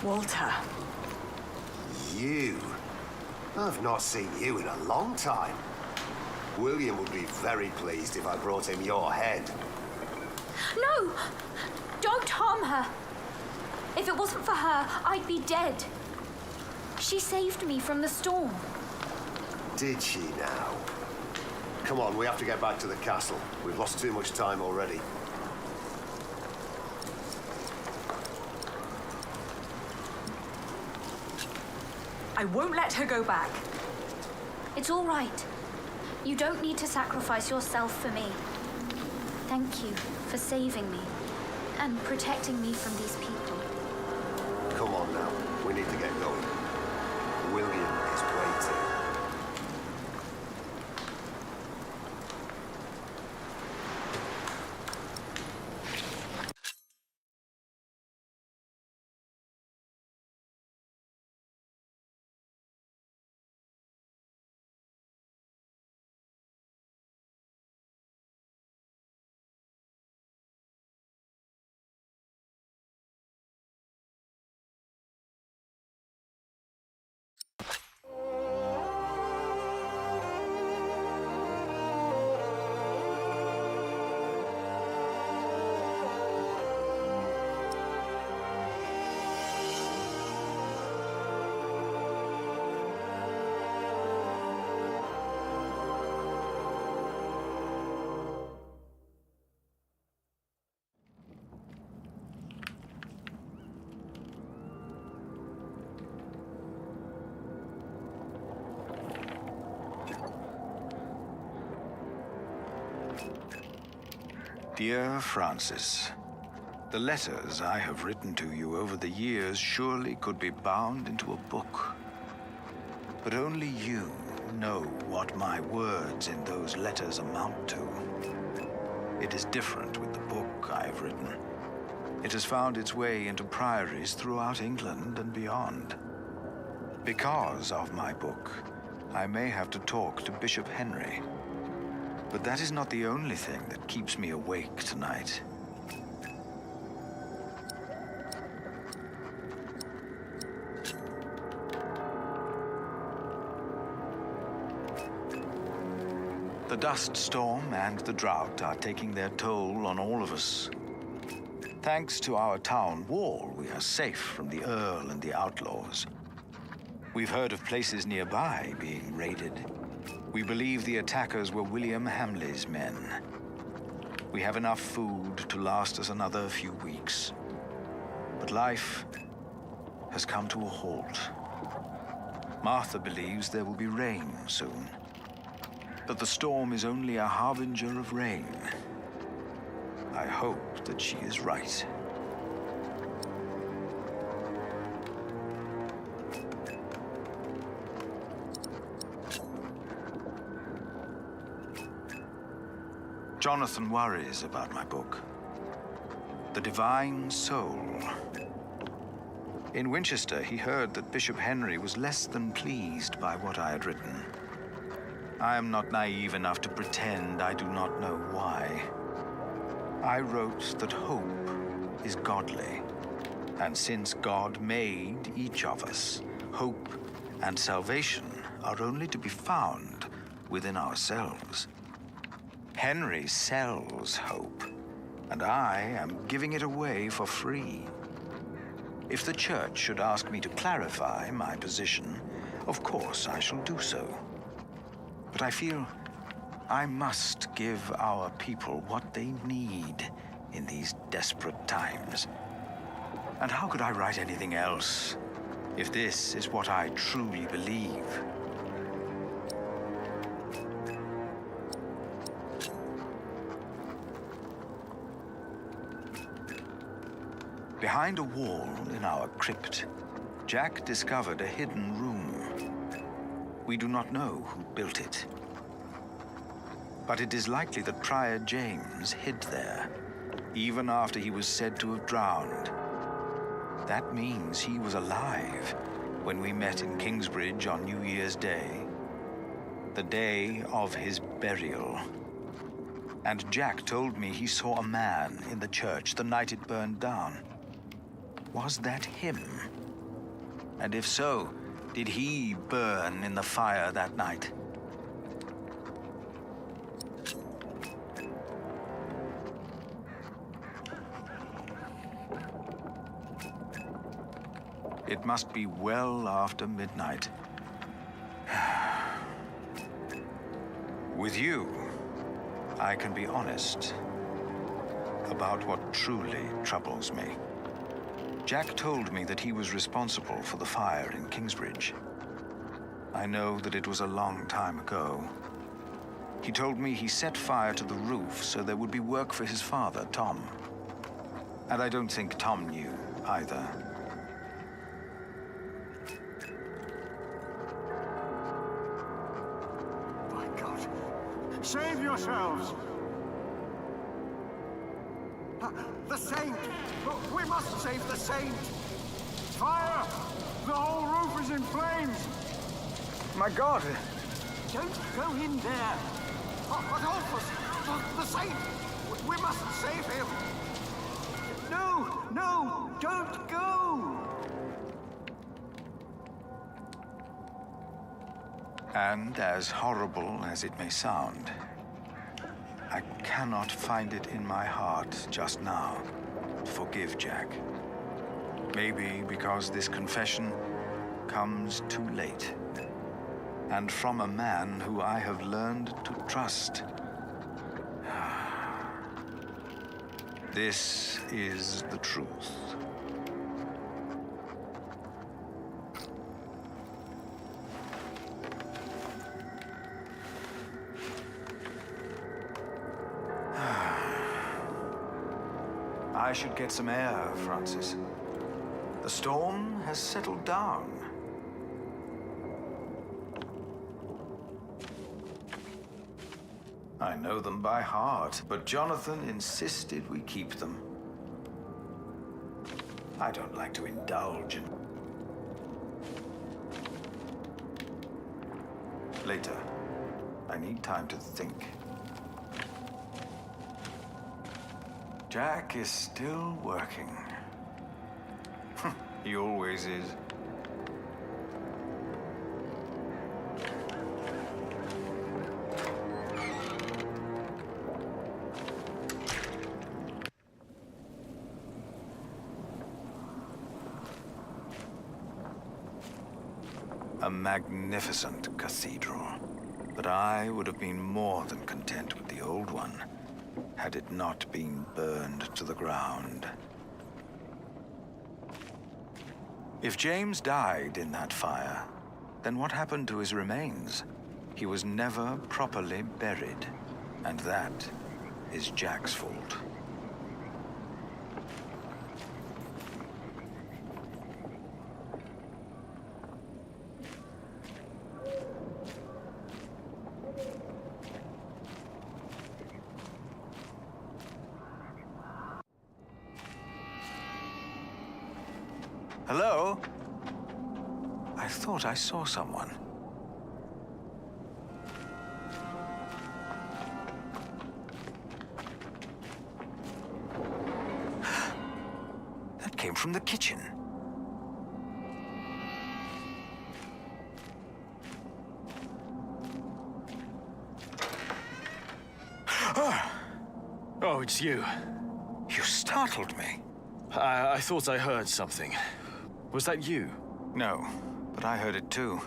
Walter. You? I've not seen you in a long time. William would be very pleased if I brought him your head. No! Don't harm her. If it wasn't for her, I'd be dead. She saved me from the storm. Did she now? Come on, we have to get back to the castle. We've lost too much time already. I won't let her go back. It's all right. You don't need to sacrifice yourself for me. Thank you for saving me and protecting me from these people. Come on now, we need to get going. William is waiting. Dear Francis, the letters I have written to you over the years surely could be bound into a book. But only you know what my words in those letters amount to. It is different with the book I have written. It has found its way into priories throughout England and beyond. Because of my book, I may have to talk to Bishop Henry. But that is not the only thing that keeps me awake tonight. The dust storm and the drought are taking their toll on all of us. Thanks to our town wall, we are safe from the Earl and the outlaws. We've heard of places nearby being raided. We believe the attackers were William Hamley's men. We have enough food to last us another few weeks. But life has come to a halt. Martha believes there will be rain soon. But the storm is only a harbinger of rain. I hope that she is right. Jonathan worries about my book, The Divine Soul. In Winchester, he heard that Bishop Henry was less than pleased by what I had written. I am not naive enough to pretend I do not know why. I wrote that hope is godly, and since God made each of us, hope and salvation are only to be found within ourselves. Henry sells hope, and I am giving it away for free. If the church should ask me to clarify my position, of course I shall do so. But I feel I must give our people what they need in these desperate times. And how could I write anything else if this is what I truly believe? Behind a wall in our crypt, Jack discovered a hidden room. We do not know who built it, but it is likely that Prior James hid there, even after he was said to have drowned. That means he was alive when we met in Kingsbridge on New Year's Day, the day of his burial. And Jack told me he saw a man in the church the night it burned down. Was that him? And if so, did he burn in the fire that night? It must be well after midnight. With you, I can be honest about what truly troubles me. Jack told me that he was responsible for the fire in Kingsbridge. I know that it was a long time ago. He told me he set fire to the roof so there would be work for his father, Tom. And I don't think Tom knew either. My God. Save yourselves! The Saint! We must save the Saint! Fire! The whole roof is in flames! My God! Don't go in there! Adolphus! The Saint! We must save him! No! No! Don't go! And as horrible as it may sound, I cannot find it in my heart just now to forgive Jack. Maybe because this confession comes too late, and from a man who I have learned to trust. This is the truth. I should get some air, Francis. The storm has settled down. I know them by heart, but Jonathan insisted we keep them. I don't like to indulge in... Later. I need time to think. Jack is still working. He always is. A magnificent cathedral, but I would have been more than content with the old one, had it not been burned to the ground. If James died in that fire, then what happened to his remains? He was never properly buried, and that is Jack's fault. Hello? I thought I saw someone. That came from the kitchen. Oh, it's you. You startled me. I thought I heard something. Was that you? No, but I heard it too.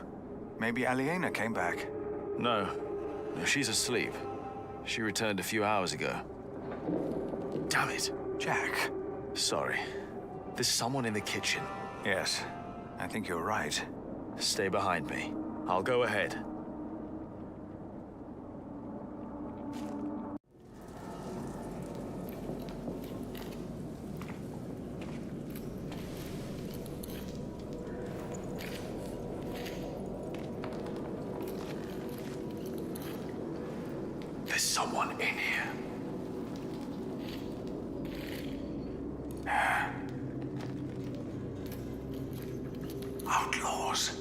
Maybe Aliena came back. No. She's asleep. She returned a few hours ago. Damn it. Jack. Sorry. There's someone in the kitchen. Yes, I think you're right. Stay behind me. I'll go ahead. There's someone in here. Outlaws.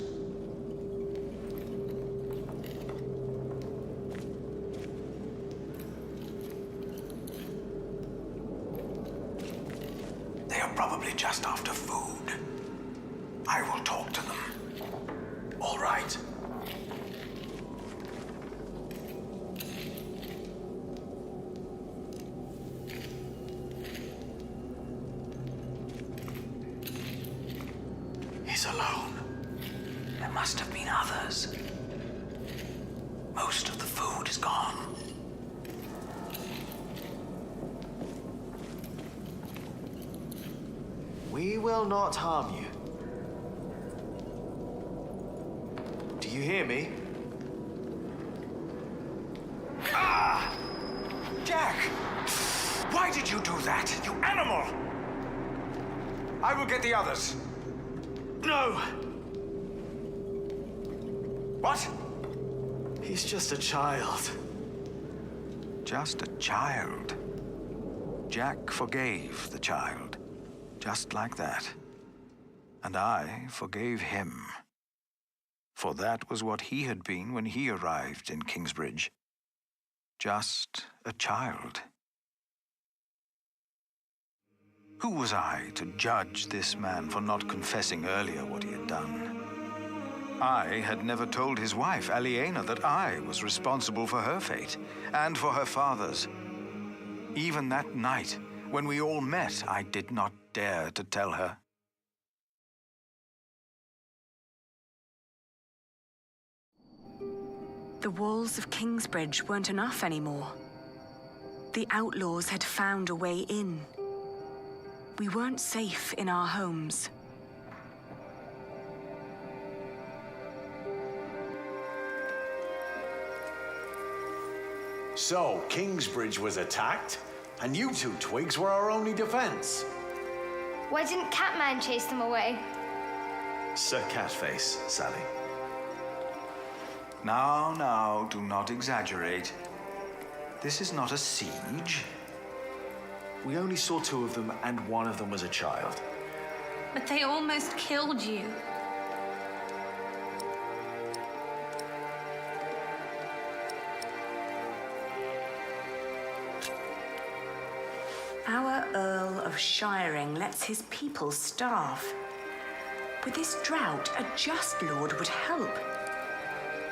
They are probably just after food. I will talk to them. All right. He's alone. There must have been others. Most of the food is gone. We will not harm you. Do you hear me? Ah! Jack! Why did you do that, you animal? I will get the others. No! What? He's just a child. Just a child. Jack forgave the child. Just like that. And I forgave him. For that was what he had been when he arrived in Kingsbridge. Just a child. Who was I to judge this man for not confessing earlier what he had done? I had never told his wife, Aliena, that I was responsible for her fate and for her father's. Even that night, when we all met, I did not dare to tell her. The walls of Kingsbridge weren't enough anymore. The outlaws had found a way in. We weren't safe in our homes. So, Kingsbridge was attacked, and you two twigs were our only defense. Why didn't Catman chase them away? Sir Catface, Sally. Now, do not exaggerate. This is not a siege. We only saw two of them, and one of them was a child. But they almost killed you. Our Earl of Shiring lets his people starve. With this drought, a just lord would help.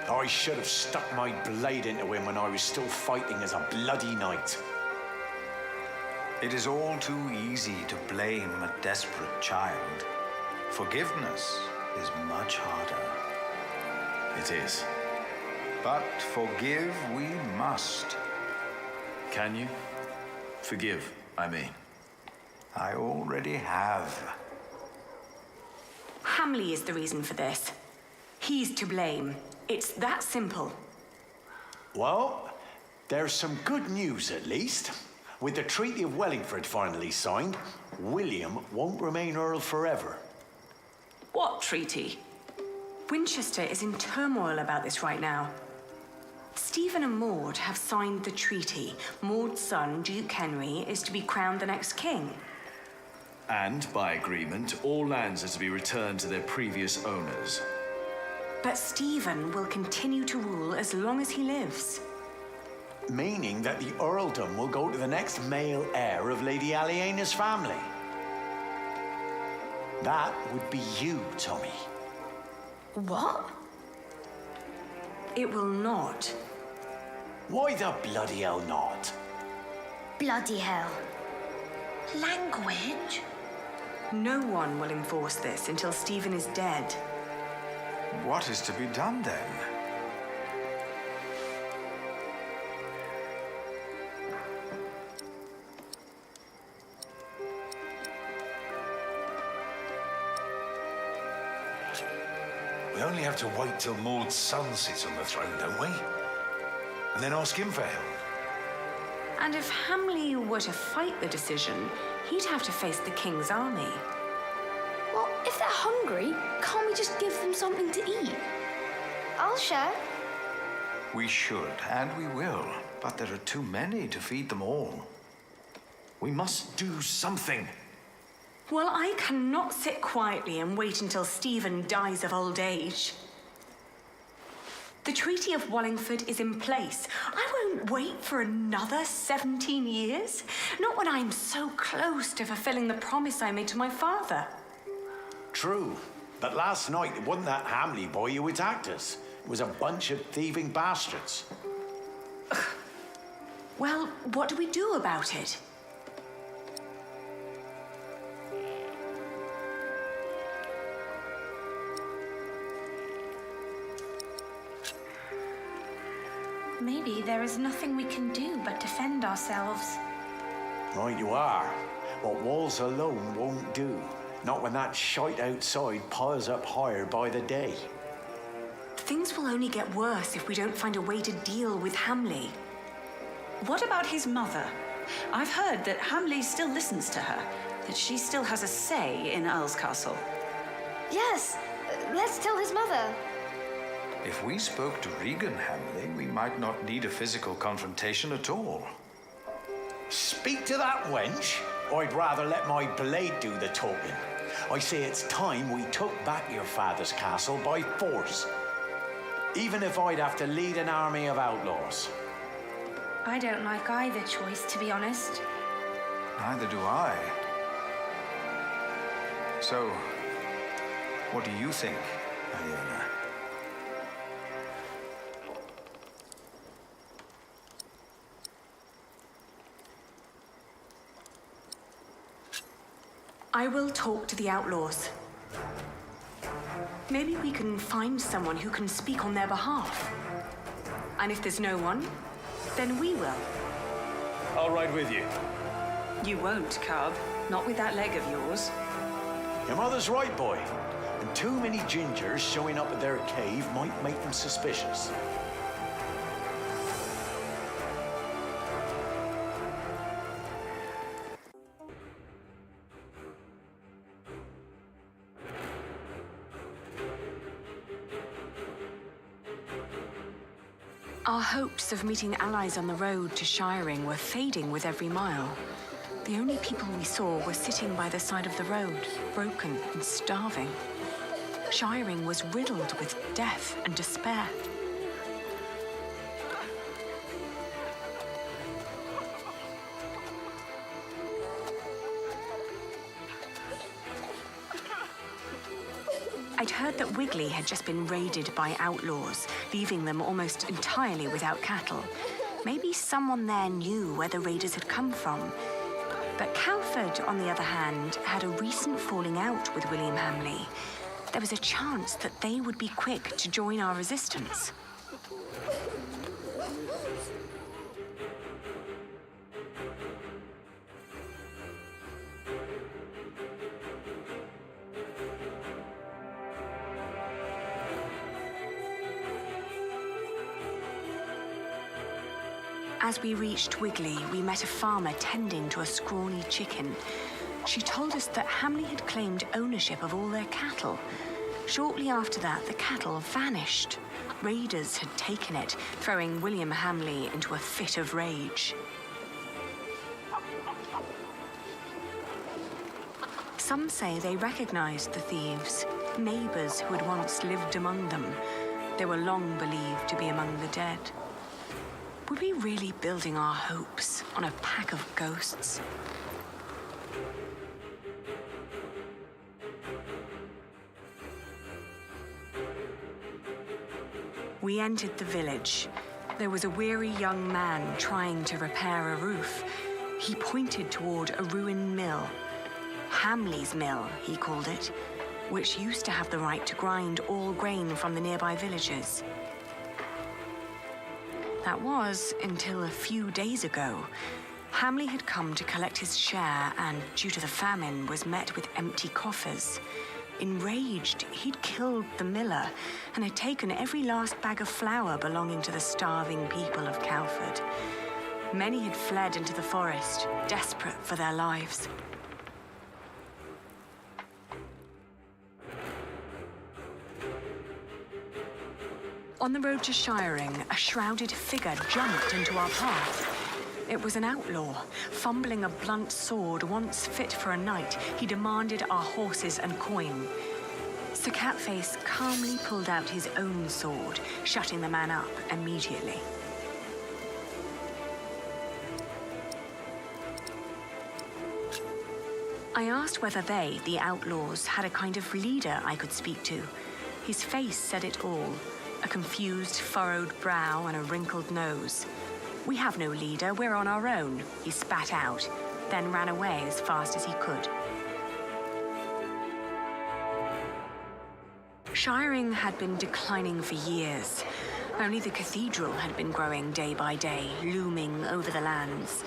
I should have stuck my blade into him when I was still fighting as a bloody knight. It is all too easy to blame a desperate child. Forgiveness is much harder. It is. But forgive we must. Can you? Forgive, I mean. I already have. Hamley is the reason for this. He's to blame. It's that simple. Well, there's some good news at least. With the Treaty of Wellingford finally signed, William won't remain Earl forever. What treaty? Winchester is in turmoil about this right now. Stephen and Maud have signed the treaty. Maud's son, Duke Henry, is to be crowned the next king. And, by agreement, all lands are to be returned to their previous owners. But Stephen will continue to rule as long as he lives. Meaning that the earldom will go to the next male heir of Lady Aliena's family. That would be you, Tommy. What? It will not. Why the bloody hell not? Bloody hell. Language? No one will enforce this until Stephen is dead. What is to be done then? We only have to wait till Maud's son sits on the throne, don't we? And then ask him for help. And if Hamley were to fight the decision, he'd have to face the king's army. Well, if they're hungry, can't we just give them something to eat? I'll share. We should, and we will. But there are too many to feed them all. We must do something. Well, I cannot sit quietly and wait until Stephen dies of old age. The Treaty of Wallingford is in place. I won't wait for another 17 years. Not when I'm so close to fulfilling the promise I made to my father. True. But last night, it wasn't that Hamley boy who attacked us. It was a bunch of thieving bastards. Well, what do we do about it? Maybe there is nothing we can do but defend ourselves. Right you are. But walls alone won't do. Not when that shite outside piles up higher by the day. Things will only get worse if we don't find a way to deal with Hamley. What about his mother? I've heard that Hamley still listens to her, that she still has a say in Earl's Castle. Yes, let's tell his mother. If we spoke to Regan Hamley, we might not need a physical confrontation at all. Speak to that wench? I'd rather let my blade do the talking. I say it's time we took back your father's castle by force. Even if I'd have to lead an army of outlaws. I don't like either choice, to be honest. Neither do I. So, what do you think, Aliona? I will talk to the outlaws. Maybe we can find someone who can speak on their behalf. And if there's no one, then we will. I'll ride with you. You won't, Cub. Not with that leg of yours. Your mother's right, boy. And too many gingers showing up at their cave might make them suspicious. Our hopes of meeting allies on the road to Shiring were fading with every mile. The only people we saw were sitting by the side of the road, broken and starving. Shiring was riddled with death and despair. I'd heard that Wiggly had just been raided by outlaws, leaving them almost entirely without cattle. Maybe someone there knew where the raiders had come from. But Calford, on the other hand, had a recent falling out with William Hamley. There was a chance that they would be quick to join our resistance. As we reached Wiggly, we met a farmer tending to a scrawny chicken. She told us that Hamley had claimed ownership of all their cattle. Shortly after that, the cattle vanished. Raiders had taken it, throwing William Hamley into a fit of rage. Some say they recognized the thieves, neighbors who had once lived among them. They were long believed to be among the dead. Were we really building our hopes on a pack of ghosts? We entered the village. There was a weary young man trying to repair a roof. He pointed toward a ruined mill. Hamley's Mill, he called it, which used to have the right to grind all grain from the nearby villages. That was until a few days ago. Hamley had come to collect his share and, due to the famine, was met with empty coffers. Enraged, he'd killed the miller and had taken every last bag of flour belonging to the starving people of Calford. Many had fled into the forest, desperate for their lives. On the road to Shiring, a shrouded figure jumped into our path. It was an outlaw. Fumbling a blunt sword once fit for a knight, he demanded our horses and coin. Sir Catface calmly pulled out his own sword, shutting the man up immediately. I asked whether they, the outlaws, had a kind of leader I could speak to. His face said it all. A confused, furrowed brow and a wrinkled nose. "We have no leader, we're on our own," he spat out, then ran away as fast as he could. Shiring had been declining for years. Only the cathedral had been growing day by day, looming over the lands.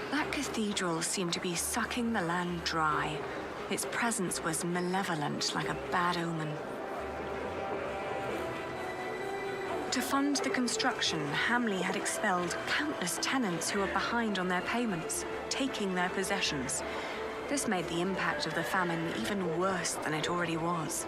That cathedral seemed to be sucking the land dry. Its presence was malevolent, like a bad omen. To fund the construction, Hamley had expelled countless tenants who were behind on their payments, taking their possessions. This made the impact of the famine even worse than it already was.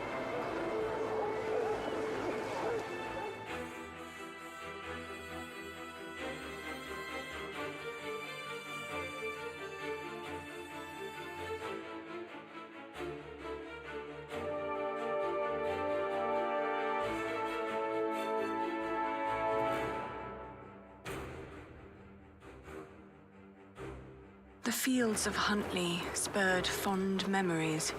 The fields of Huntley spurred fond memories.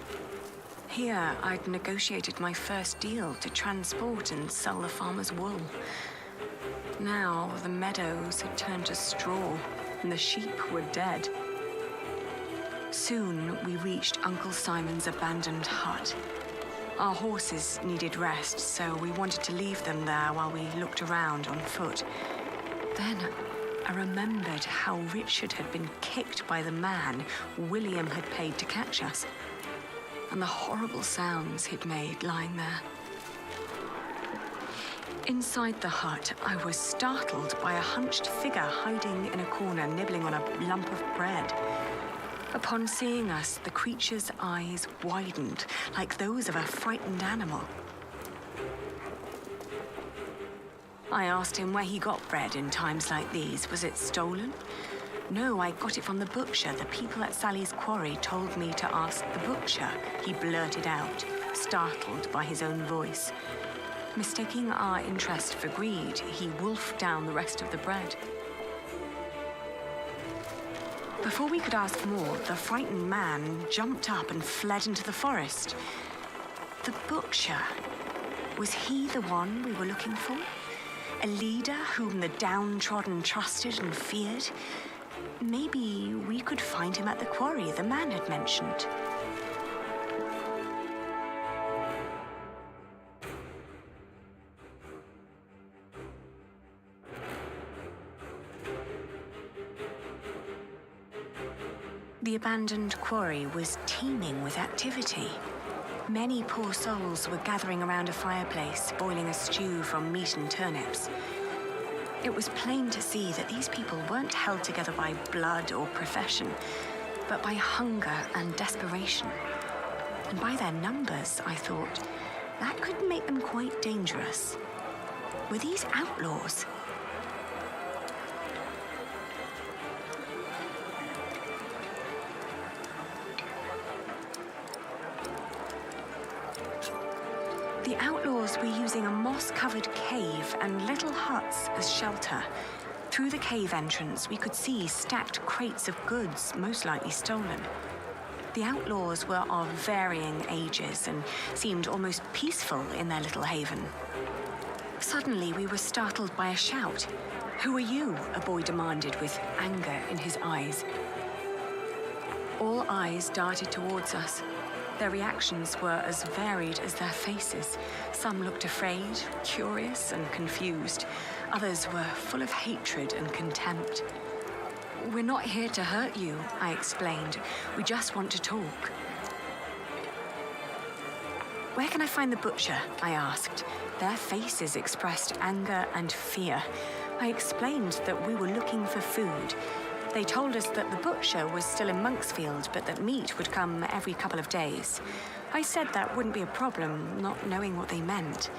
Here, I'd negotiated my first deal to transport and sell the farmer's wool. Now, the meadows had turned to straw, and the sheep were dead. Soon, we reached Uncle Simon's abandoned hut. Our horses needed rest, so we wanted to leave them there while we looked around on foot. Then, I remembered how Richard had been kicked by the man William had paid to catch us, and the horrible sounds he'd made lying there. Inside the hut, I was startled by a hunched figure hiding in a corner, nibbling on a lump of bread. Upon seeing us, the creature's eyes widened, like those of a frightened animal. I asked him where he got bread in times like these. Was it stolen? No, I got it from the butcher. The people at Sally's quarry told me to ask the butcher, he blurted out, startled by his own voice. Mistaking our interest for greed, he wolfed down the rest of the bread. Before we could ask more, the frightened man jumped up and fled into the forest. The butcher, was he the one we were looking for? A leader whom the downtrodden trusted and feared? Maybe we could find him at the quarry the man had mentioned. The abandoned quarry was teeming with activity. Many poor souls were gathering around a fireplace, boiling a stew from meat and turnips. It was plain to see that these people weren't held together by blood or profession, but by hunger and desperation. And by their numbers, I thought, that could make them quite dangerous. Were these outlaws? The outlaws were using a moss-covered cave and little huts as shelter. Through the cave entrance, we could see stacked crates of goods, most likely stolen. The outlaws were of varying ages and seemed almost peaceful in their little haven. Suddenly, we were startled by a shout. "Who are you?" a boy demanded with anger in his eyes. All eyes darted towards us. Their reactions were as varied as their faces. Some looked afraid, curious, and confused. Others were full of hatred and contempt. "We're not here to hurt you," I explained. "We just want to talk." Where can I find the butcher? I asked. Their faces expressed anger and fear. I explained that we were looking for food. They told us that the butcher was still in Monksfield, but that meat would come every couple of days. I said that wouldn't be a problem, not knowing what they meant.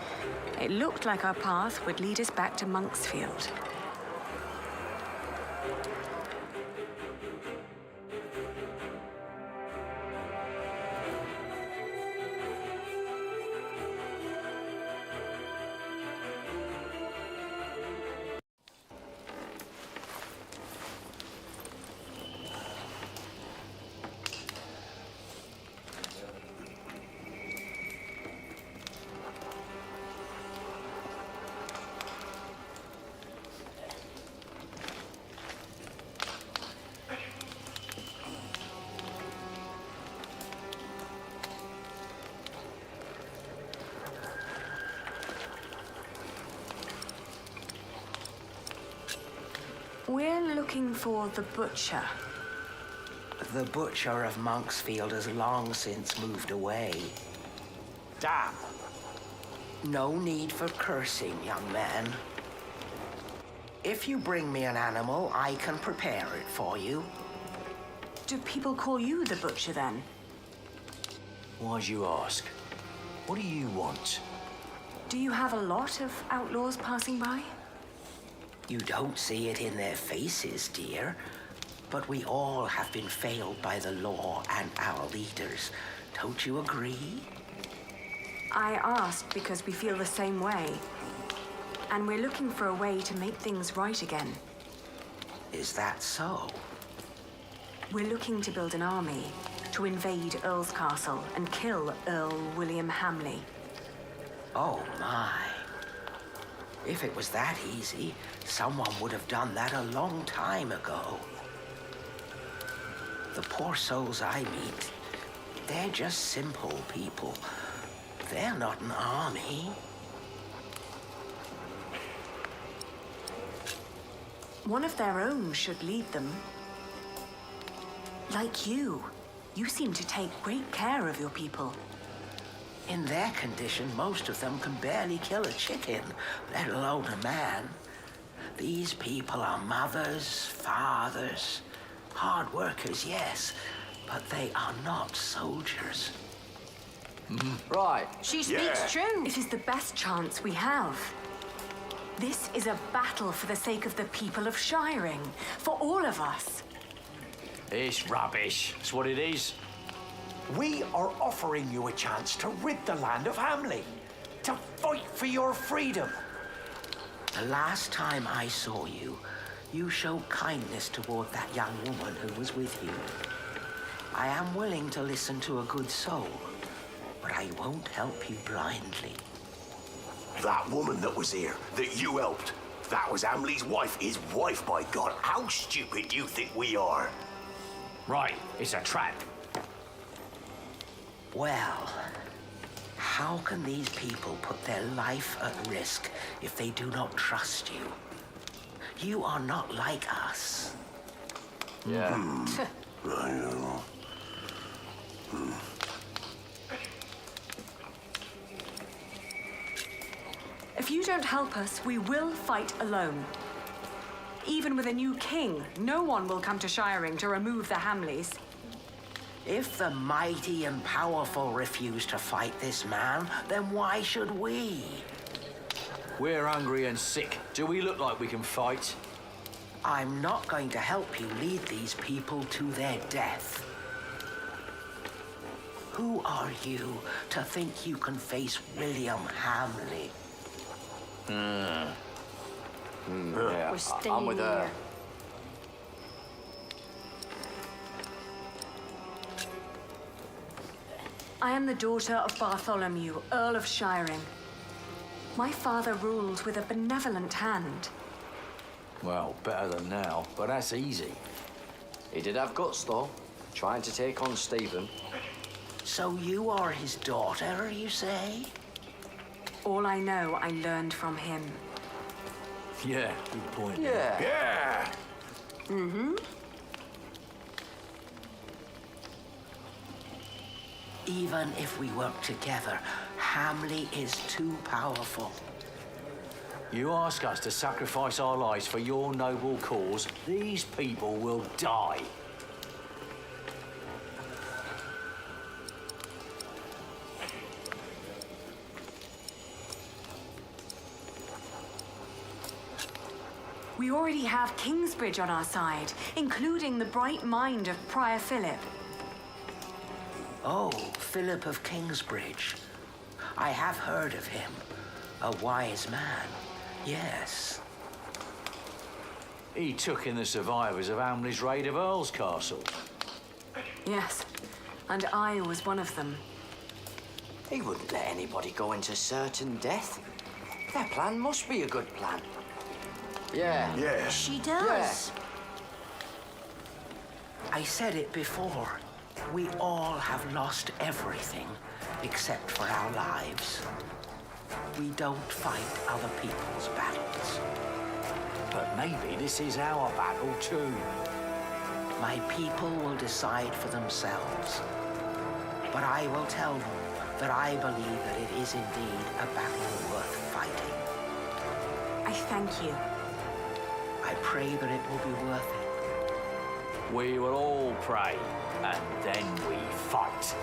It looked like our path would lead us back to Monksfield. We're looking for the butcher. The butcher of Monksfield has long since moved away. Damn. No need for cursing, young man. If you bring me an animal, I can prepare it for you. Do people call you the butcher then? Why'd you ask? What do you want? Do you have a lot of outlaws passing by? You don't see it in their faces, dear. But we all have been failed by the law and our leaders. Don't you agree? I asked because we feel the same way. And we're looking for a way to make things right again. Is that so? We're looking to build an army to invade Earl's Castle and kill Earl William Hamley. Oh, my. If it was that easy, someone would have done that a long time ago. The poor souls I meet, they're just simple people. They're not an army. One of their own should lead them. Like you. You seem to take great care of your people. In their condition, most of them can barely kill a chicken, let alone a man. These people are mothers, fathers, hard workers, yes, but they are not soldiers. Right. She speaks true. It is the best chance we have. This is a battle for the sake of the people of Shiring, for all of us. It's rubbish. It's what it is. We are offering you a chance to rid the land of Hamley, to fight for your freedom. The last time I saw you, you showed kindness toward that young woman who was with you. I am willing to listen to a good soul, but I won't help you blindly. That woman that was here, that you helped, that was Hamley's wife. His wife, by God. How stupid do you think we are? Right, it's a trap. Well, how can these people put their life at risk if they do not trust you? You are not like us. Yeah. I know. If you don't help us, we will fight alone. Even with a new king, no one will come to Shiring to remove the Hamleys. If the mighty and powerful refuse to fight this man, then why should we? We're hungry and sick. Do we look like we can fight? I'm not going to help you lead these people to their death. Who are you to think you can face William Hamley? Yeah, We're staying I'm with her. here. I am the daughter of Bartholomew, Earl of Shiring. My father ruled with a benevolent hand. Well, better than now, but that's easy. He did have guts, though, trying to take on Stephen. So you are his daughter, you say? All I know, I learned from him. Yeah, good point. Yeah. Yeah! Even if we work together, Hamley is too powerful. You ask us to sacrifice our lives for your noble cause, these people will die. We already have Kingsbridge on our side, including the bright mind of Prior Philip. Oh, Philip of Kingsbridge. I have heard of him. A wise man, yes. He took in the survivors of Hamley's raid of Earl's Castle. Yes, and I was one of them. He wouldn't let anybody go into certain death. Their plan must be a good plan. Yeah. Yeah. She does. I said it before. We all have lost everything except for our lives. We don't fight other people's battles. But maybe this is our battle too. My people will decide for themselves. But I will tell them that I believe that it is indeed a battle worth fighting. I thank you. I pray that it will be worth it. We will all pray, and then we fight.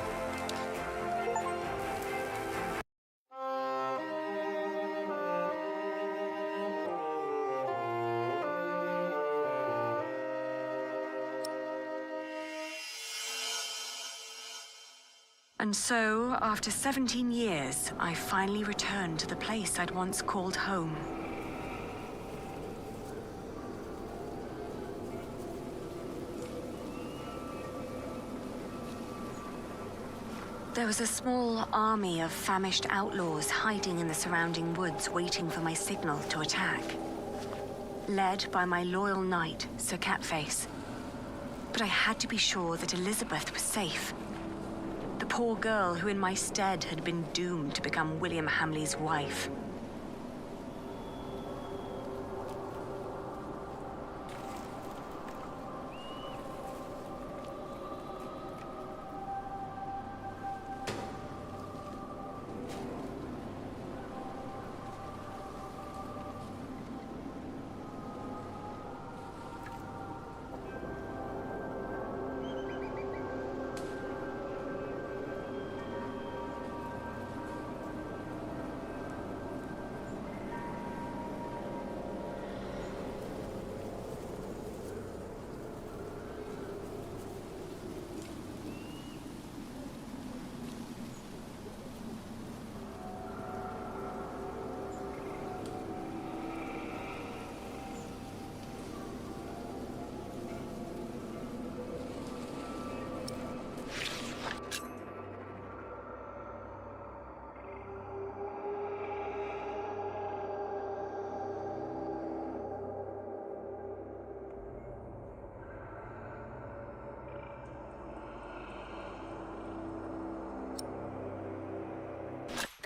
And so, after 17 years, I finally returned to the place I'd once called home. There was a small army of famished outlaws hiding in the surrounding woods, waiting for my signal to attack. Led by my loyal knight, Sir Catface. But I had to be sure that Elizabeth was safe. The poor girl who in my stead had been doomed to become William Hamley's wife.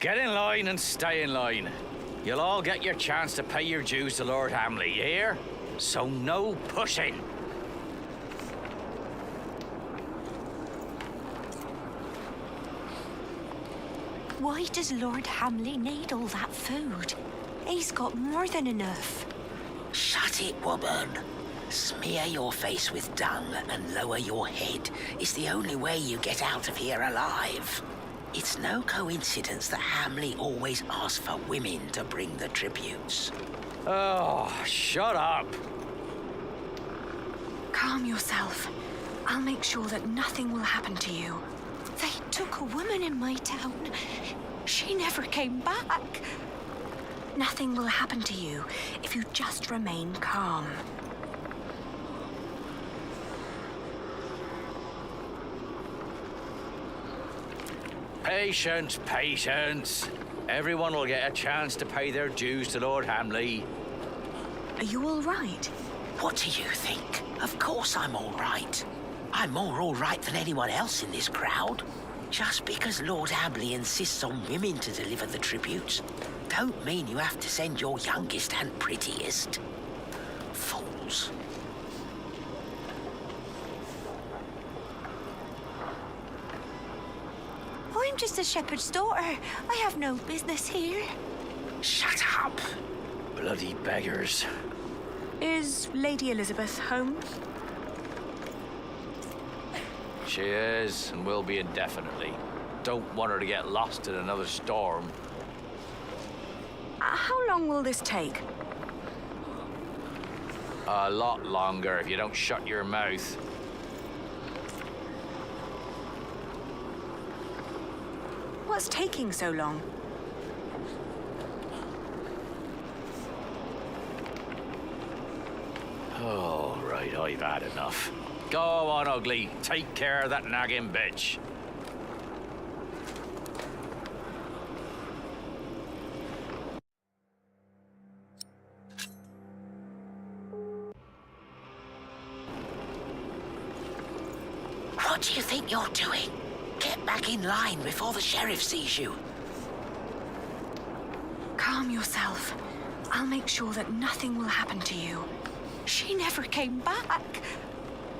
Get in line and stay in line. You'll all get your chance to pay your dues to Lord Hamley, you hear? So no pushing. Why does Lord Hamley need all that food? He's got more than enough. Shut it, woman. Smear your face with dung and lower your head. It's the only way you get out of here alive. It's no coincidence that Hamley always asks for women to bring the tributes. Oh, shut up. Calm yourself. I'll make sure that nothing will happen to you. They took a woman in my town. She never came back. Nothing will happen to you if you just remain calm. Patience, patience. Everyone will get a chance to pay their dues to Lord Hamley. Are you all right? What do you think? Of course I'm all right. I'm more all right than anyone else in this crowd. Just because Lord Hamley insists on women to deliver the tributes, don't mean you have to send your youngest and prettiest. Fools. I'm I'm just a shepherd's daughter. I have no business here. Shut up! Bloody beggars. Is Lady Elizabeth home? She is, and will be indefinitely. Don't want her to get lost in another storm. How long will this take? A lot longer if you don't shut your mouth. What's taking so long? All right, I've had enough. Go on, ugly. Take care of that nagging bitch. What do you think you're doing? Get back in line before the sheriff sees you. Calm yourself. I'll make sure that nothing will happen to you. She never came back.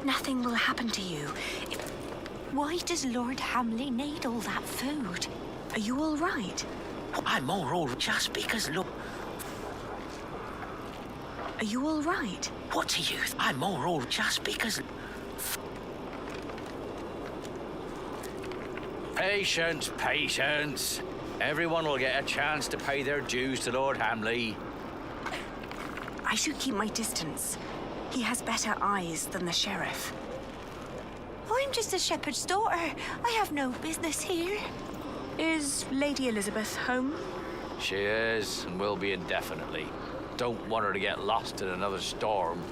Nothing will happen to you. Why does Lord Hamley need all that food? Are you all right? I'm all just because look. Are you all right? What do you? I'm all just because. Patience, patience. Everyone will get a chance to pay their dues to Lord Hamley. I should keep my distance. He has better eyes than the sheriff. I'm just a shepherd's daughter. I have no business here. Is Lady Elizabeth home? She is, and will be indefinitely. Don't want her to get lost in another storm.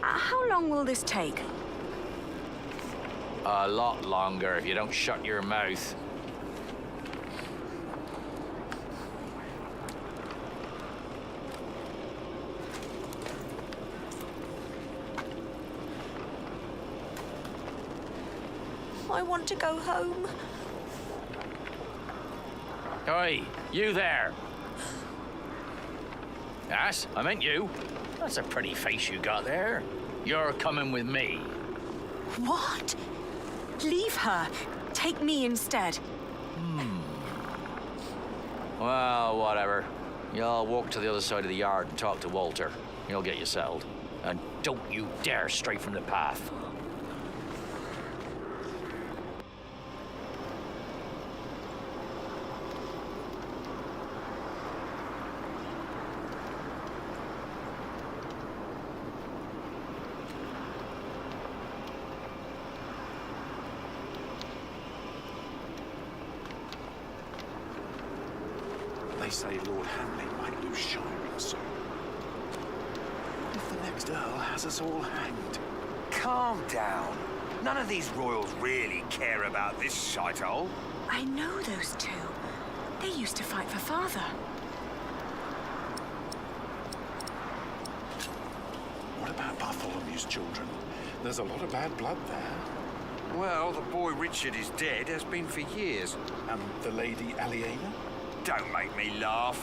How long will this take? A lot longer if you don't shut your mouth. I want to go home. Oi, you there. Yes, I meant you. That's a pretty face you got there. You're coming with me. What? Leave her. Take me instead. Well, whatever. You'll walk to the other side of the yard and talk to Walter. He'll get you settled. And don't you dare stray from the path. They say Lord Hamley might lose shiring soon. If the next Earl has us all hanged. Calm down. None of these royals really care about this shithole. I know those two. They used to fight for father. What about Bartholomew's children? There's a lot of bad blood there. Well, the boy Richard is dead, has been for years. And the lady Aliena? Don't make me laugh.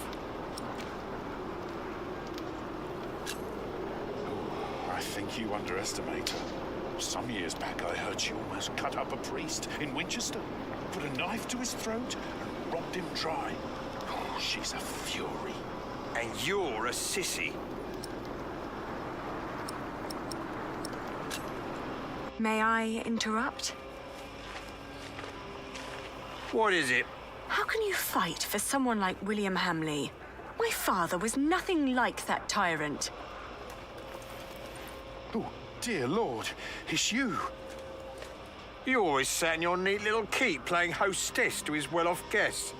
Oh, I think you underestimate her. Some years back, I heard she almost cut up a priest in Winchester, put a knife to his throat, and robbed him dry. Oh, she's a fury. And you're a sissy. May I interrupt? What is it? How can you fight for someone like William Hamley? My father was nothing like that tyrant. Oh, dear Lord, it's you. You always sat in your neat little keep playing hostess to his well-off guests,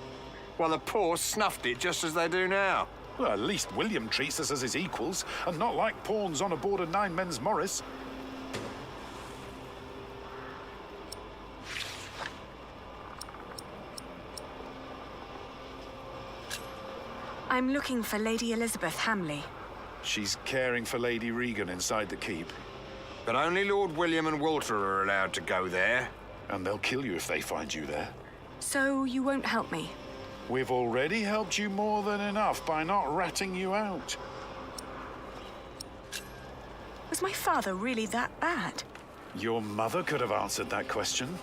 while the poor snuffed it just as they do now. Well, at least William treats us as his equals, and not like pawns on aboard a nine-men's Morris. I'm looking for Lady Elizabeth Hamley. She's caring for Lady Regan inside the keep. But only Lord William and Walter are allowed to go there. And they'll kill you if they find you there. So you won't help me? We've already helped you more than enough by not ratting you out. Was my father really that bad? Your mother could have answered that question.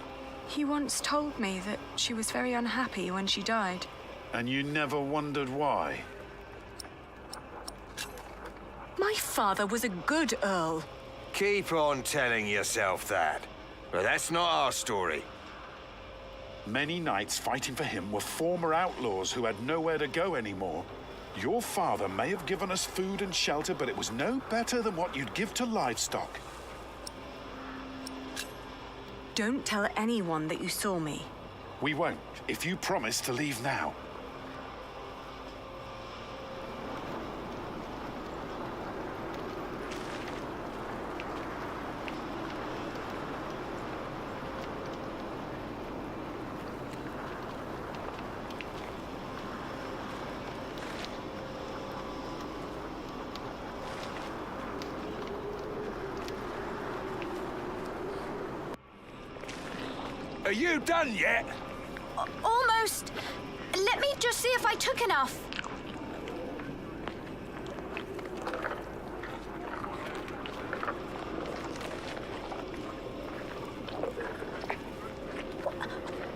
He once told me that she was very unhappy when she died. And you never wondered why? My father was a good Earl. Keep on telling yourself that. But that's not our story. Many knights fighting for him were former outlaws who had nowhere to go anymore. Your father may have given us food and shelter, but it was no better than what you'd give to livestock. Don't tell anyone that you saw me. We won't, if you promise to leave now. Are you done yet? Almost. Let me just see if I took enough.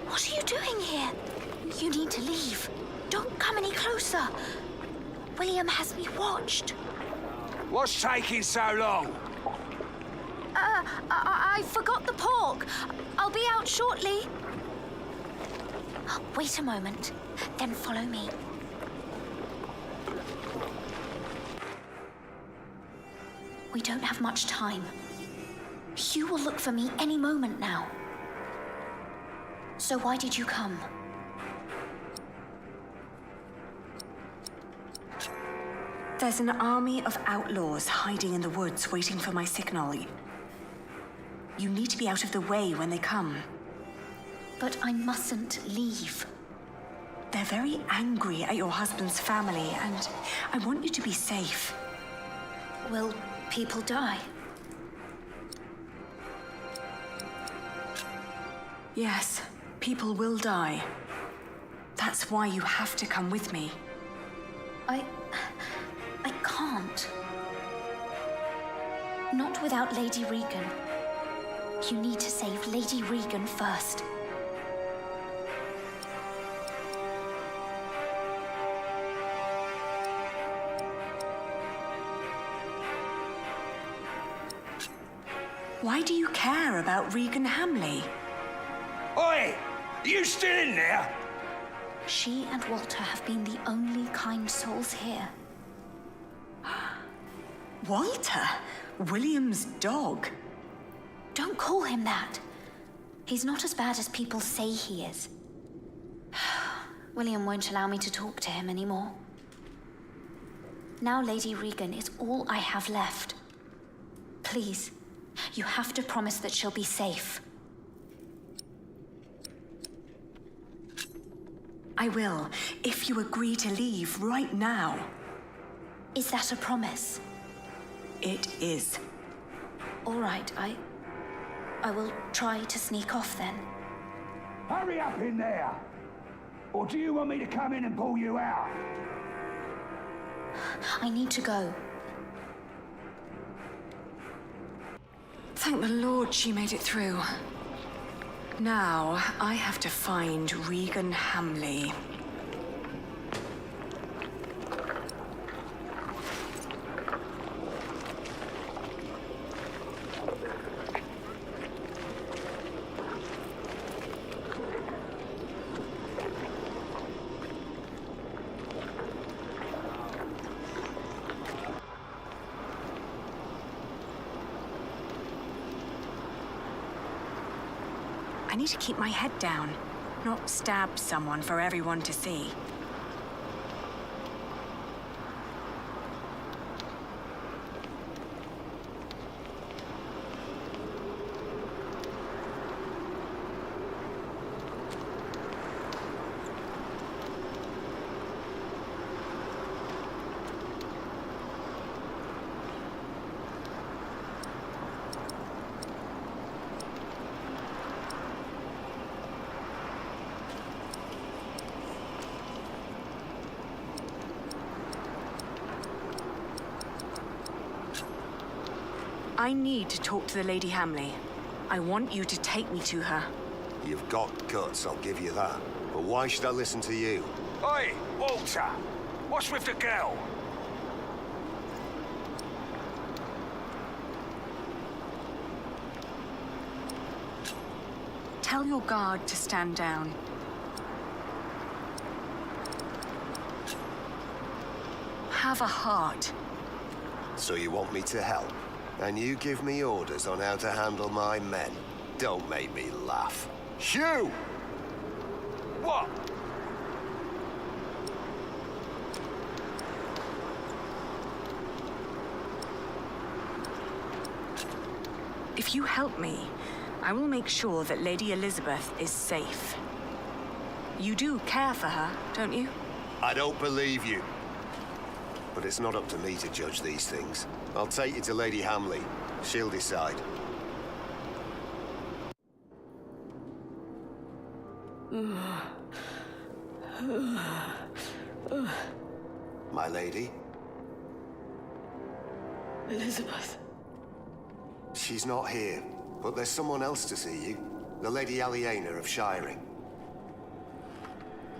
What are you doing here? You need to leave. Don't come any closer. William has me watched. What's taking so long? I forgot the pork. I'll be out shortly. Wait a moment, then follow me. We don't have much time. Hugh will look for me any moment now. So why did you come? There's an army of outlaws hiding in the woods waiting for my signal. You need to be out of the way when they come. But I mustn't leave. They're very angry at your husband's family, and I want you to be safe. Will people die? Yes, people will die. That's why you have to come with me. I can't. Not without Lady Regan. You need to save Lady Regan first. Why do you care about Regan Hamley? Oi! You still in there? She and Walter have been the only kind souls here. Walter? William's dog? Don't call him that. He's not as bad as people say he is. William won't allow me to talk to him anymore. Now Lady Regan is all I have left. Please, you have to promise that she'll be safe. I will, if you agree to leave right now. Is that a promise? It is. All right, I will try to sneak off then. Hurry up in there! Or do you want me to come in and pull you out? I need to go. Thank the Lord she made it through. Now, I have to find Regan Hamley. I need to keep my head down, not stab someone for everyone to see. I need to talk to the Lady Hamley. I want you to take me to her. You've got guts, I'll give you that. But why should I listen to you? Oi, Walter! What's with the girl? Tell your guard to stand down. Have a heart. So you want me to help? And you give me orders on how to handle my men? Don't make me laugh. Hugh! What? If you help me, I will make sure that Lady Elizabeth is safe. You do care for her, don't you? I don't believe you. But it's not up to me to judge these things. I'll take you to Lady Hamley. She'll decide. My lady? Elizabeth. She's not here, but there's someone else to see you. The Lady Aliena of Shiring.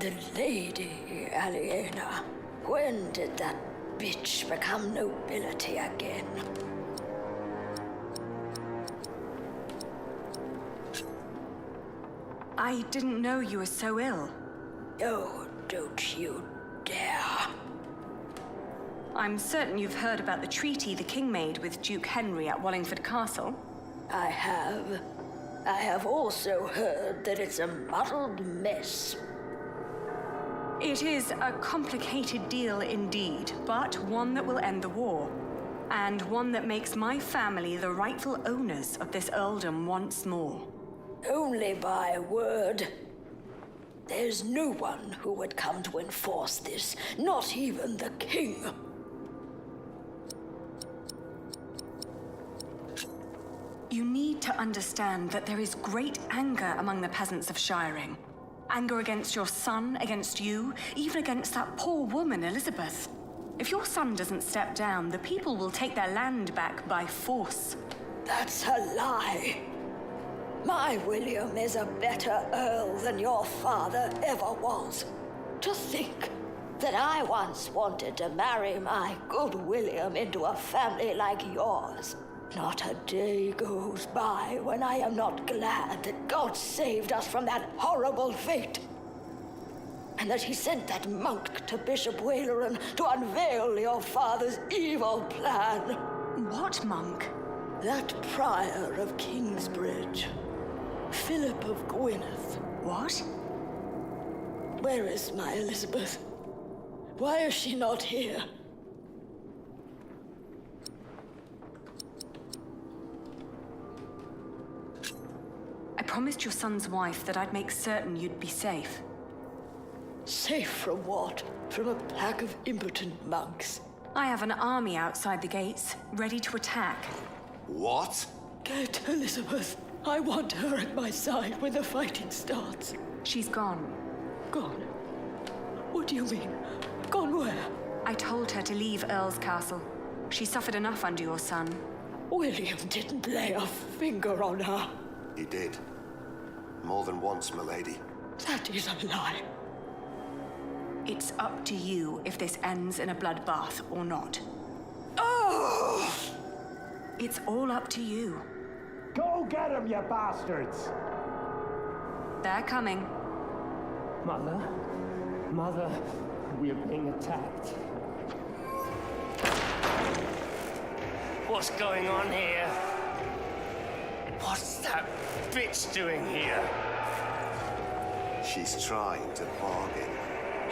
The Lady Aliena. When did that bitch become nobility again? I didn't know you were so ill. Oh, don't you dare. I'm certain you've heard about the treaty the King made with Duke Henry at Wallingford Castle. I have. I have also heard that it's a muddled mess. It is a complicated deal indeed, but one that will end the war. And one that makes my family the rightful owners of this earldom once more. Only by word. There's no one who would come to enforce this, not even the king. You need to understand that there is great anger among the peasants of Shiring. Anger against your son, against you, even against that poor woman, Elizabeth. If your son doesn't step down, the people will take their land back by force. That's a lie. My William is a better earl than your father ever was. To think that I once wanted to marry my good William into a family like yours. Not a day goes by when I am not glad that God saved us from that horrible fate. And that he sent that monk to Bishop Waleran to unveil your father's evil plan. What monk? That prior of Kingsbridge. Philip of Gwynedd. What? Where is my Elizabeth? Why is she not here? I promised your son's wife that I'd make certain you'd be safe. Safe from what? From a pack of impotent monks? I have an army outside the gates, ready to attack. What? Get Elizabeth. I want her at my side when the fighting starts. She's gone. Gone? What do you mean? Gone where? I told her to leave Earl's Castle. She suffered enough under your son. William didn't lay a finger on her. He did. More than once, milady. That is a lie. It's up to you if this ends in a bloodbath or not. Oh! It's all up to you. Go get him, you bastards! They're coming. Mother? Mother, we're being attacked. What's going on here? What's that bitch doing here? She's trying to bargain.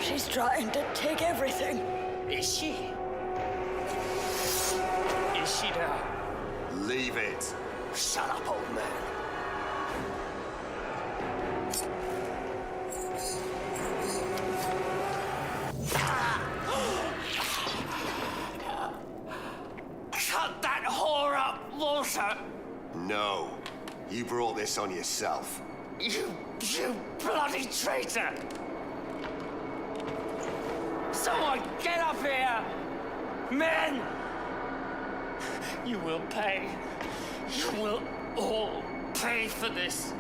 She's trying to take everything. Is she? Is she now? Leave it. Shut up, old man. Cut that whore up, Walter! No. You brought this on yourself. You bloody traitor! Someone get up here! Men! You will pay. You will all pay for this.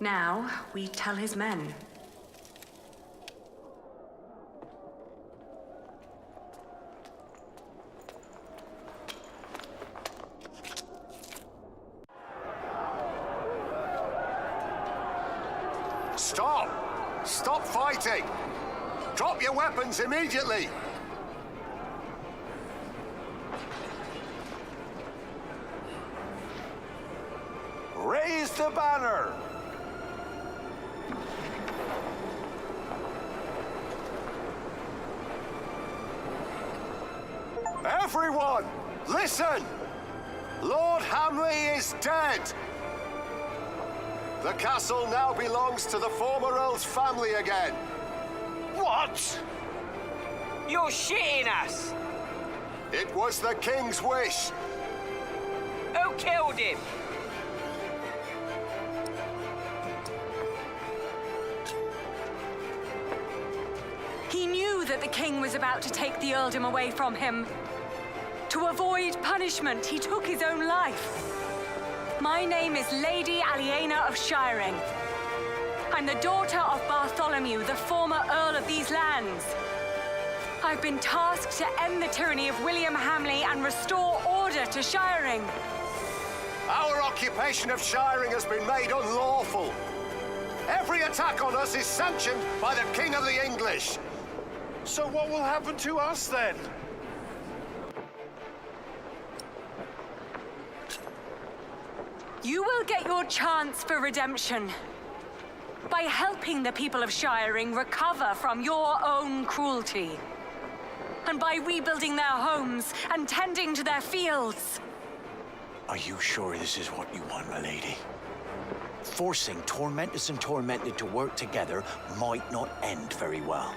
Now, we tell his men. Stop! Stop fighting! Drop your weapons immediately! Raise the banner! Everyone, listen! Lord Hamley is dead! The castle now belongs to the former Earl's family again. What? You're shitting us! It was the King's wish. Who killed him? He knew that the king was about to take the earldom away from him. To avoid punishment, he took his own life. My name is Lady Aliena of Shiring. I'm the daughter of Bartholomew, the former Earl of these lands. I've been tasked to end the tyranny of William Hamley and restore order to Shiring. Our occupation of Shiring has been made unlawful. Every attack on us is sanctioned by the King of the English. So what will happen to us then? You will get your chance for redemption by helping the people of Shiring recover from your own cruelty, and by rebuilding their homes and tending to their fields. Are you sure this is what you want, my lady? Forcing Tormentus and Tormented to work together might not end very well.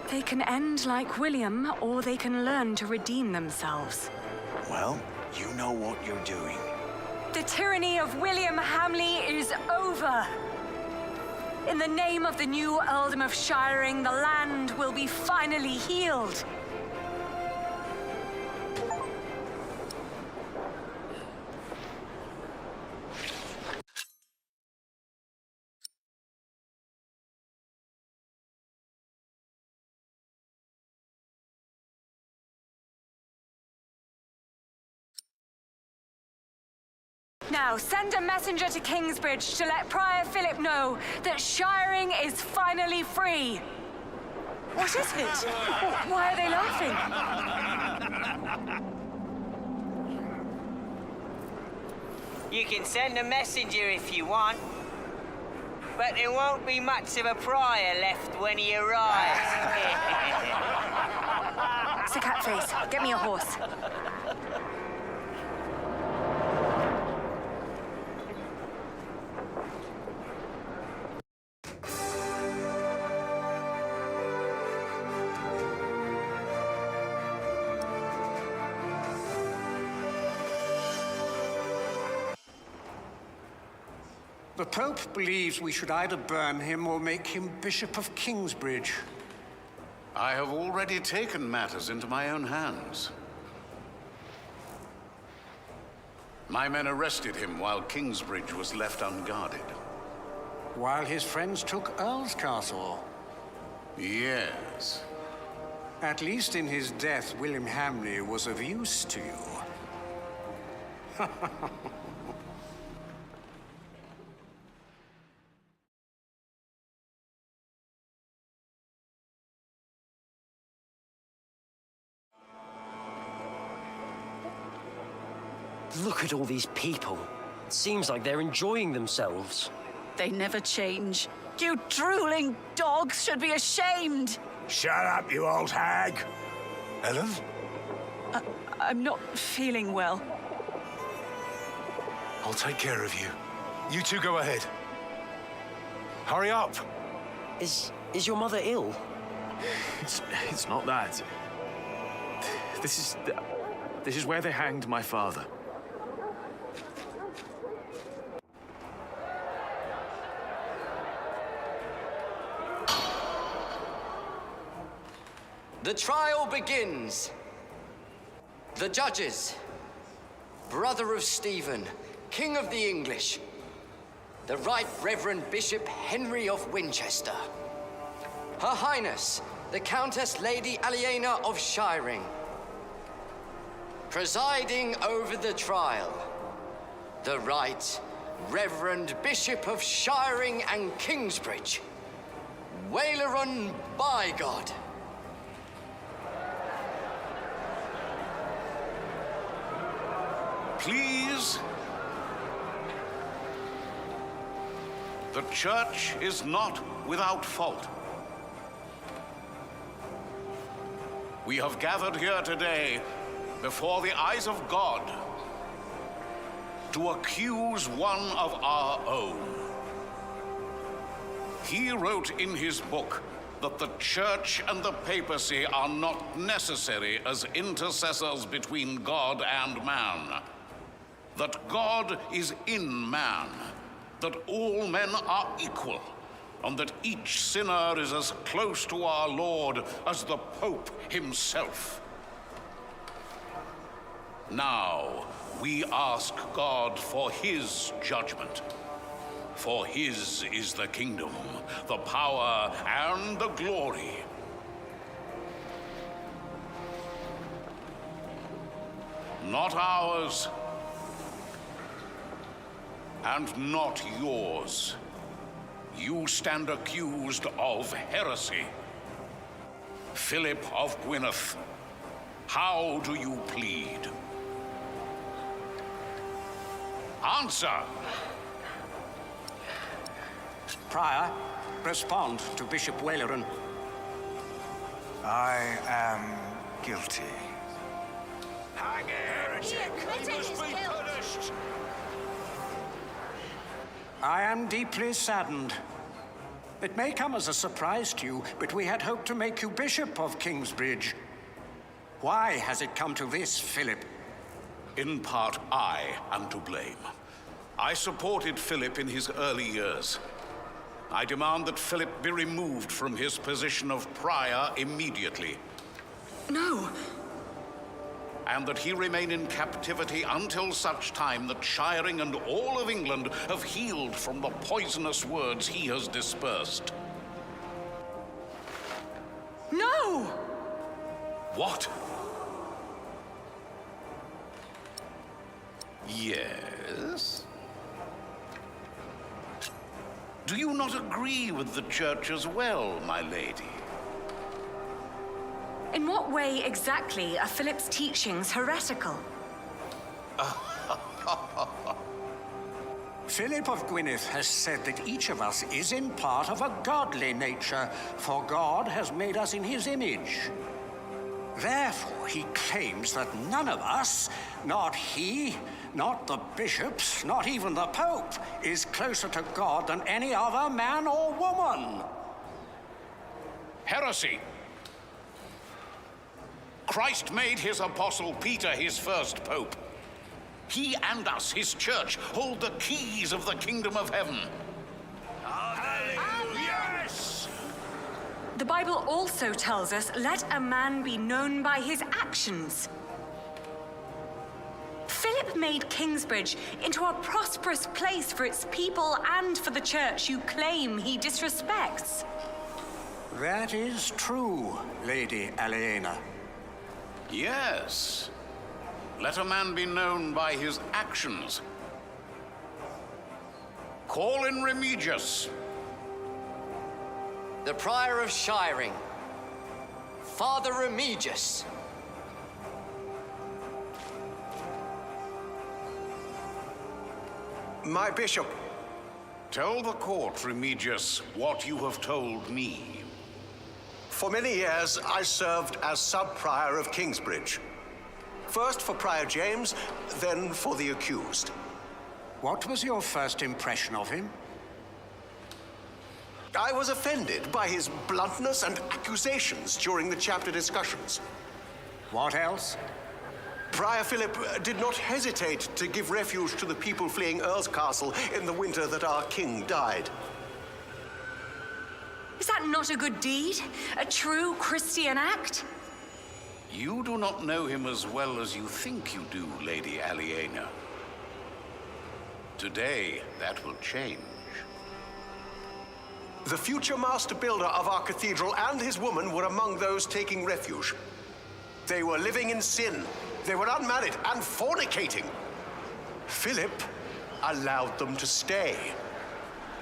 They can end like William, or they can learn to redeem themselves. Well, you know what you're doing. The tyranny of William Hamley is over. In the name of the new earldom of Shiring, the land will be finally healed. Now, send a messenger to Kingsbridge to let Prior Philip know that Shiring is finally free. What is it? Why are they laughing? You can send a messenger if you want, but there won't be much of a prior left when he arrives. Sir Catface, get me a horse. The Pope believes we should either burn him or make him Bishop of Kingsbridge. I have already taken matters into my own hands. My men arrested him while Kingsbridge was left unguarded. While his friends took Earl's Castle. Yes. At least in his death, William Hamley was of use to you. Look at all these people. It seems like they're enjoying themselves. They never change. You drooling dogs should be ashamed. Shut up, you old hag. Helen? I'm not feeling well. I'll take care of you. You two go ahead. Hurry up. Is your mother ill? It's not that. This is where they hanged my father. The trial begins. The judges, brother of Stephen, King of the English, the Right Reverend Bishop Henry of Winchester, Her Highness, the Countess Lady Aliena of Shiring, presiding over the trial, the Right Reverend Bishop of Shiring and Kingsbridge, Wailerun by God. Please. The church is not without fault. We have gathered here today before the eyes of God to accuse one of our own. He wrote in his book that the church and the papacy are not necessary as intercessors between God and man, that God is in man, that all men are equal, and that each sinner is as close to our Lord as the Pope himself. Now, we ask God for his judgment. For his is the kingdom, the power, and the glory. Not ours, and not yours. You stand accused of heresy. Philip of Gwynedd, how do you plead? Answer! Prior, respond to Bishop Wailerun. I am guilty. Hang heretic! He must be punished! I am deeply saddened. It may come as a surprise to you, but we had hoped to make you Bishop of Kingsbridge. Why has it come to this, Philip? In part, I am to blame. I supported Philip in his early years. I demand that Philip be removed from his position of prior immediately. No. And that he remain in captivity until such time that Shiring and all of England have healed from the poisonous words he has dispersed. No! What? Yes? Do you not agree with the church as well, my lady? In what way exactly are Philip's teachings heretical? Philip of Gwynedd has said that each of us is in part of a godly nature, for God has made us in his image. Therefore, he claims that none of us, not he, not the bishops, not even the Pope, is closer to God than any other man or woman. Heresy! Christ made his apostle Peter his first pope. He and us, his church, hold the keys of the kingdom of heaven. Hallelujah! Yes! The Bible also tells us, let a man be known by his actions. Philip made Kingsbridge into a prosperous place for its people and for the church you claim he disrespects. That is true, Lady Aliena. Yes. Let a man be known by his actions. Call in Remigius. The Prior of Shiring, Father Remigius. My bishop. Tell the court, Remigius, what you have told me. For many years, I served as sub-prior of Kingsbridge. First for Prior James, then for the accused. What was your first impression of him? I was offended by his bluntness and accusations during the chapter discussions. What else? Prior Philip did not hesitate to give refuge to the people fleeing Earl's Castle in the winter that our king died. Is that not a good deed? A true Christian act? You do not know him as well as you think you do, Lady Aliena. Today, that will change. The future master builder of our cathedral and his woman were among those taking refuge. They were living in sin. They were unmarried and fornicating. Philip allowed them to stay.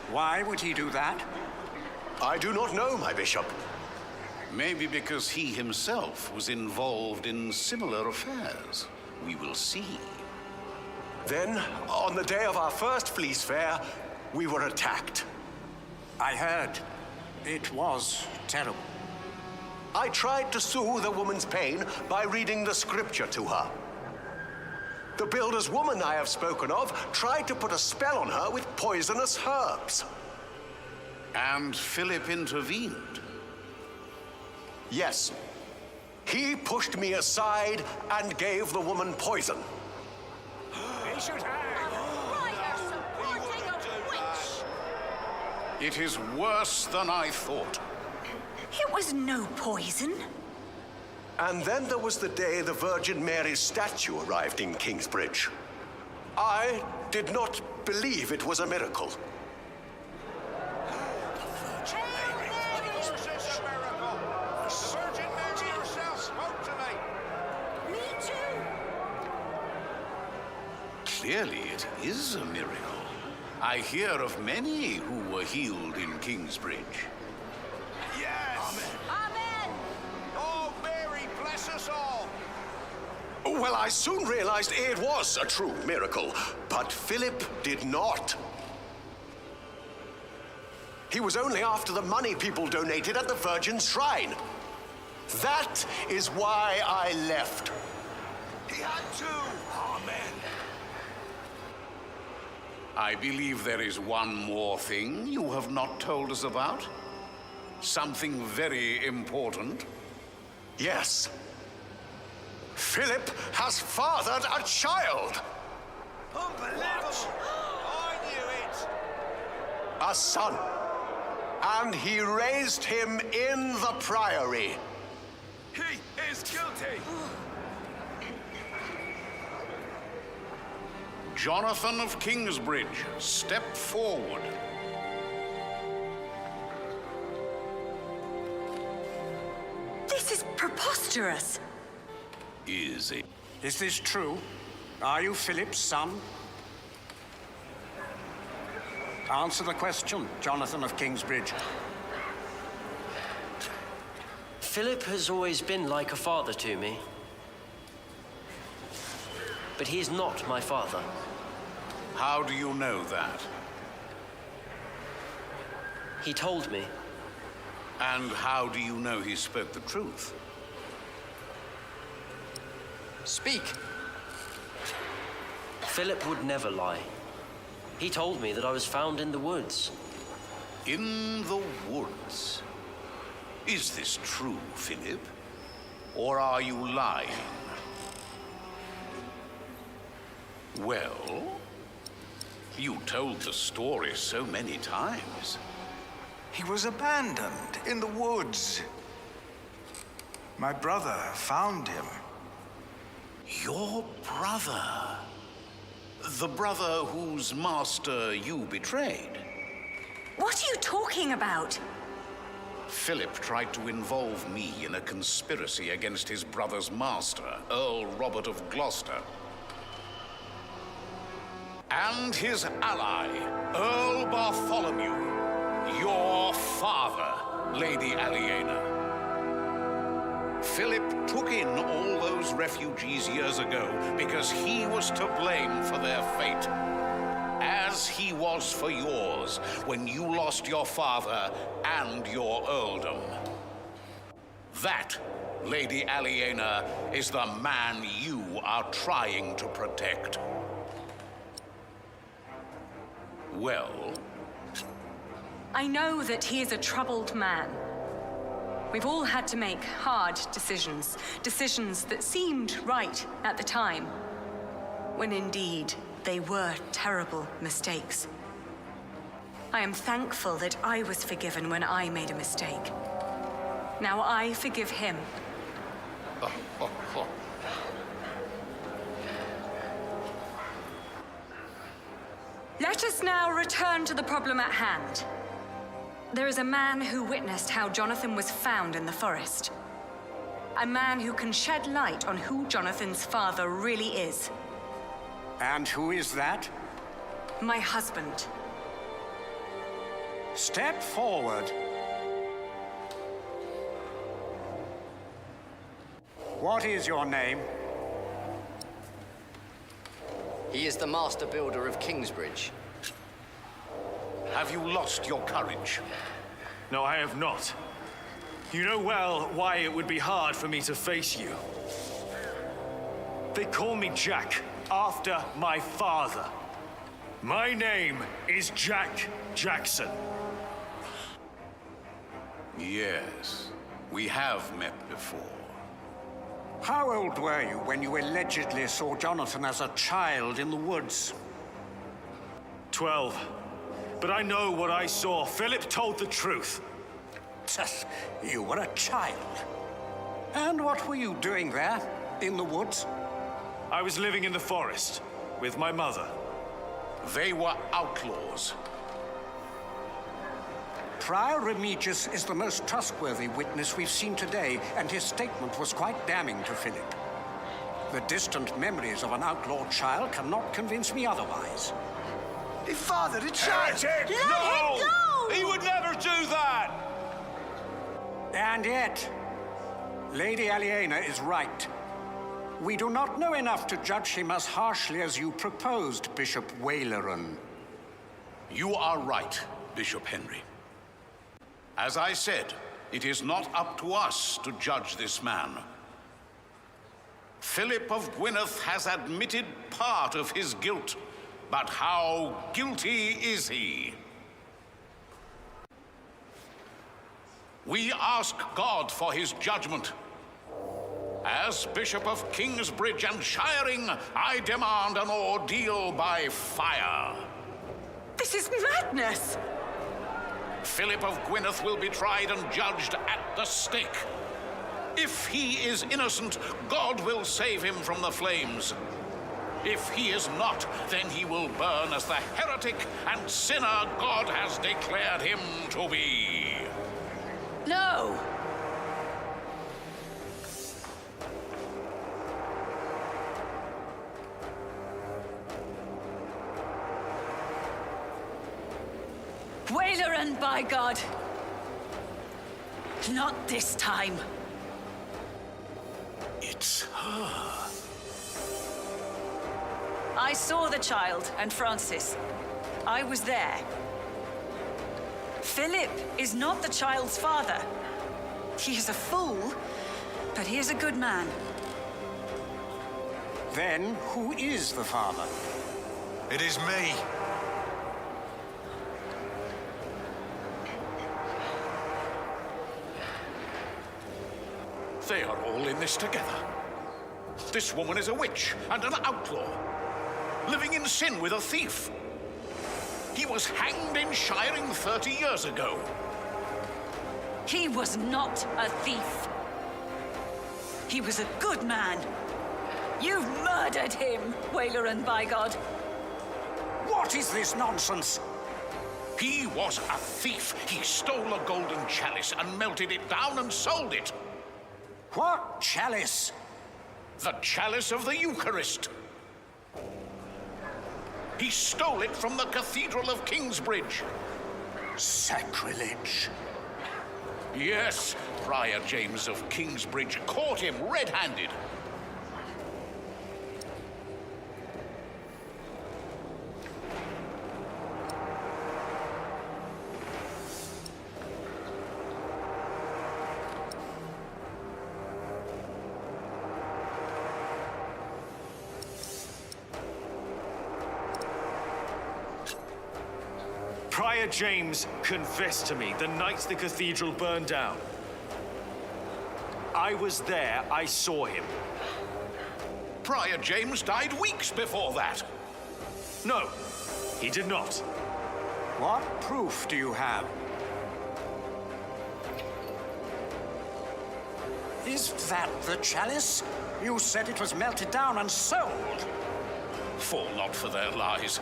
Why would he do that? I do not know, my bishop. Maybe because he himself was involved in similar affairs. We will see. Then, on the day of our first fleece fair, we were attacked. I heard. It was terrible. I tried to soothe the woman's pain by reading the scripture to her. The builder's woman I have spoken of tried to put a spell on her with poisonous herbs. And Philip intervened. Yes. He pushed me aside and gave the woman poison. He should have. It is worse than I thought. It was no poison. And then there was the day the Virgin Mary's statue arrived in Kingsbridge. I did not believe it was a miracle. Clearly, it is a miracle. I hear of many who were healed in Kingsbridge. Yes! Amen! Oh, Mary, bless us all! Well, I soon realized it was a true miracle, but Philip did not. He was only after the money people donated at the Virgin's Shrine. That is why I left. He had to! Amen. I believe there is one more thing you have not told us about. Something very important. Yes. Philip has fathered a child. Unbelievable! I knew it! A son. And he raised him in the priory. He is guilty! Jonathan of Kingsbridge, step forward. This is preposterous. Is it? Is this true? Are you Philip's son? Answer the question, Jonathan of Kingsbridge. Philip has always been like a father to me. But he is not my father. How do you know that? He told me. And how do you know he spoke the truth? Speak. Philip would never lie. He told me that I was found in the woods. In the woods? Is this true, Philip? Or are you lying? Well, you told the story so many times. He was abandoned in the woods. My brother found him. Your brother? The brother whose master you betrayed? What are you talking about? Philip tried to involve me in a conspiracy against his brother's master, Earl Robert of Gloucester. And his ally, Earl Bartholomew, your father, Lady Aliena. Philip took in all those refugees years ago because he was to blame for their fate, as he was for yours when you lost your father and your earldom. That, Lady Aliena, is the man you are trying to protect. Well? I know that he is a troubled man. We've all had to make hard decisions, decisions that seemed right at the time, when indeed they were terrible mistakes. I am thankful that I was forgiven when I made a mistake. Now I forgive him. Let us now return to the problem at hand. There is a man who witnessed how Jonathan was found in the forest. A man who can shed light on who Jonathan's father really is. And who is that? My husband. Step forward. What is your name? He is the master builder of Kingsbridge. Have you lost your courage? No, I have not. You know well why it would be hard for me to face you. They call me Jack, after my father. My name is Jack Jackson. Yes, we have met before. How old were you when you allegedly saw Jonathan as a child in the woods? 12. But I know what I saw. Philip told the truth. You were a child. And what were you doing there, in the woods? I was living in the forest, with my mother. They were outlaws. Prior Remigius is the most trustworthy witness we've seen today, and his statement was quite damning to Philip. The distant memories of an outlawed child cannot convince me otherwise. He fathered a child! Let no! him go! He would never do that! And yet, Lady Aliena is right. We do not know enough to judge him as harshly as you proposed, Bishop Waleran. You are right, Bishop Henry. As I said, it is not up to us to judge this man. Philip of Gwynedd has admitted part of his guilt, but how guilty is he? We ask God for his judgment. As Bishop of Kingsbridge and Shiring, I demand an ordeal by fire. This is madness! Philip of Gwynedd will be tried and judged at the stake. If he is innocent, God will save him from the flames. If he is not, then he will burn as the heretic and sinner God has declared him to be. No! Waleran, by God! Not this time. It's her. I saw the child and Francis. I was there. Philip is not the child's father. He is a fool, but he is a good man. Then, who is the father? It is me. They are all in this together. This woman is a witch and an outlaw, living in sin with a thief. He was hanged in Shiring 30 years ago. He was not a thief. He was a good man. You've murdered him, Waleran, by God. What is this nonsense? He was a thief. He stole a golden chalice and melted it down and sold it. What chalice? The chalice of the Eucharist. He stole it from the Cathedral of Kingsbridge. Sacrilege. Yes, Prior James of Kingsbridge caught him red-handed. Prior James confessed to me the night the cathedral burned down. I was there, I saw him. Prior James died weeks before that. No, he did not. What proof do you have? Is that the chalice? You said it was melted down and sold. Fall not for their lies.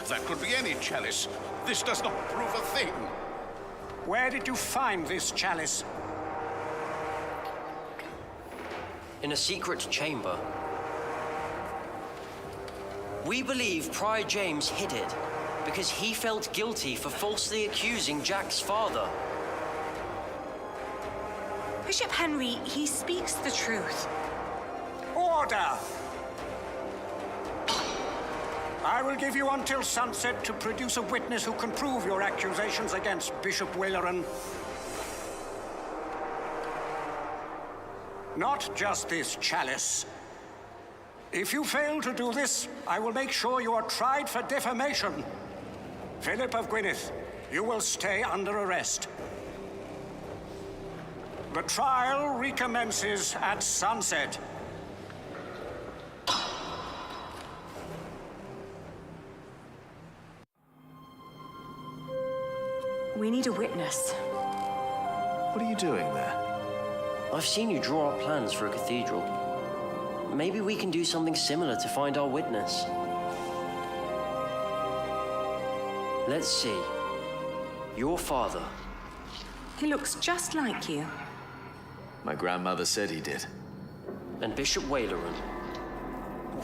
That could be any chalice. This does not prove a thing. Where did you find this chalice? In a secret chamber. We believe Prior James hid it because he felt guilty for falsely accusing Jack's father. Bishop Henry, he speaks the truth. Order! I will give you until sunset to produce a witness who can prove your accusations against Bishop Waleran. Not just this chalice. If you fail to do this, I will make sure you are tried for defamation. Philip of Gwynedd, you will stay under arrest. The trial recommences at sunset. We need a witness. What are you doing there? I've seen you draw up plans for a cathedral. Maybe we can do something similar to find our witness. Let's see. Your father. He looks just like you. My grandmother said he did. And Bishop Waleran.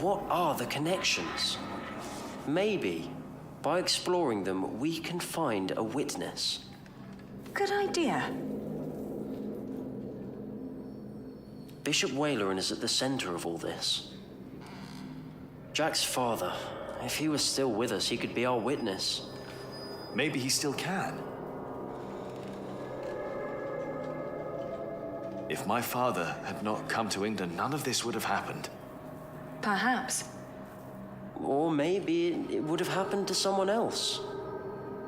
What are the connections? Maybe, by exploring them, we can find a witness. Good idea. Bishop Waleran is at the center of all this. Jack's father, if he was still with us, he could be our witness. Maybe he still can. If my father had not come to England, none of this would have happened. Perhaps. Or maybe it would have happened to someone else.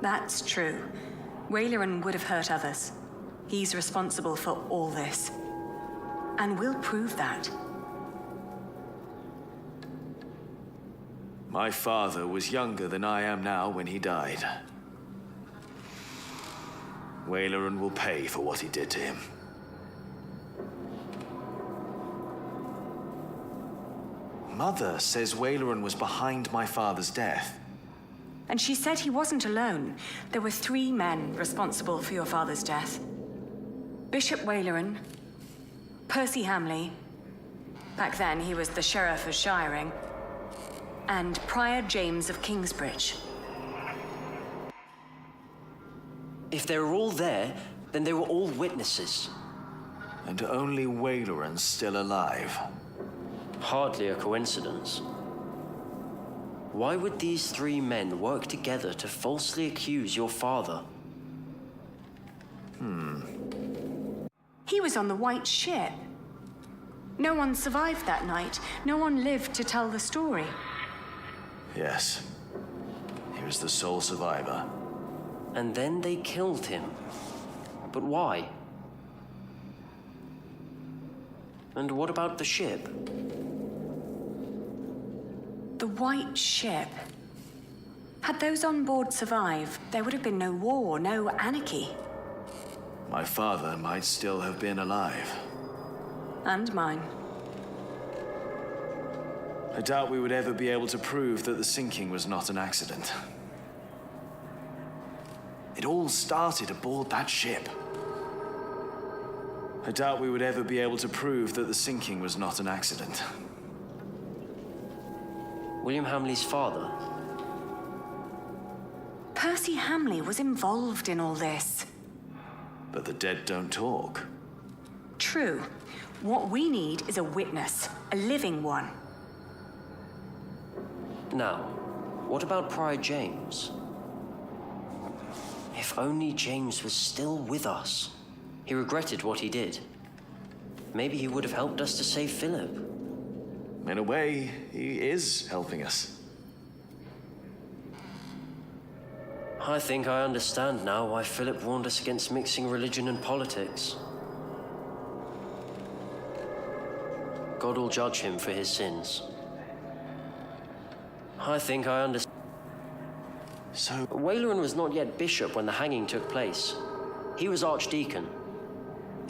That's true. Waleran would have hurt others. He's responsible for all this. And we'll prove that. My father was younger than I am now when he died. Waleran will pay for what he did to him. Mother says Waleran was behind my father's death. And she said he wasn't alone. There were 3 men responsible for your father's death. Bishop Waleran, Percy Hamley, back then he was the Sheriff of Shiring, and Prior James of Kingsbridge. If they were all there, then they were all witnesses. And only Waleran's still alive. Hardly a coincidence. Why would these 3 men work together to falsely accuse your father? He was on the White Ship. No one survived that night. No one lived to tell the story. Yes. He was the sole survivor. And then they killed him. But why? And what about the ship? The White Ship. Had those on board survived, there would have been no war, no anarchy. My father might still have been alive. And mine. I doubt we would ever be able to prove that the sinking was not an accident. It all started aboard that ship. I doubt we would ever be able to prove that the sinking was not an accident. William Hamley's father? Percy Hamley was involved in all this. But the dead don't talk. True. What we need is a witness, a living one. Now, what about Prior James? If only James was still with us. He regretted what he did. Maybe he would have helped us to save Philip. In a way, he is helping us. I think I understand now why Philip warned us against mixing religion and politics. God will judge him for his sins. I think I understand. So... Waleran was not yet bishop when the hanging took place. He was archdeacon.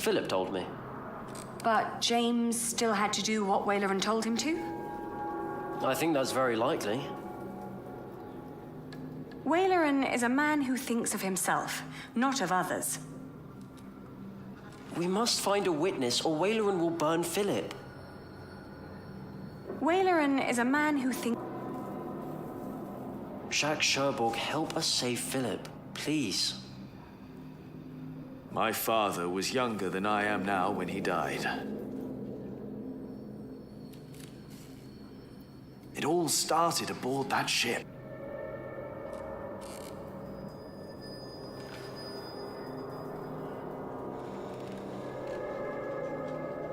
Philip told me. But James still had to do what Waleran told him to? I think that's very likely. Waleran is a man who thinks of himself, not of others. We must find a witness or Waleran will burn Philip. Waleran is a man who thinks... Jacques Cherbourg, help us save Philip, please. My father was younger than I am now when he died. It all started aboard that ship.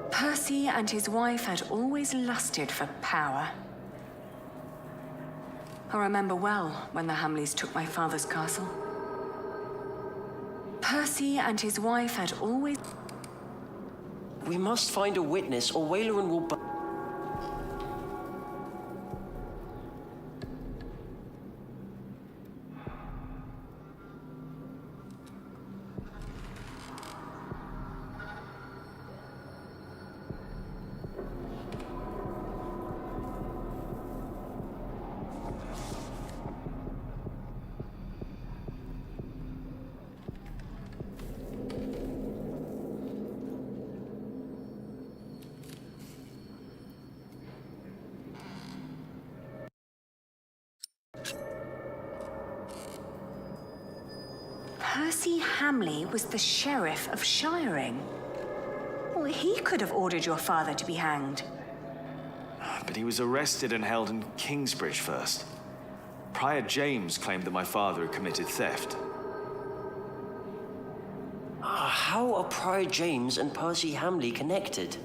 Percy and his wife had always lusted for power. I remember well when the Hamleys took my father's castle. Percy and his wife had always... We must find a witness or Waleran will burn... Percy Hamley was the sheriff of Shiring. Well, he could have ordered your father to be hanged. But he was arrested and held in Kingsbridge first. Prior James claimed that my father had committed theft. How are Prior James and Percy Hamley connected?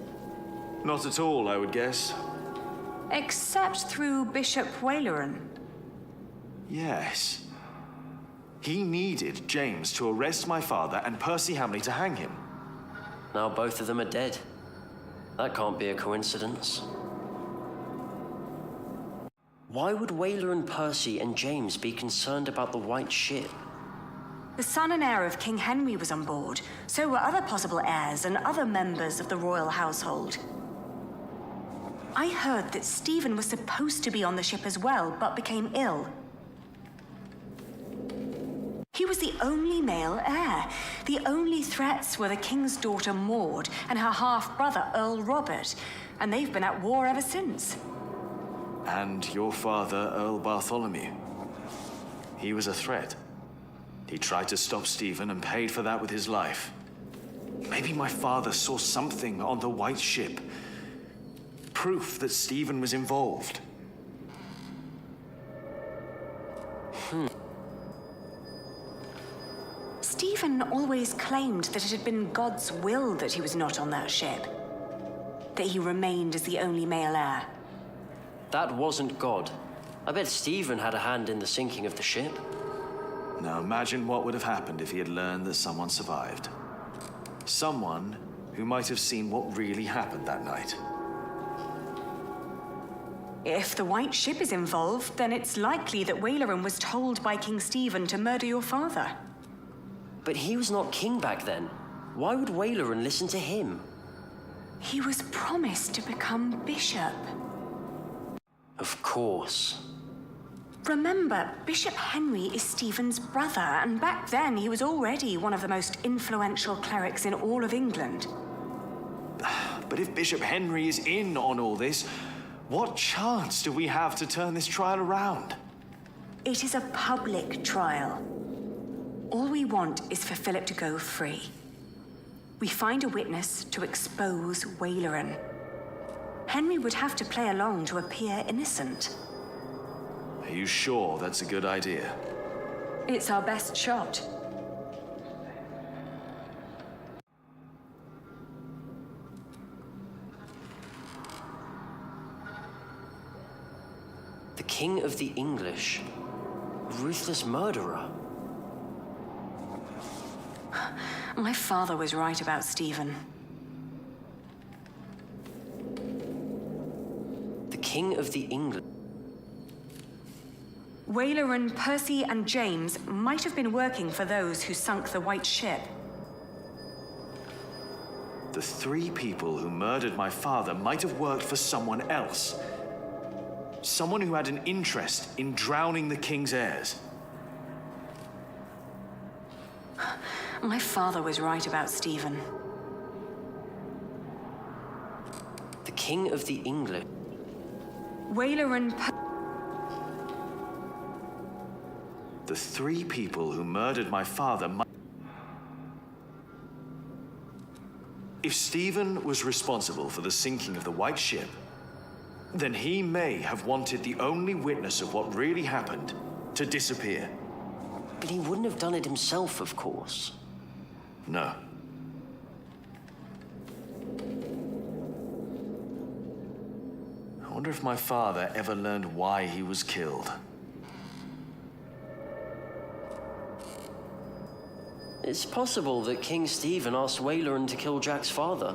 Not at all, I would guess. Except through Bishop Waleran. Yes. He needed James to arrest my father and Percy Hamley to hang him. Now both of them are dead. That can't be a coincidence. Why would Waleran, Percy, and James be concerned about the White Ship? The son and heir of King Henry was on board. So were other possible heirs and other members of the royal household. I heard that Stephen was supposed to be on the ship as well, but became ill. He was the only male heir. The only threats were the king's daughter Maud and her half-brother Earl Robert, and they've been at war ever since. And your father, Earl Bartholomew. He was a threat. He tried to stop Stephen and paid for that with his life. Maybe my father saw something on the White Ship. Proof that Stephen was involved. Stephen always claimed that it had been God's will that he was not on that ship. That he remained as the only male heir. That wasn't God. I bet Stephen had a hand in the sinking of the ship. Now imagine what would have happened if he had learned that someone survived. Someone who might have seen what really happened that night. If the White Ship is involved, then it's likely that Waleran was told by King Stephen to murder your father. But he was not king back then. Why would Waleran listen to him? He was promised to become bishop. Of course. Remember, Bishop Henry is Stephen's brother, and back then he was already one of the most influential clerics in all of England. But if Bishop Henry is in on all this, what chance do we have to turn this trial around? It is a public trial. All we want is for Philip to go free. We find a witness to expose Waleran. Henry would have to play along to appear innocent. Are you sure that's a good idea? It's our best shot. The King of the English. A ruthless murderer. My father was right about Stephen. The King of the English. Waleran, Percy, and James might have been working for those who sunk the White Ship. The 3 people who murdered my father might have worked for someone else. Someone who had an interest in drowning the king's heirs. My father was right about Stephen. The King of the English. Whaler and The 3 people who murdered my father might... If Stephen was responsible for the sinking of the White Ship, then he may have wanted the only witness of what really happened to disappear. But he wouldn't have done it himself, of course. No. I wonder if my father ever learned why he was killed. It's possible that King Stephen asked Waleran to kill Jack's father.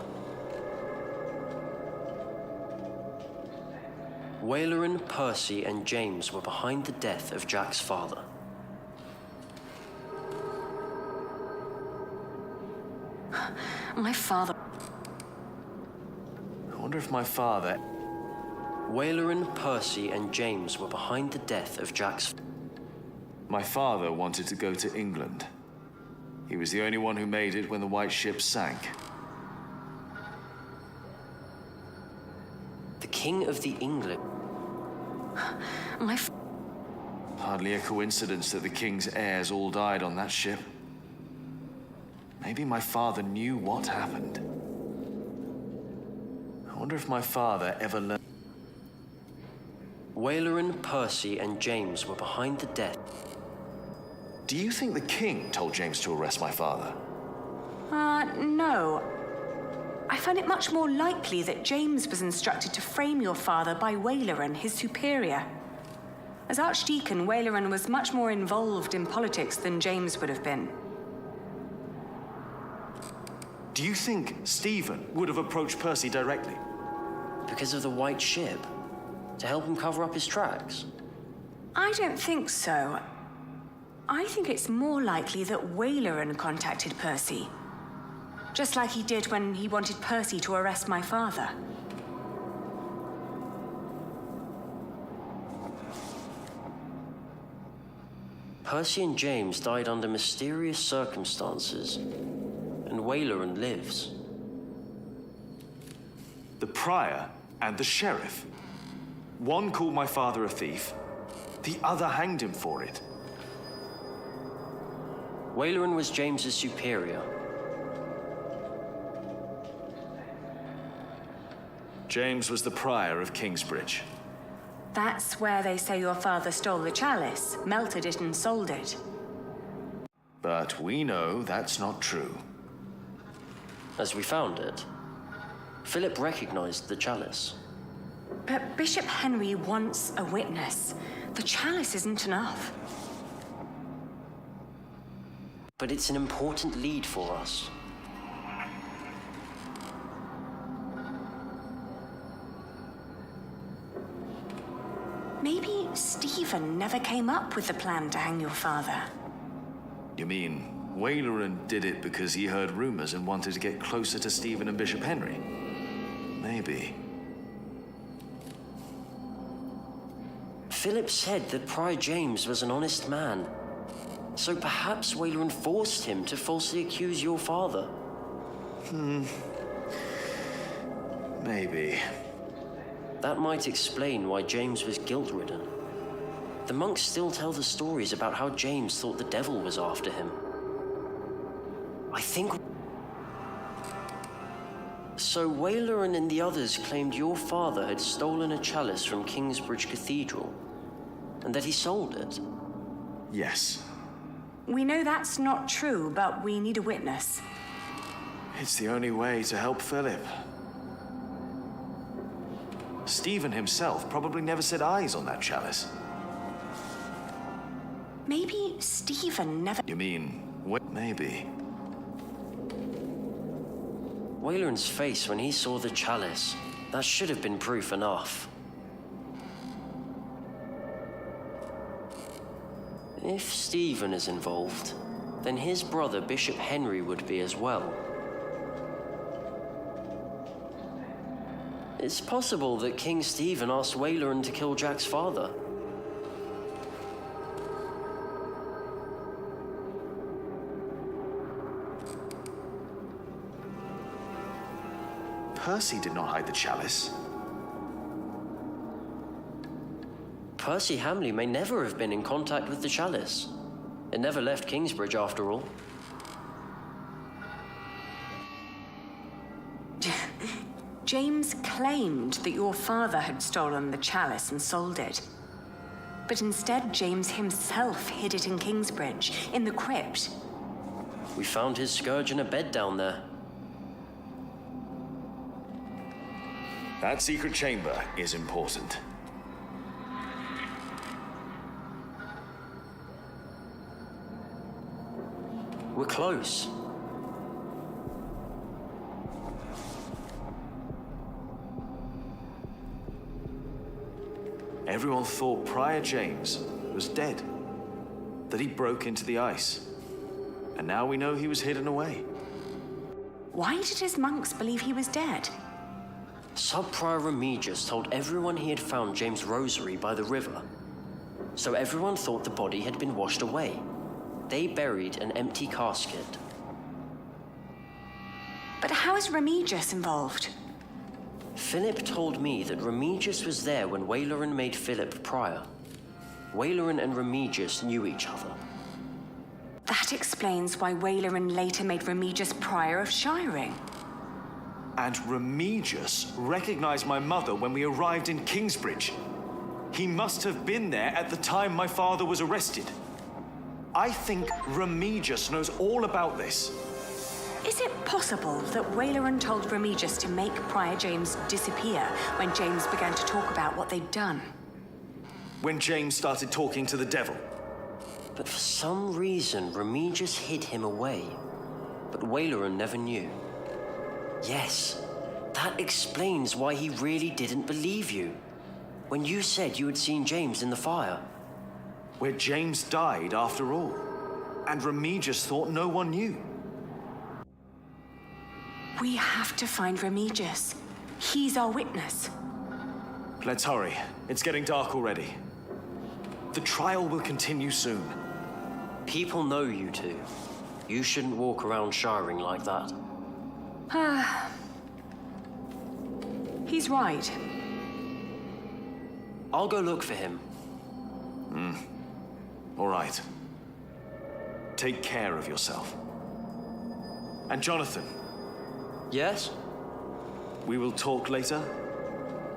Waleran, Percy, and James were behind the death of Jack's father. My father... I wonder if my father... Waleran, Percy, and James were behind the death of Jack's... My father wanted to go to England. He was the only one who made it when the White Ship sank. The King of the English... Hardly a coincidence that the king's heirs all died on that ship. Maybe my father knew what happened. I wonder if my father ever learned... Waleran, Percy, and James were behind the death. Do you think the king told James to arrest my father? No. I find it much more likely that James was instructed to frame your father by Waleran, his superior. As Archdeacon, Waleran was much more involved in politics than James would have been. Do you think Stephen would have approached Percy directly? Because of the White Ship? To help him cover up his tracks? I don't think so. I think it's more likely that Waleran contacted Percy. Just like he did when he wanted Percy to arrest my father. Percy and James died under mysterious circumstances, and Waleran lives. The prior and the sheriff. One called my father a thief, the other hanged him for it. Waleran was James's superior. James was the prior of Kingsbridge. That's where they say your father stole the chalice, melted it and sold it. But we know that's not true. As we found it, Philip recognized the chalice. But Bishop Henry wants a witness. The chalice isn't enough. But it's an important lead for us. Maybe Stephen never came up with the plan to hang your father. You mean Waleran did it because he heard rumors and wanted to get closer to Stephen and Bishop Henry? Maybe. Philip said that Prior James was an honest man. So perhaps Waleran forced him to falsely accuse your father. Maybe. That might explain why James was guilt-ridden. The monks still tell the stories about how James thought the devil was after him. I think... So Waleran and the others claimed your father had stolen a chalice from Kingsbridge Cathedral, and that he sold it? Yes. We know that's not true, but we need a witness. It's the only way to help Philip. Stephen himself probably never set eyes on that chalice. Maybe Stephen never... You mean, what? Maybe. Waleran's face when he saw the chalice, that should have been proof enough. If Stephen is involved, then his brother Bishop Henry would be as well. It's possible that King Stephen asked Waleran to kill Jack's father. Percy did not hide the chalice. Percy Hamley may never have been in contact with the chalice. It never left Kingsbridge, after all. James claimed that your father had stolen the chalice and sold it. But instead, James himself hid it in Kingsbridge, in the crypt. We found his scourge in a bed down there. That secret chamber is important. We're close. Everyone thought Prior James was dead, that he broke into the ice. And now we know he was hidden away. Why did his monks believe he was dead? Sub-Prior Remigius told everyone he had found James' rosary by the river. So everyone thought the body had been washed away. They buried an empty casket. But how is Remigius involved? Philip told me that Remigius was there when Waleran made Philip prior. Waleran and Remigius knew each other. That explains why Waleran later made Remigius prior of Shiring. And Remigius recognized my mother when we arrived in Kingsbridge. He must have been there at the time my father was arrested. I think Remigius knows all about this. Is it possible that Waleran told Remigius to make Prior James disappear when James began to talk about what they'd done? When James started talking to the devil. But for some reason, Remigius hid him away. But Waleran never knew. Yes, that explains why he really didn't believe you. When you said you had seen James in the fire. Where James died after all. And Remigius thought no one knew. We have to find Remigius. He's our witness. Let's hurry. It's getting dark already. The trial will continue soon. People know you two. You shouldn't walk around Shiring like that. He's right. I'll go look for him. All right. Take care of yourself. And Jonathan. Yes? We will talk later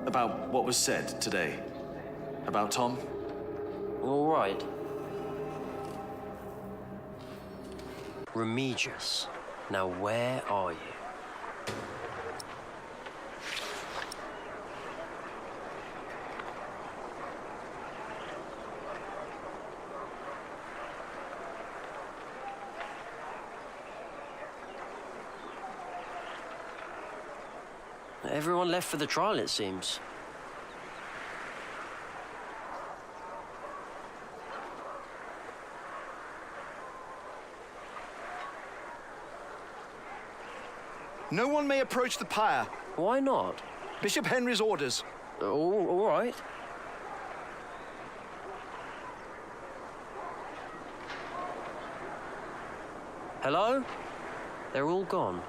about what was said today. About Tom. All right. Remigius, now where are you? Everyone left for the trial, it seems. No one may approach the pyre. Why not? Bishop Henry's orders. Oh, all right. Hello? They're all gone.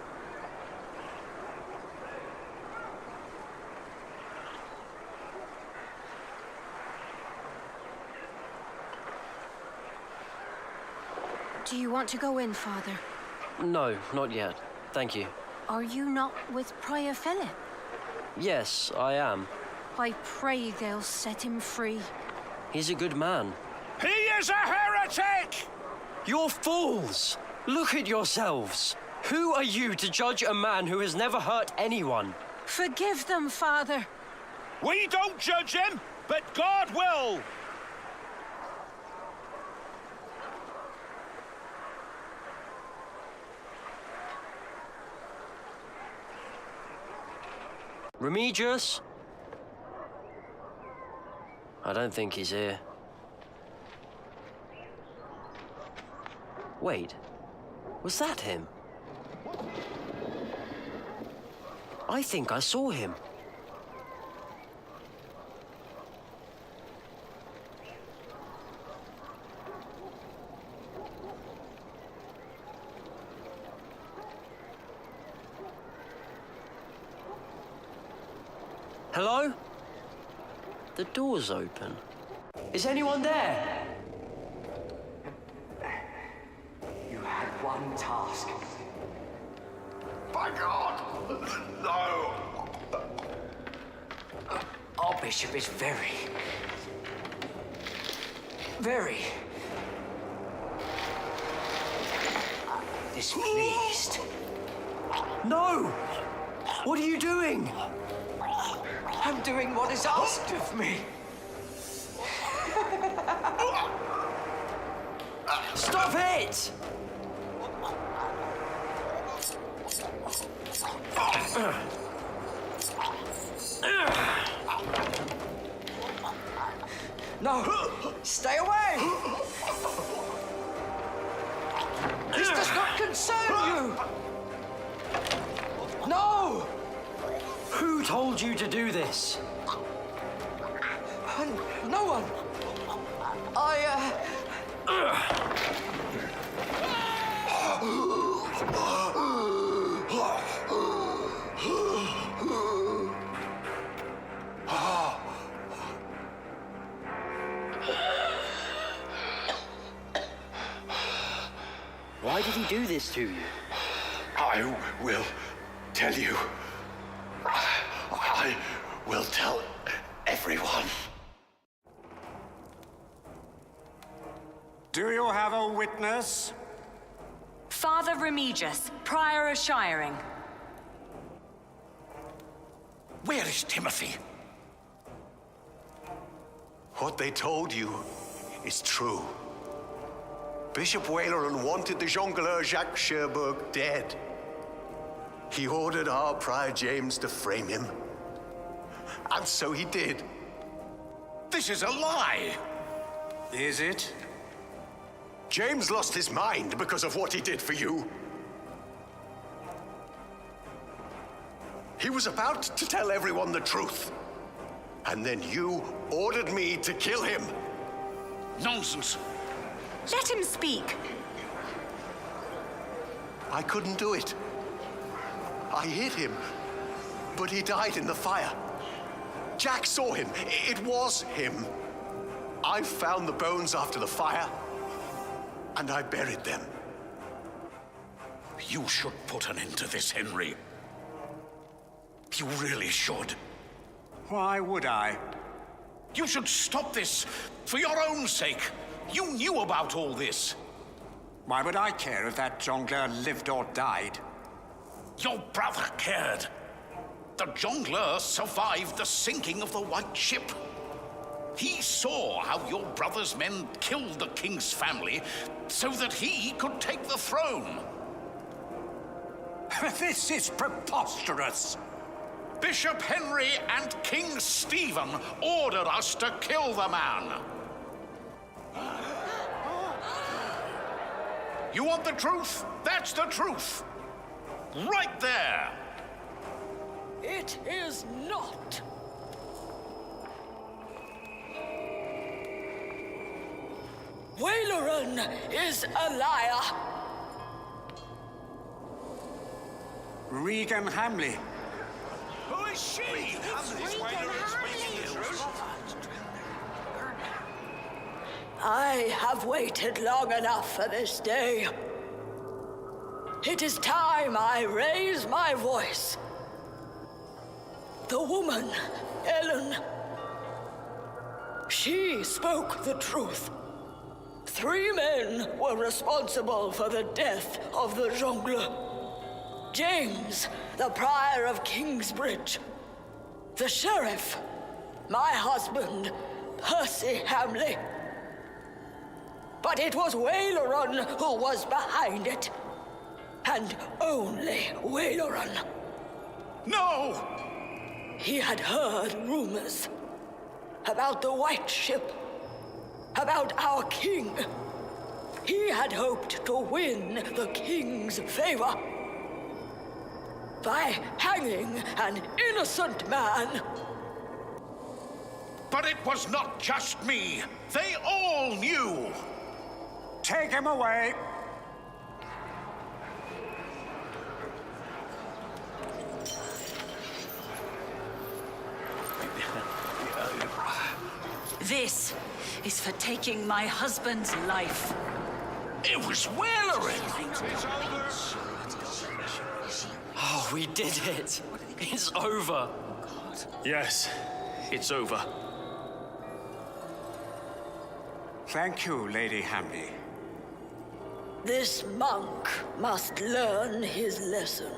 Do you want to go in, Father? No, not yet. Thank you. Are you not with Prior Philip? Yes, I am. I pray they'll set him free. He's a good man. He is a heretic! You're fools! Look at yourselves! Who are you to judge a man who has never hurt anyone? Forgive them, Father. We don't judge him, but God will! Remigius? I don't think he's here. Wait, was that him? I think I saw him. Hello? The door's open. Is anyone there? You had one task. By God! No! Our bishop is very displeased. No! What are you doing? I'm doing what is asked of me. Stop it! No! Stay away! This does not concern you! No! Who told you to do this? No one. Why did he do this to you? I will tell you. I will tell everyone. Do you have a witness? Father Remigius, Prior of Shiring. Where is Timothy? What they told you is true. Bishop Waleran wanted the jongleur Jacques Cherbourg dead. He ordered our Prior James to frame him. And so he did. This is a lie! Is it? James lost his mind because of what he did for you. He was about to tell everyone the truth. And then you ordered me to kill him. Nonsense. Let him speak. I couldn't do it. I hit him, but he died in the fire. Jack saw him. It was him. I found the bones after the fire, and I buried them. You should put an end to this, Henry. You really should. Why would I? You should stop this, for your own sake. You knew about all this. Why would I care if that jongleur lived or died? Your brother cared. The jongleur survived the sinking of the White Ship. He saw how your brother's men killed the king's family so that he could take the throne. This is preposterous. Bishop Henry and King Stephen ordered us to kill the man. You want the truth? That's the truth. Right there. It is not. Waleran is a liar. Regan Hamley. Who is she? I have waited long enough for this day. It is time I raise my voice. The woman, Ellen, she spoke the truth. 3 men were responsible for the death of the jongleur. James, the Prior of Kingsbridge. The Sheriff, my husband, Percy Hamley. But it was Waleran who was behind it. And only Waleran. No! He had heard rumors about the White Ship, about our king. He had hoped to win the king's favor by hanging an innocent man. But it was not just me. They all knew. Take him away. This is for taking my husband's life. It was Wailerin! Oh, we did it. It's over. Yes, it's over. Thank you, Lady Hamley. This monk must learn his lesson.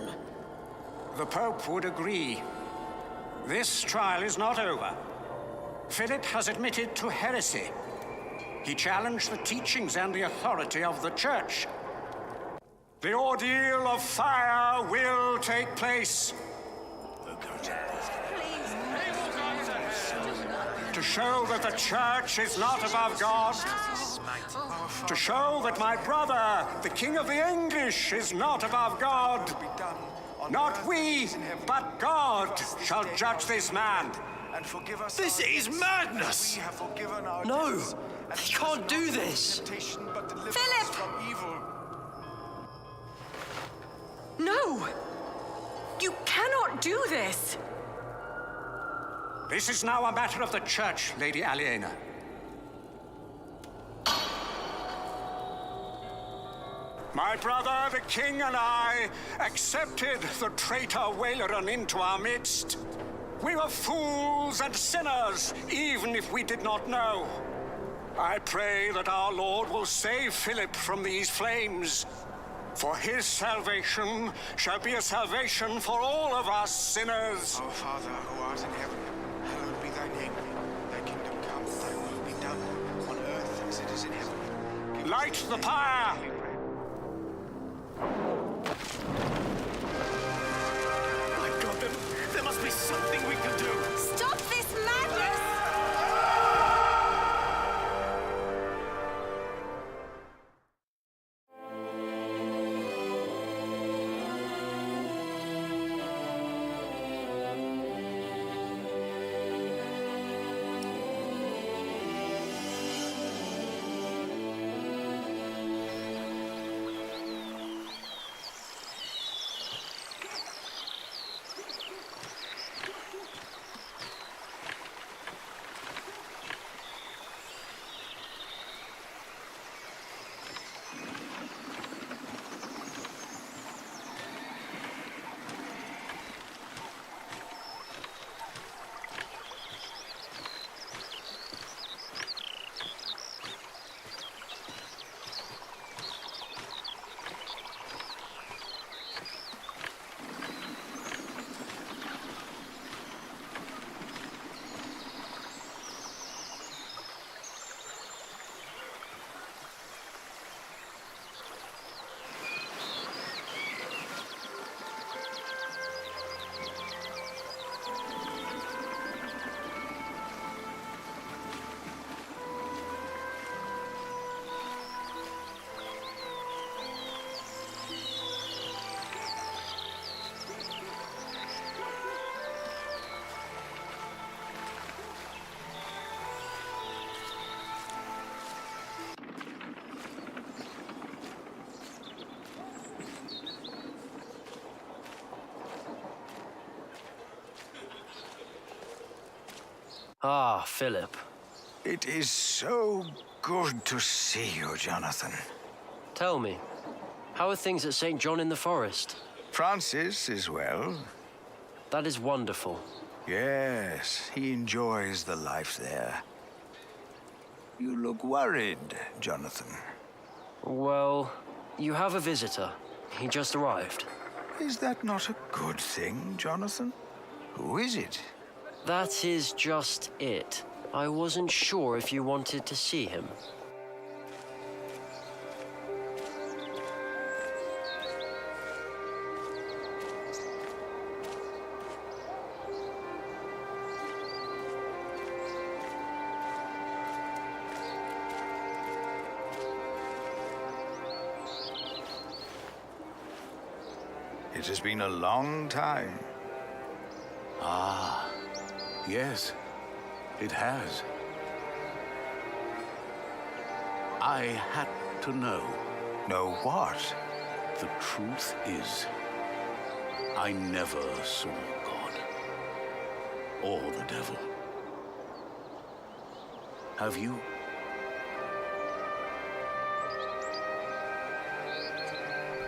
The Pope would agree. This trial is not over. Philip has admitted to heresy. He challenged the teachings and the authority of the Church. The ordeal of fire will take place. To show that the Church is not above God. To show that my brother, the King of the English, is not above God. Not we, but God shall judge this man. This is madness! No, they can't do this. Philip! No! You cannot do this! This is now a matter of the Church, Lady Aliena. My brother, the King, and I accepted the traitor Wailerin into our midst. We were fools and sinners, even if we did not know. I pray that our Lord will save Philip from these flames, for his salvation shall be a salvation for all of us sinners. Our Father, who art in heaven, hallowed be thy name. Thy kingdom come, thy will be done, on earth as it is in heaven. Light the pyre! My God, there must be something we can do. Stop this madness! Ah, Philip. It is so good to see you, Jonathan. Tell me, how are things at St. John in the Forest? Francis is well. That is wonderful. Yes, he enjoys the life there. You look worried, Jonathan. Well, you have a visitor. He just arrived. Is that not a good thing, Jonathan? Who is it? That is just it. I wasn't sure if you wanted to see him. It has been a long time. Ah, yes, it has. I had to know. Know what? The truth is, I never saw God or the devil. Have you?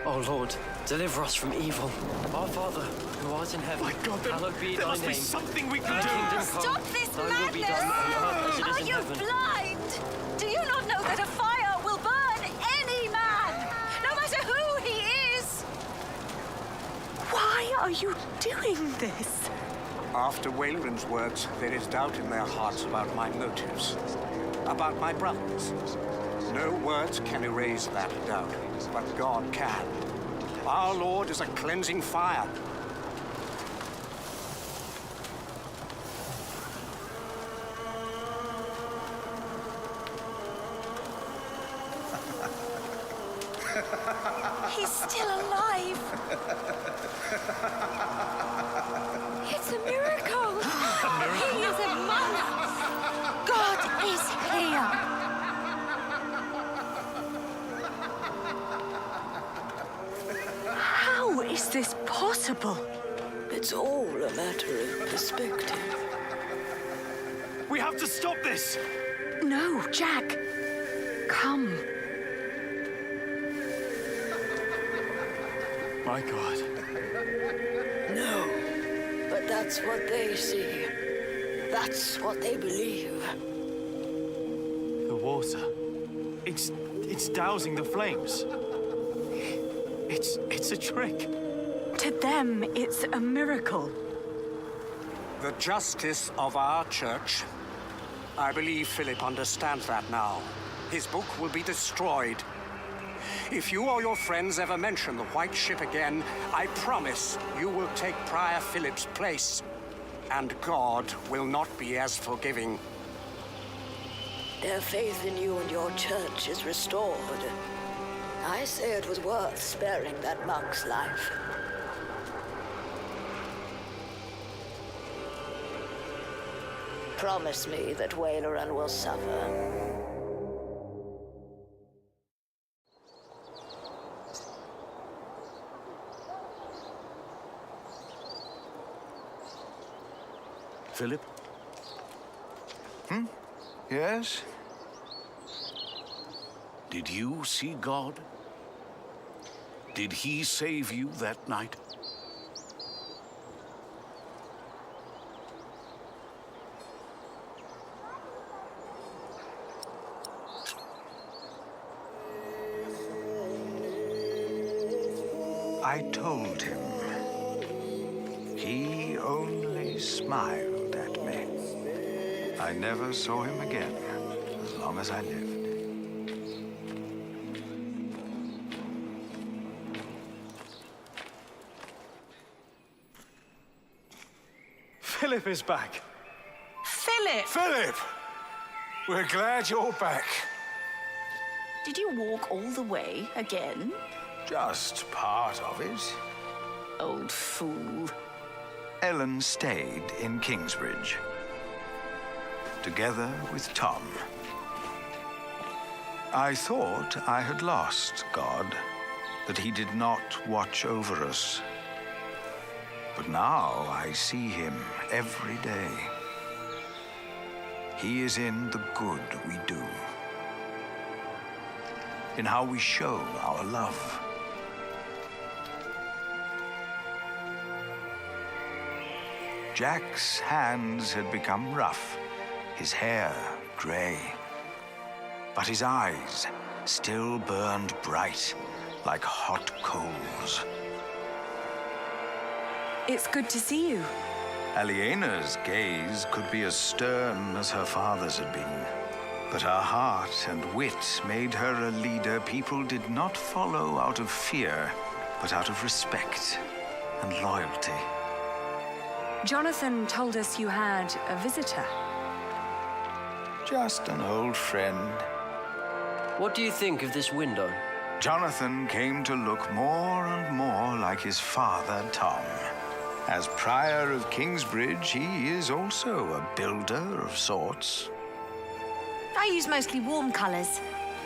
Oh Lord, deliver us from evil. Our Father, who art in heaven, hallowed be there thy must name. be something we can Thy do. kingdom come, Stop this thy will be madness! done on earth as it is Are in you heaven. blind? Do you not know that a fire will burn any man, no matter who he is? Why are you doing this? After Wayland's words, there is doubt in their hearts about my motives, about my brothers. No words can erase that doubt, but God can. Our Lord is a cleansing fire. He's still alive. It's a miracle. He is among us. God is here. How is this possible? It's all a matter of perspective. We have to stop this! No, Jack. Come. My God. No, but that's what they see. That's what they believe. The water. It's dousing the flames. It's a trick. To them, it's a miracle. The justice of our church. I believe Philip understands that now. His book will be destroyed. If you or your friends ever mention the White Ship again, I promise you will take Prior Philip's place. And God will not be as forgiving. Their faith in you and your church is restored. I say it was worth sparing that monk's life. Promise me that Wayland will suffer. Philip? Yes? Did you see God? Did he save you that night? I told him. He only smiled at me. I never saw him again, as long as I lived. Philip is back. Philip! Philip! We're glad you're back. Did you walk all the way again? Just part of it. Old fool. Ellen stayed in Kingsbridge, together with Tom. I thought I had lost God, that he did not watch over us. But now I see him every day. He is in the good we do, in how we show our love. Jack's hands had become rough, his hair gray, but his eyes still burned bright like hot coals. It's good to see you. Aliena's gaze could be as stern as her father's had been, but her heart and wit made her a leader people did not follow out of fear, but out of respect and loyalty. Jonathan told us you had a visitor. Just an old friend. What do you think of this window? Jonathan came to look more and more like his father, Tom. As Prior of Kingsbridge, he is also a builder of sorts. I use mostly warm colours.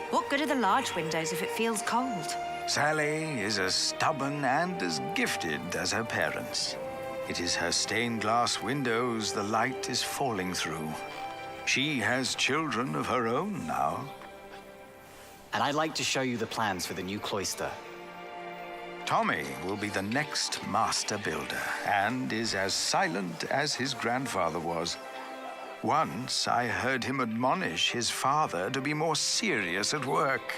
What good are the large windows if it feels cold? Sally is as stubborn and as gifted as her parents. It is her stained glass windows the light is falling through. She has children of her own now. And I'd like to show you the plans for the new cloister. Tommy will be the next master builder, and is as silent as his grandfather was. Once I heard him admonish his father to be more serious at work.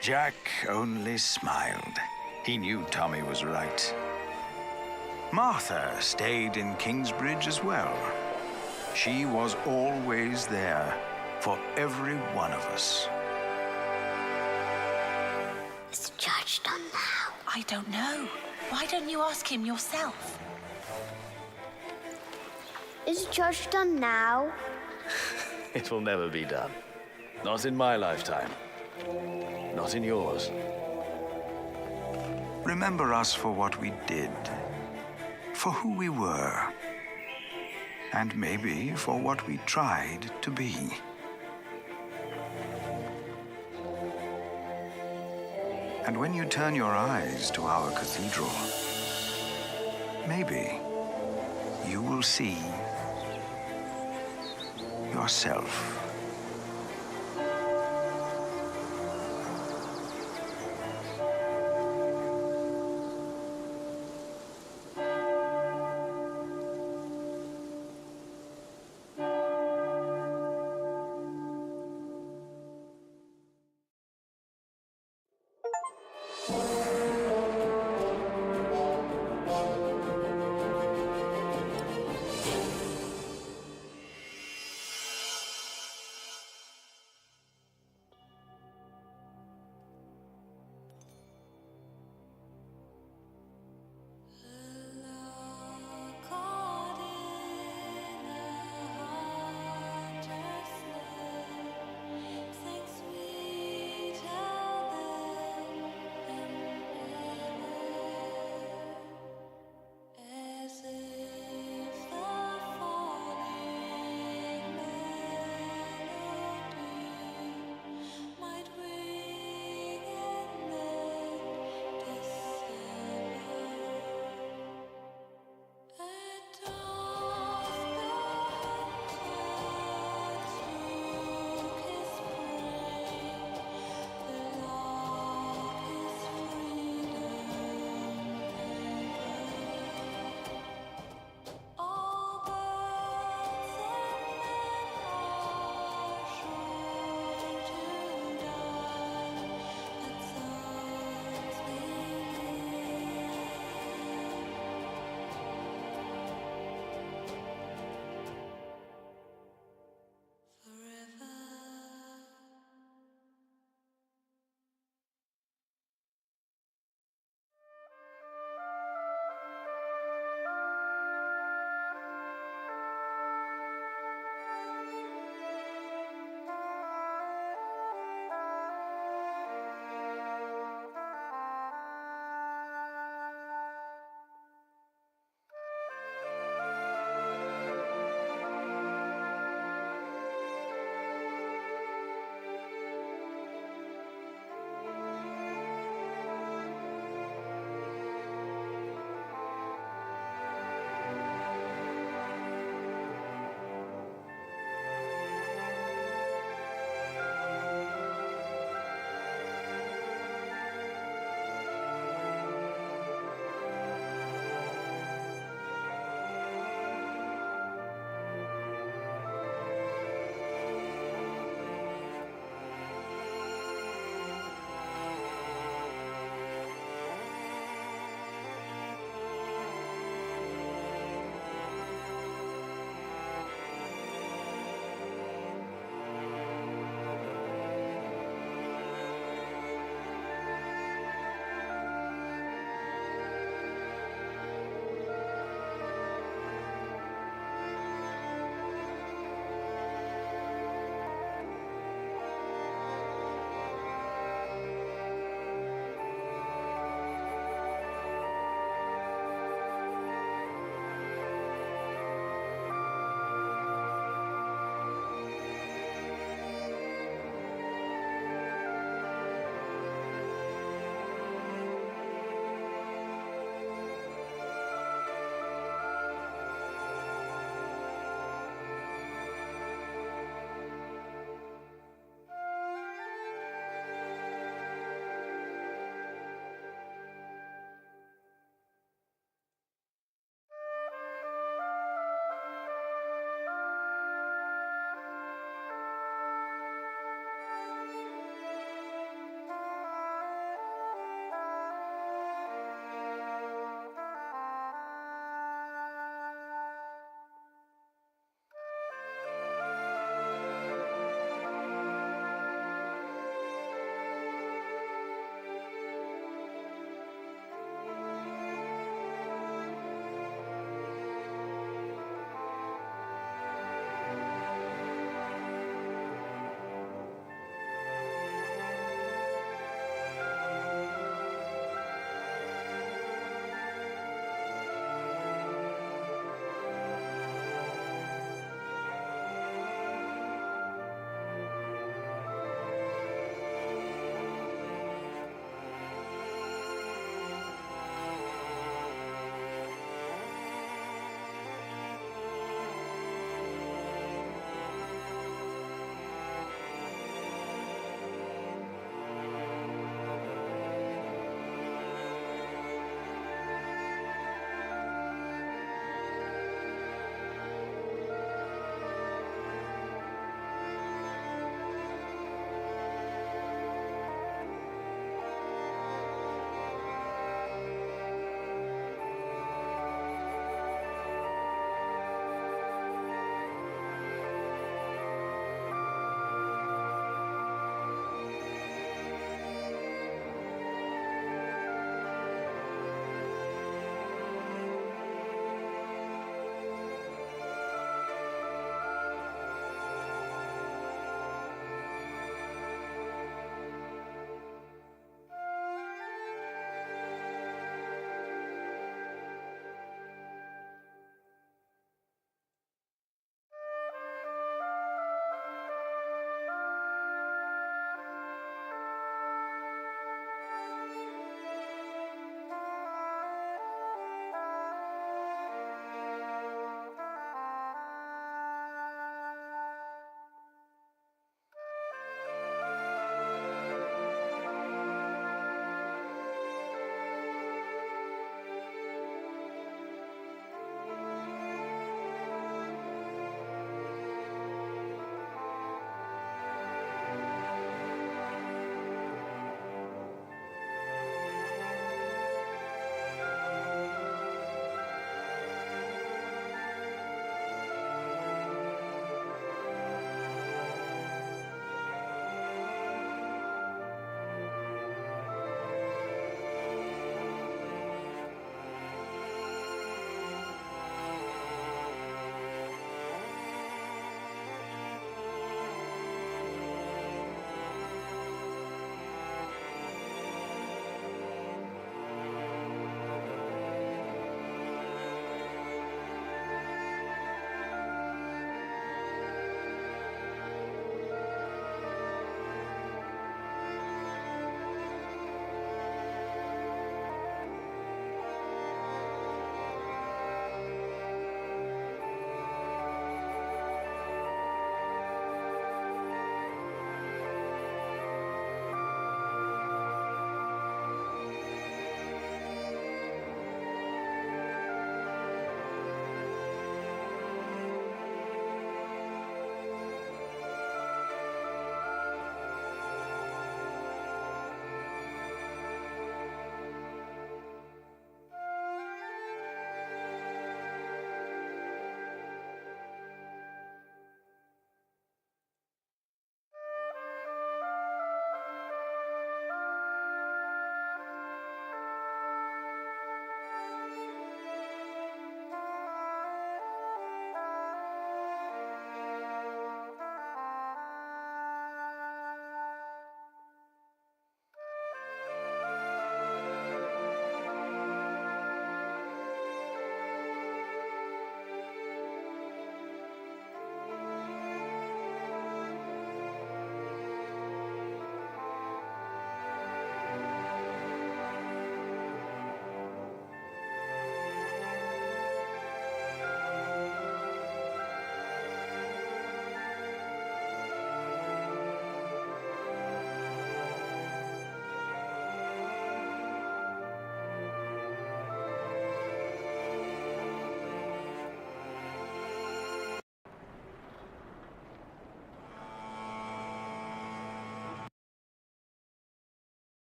Jack only smiled. He knew Tommy was right. Martha stayed in Kingsbridge as well. She was always there for every one of us. Is the church done now? I don't know. Why don't you ask him yourself? Is the church done now? It will never be done. Not in my lifetime. Not in yours. Remember us for what we did, for who we were, and maybe for what we tried to be. And when you turn your eyes to our cathedral, maybe you will see yourself.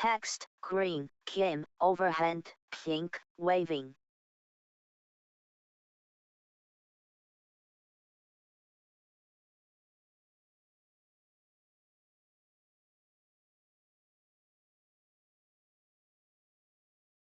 Text, green, Kim, overhand, pink, waving.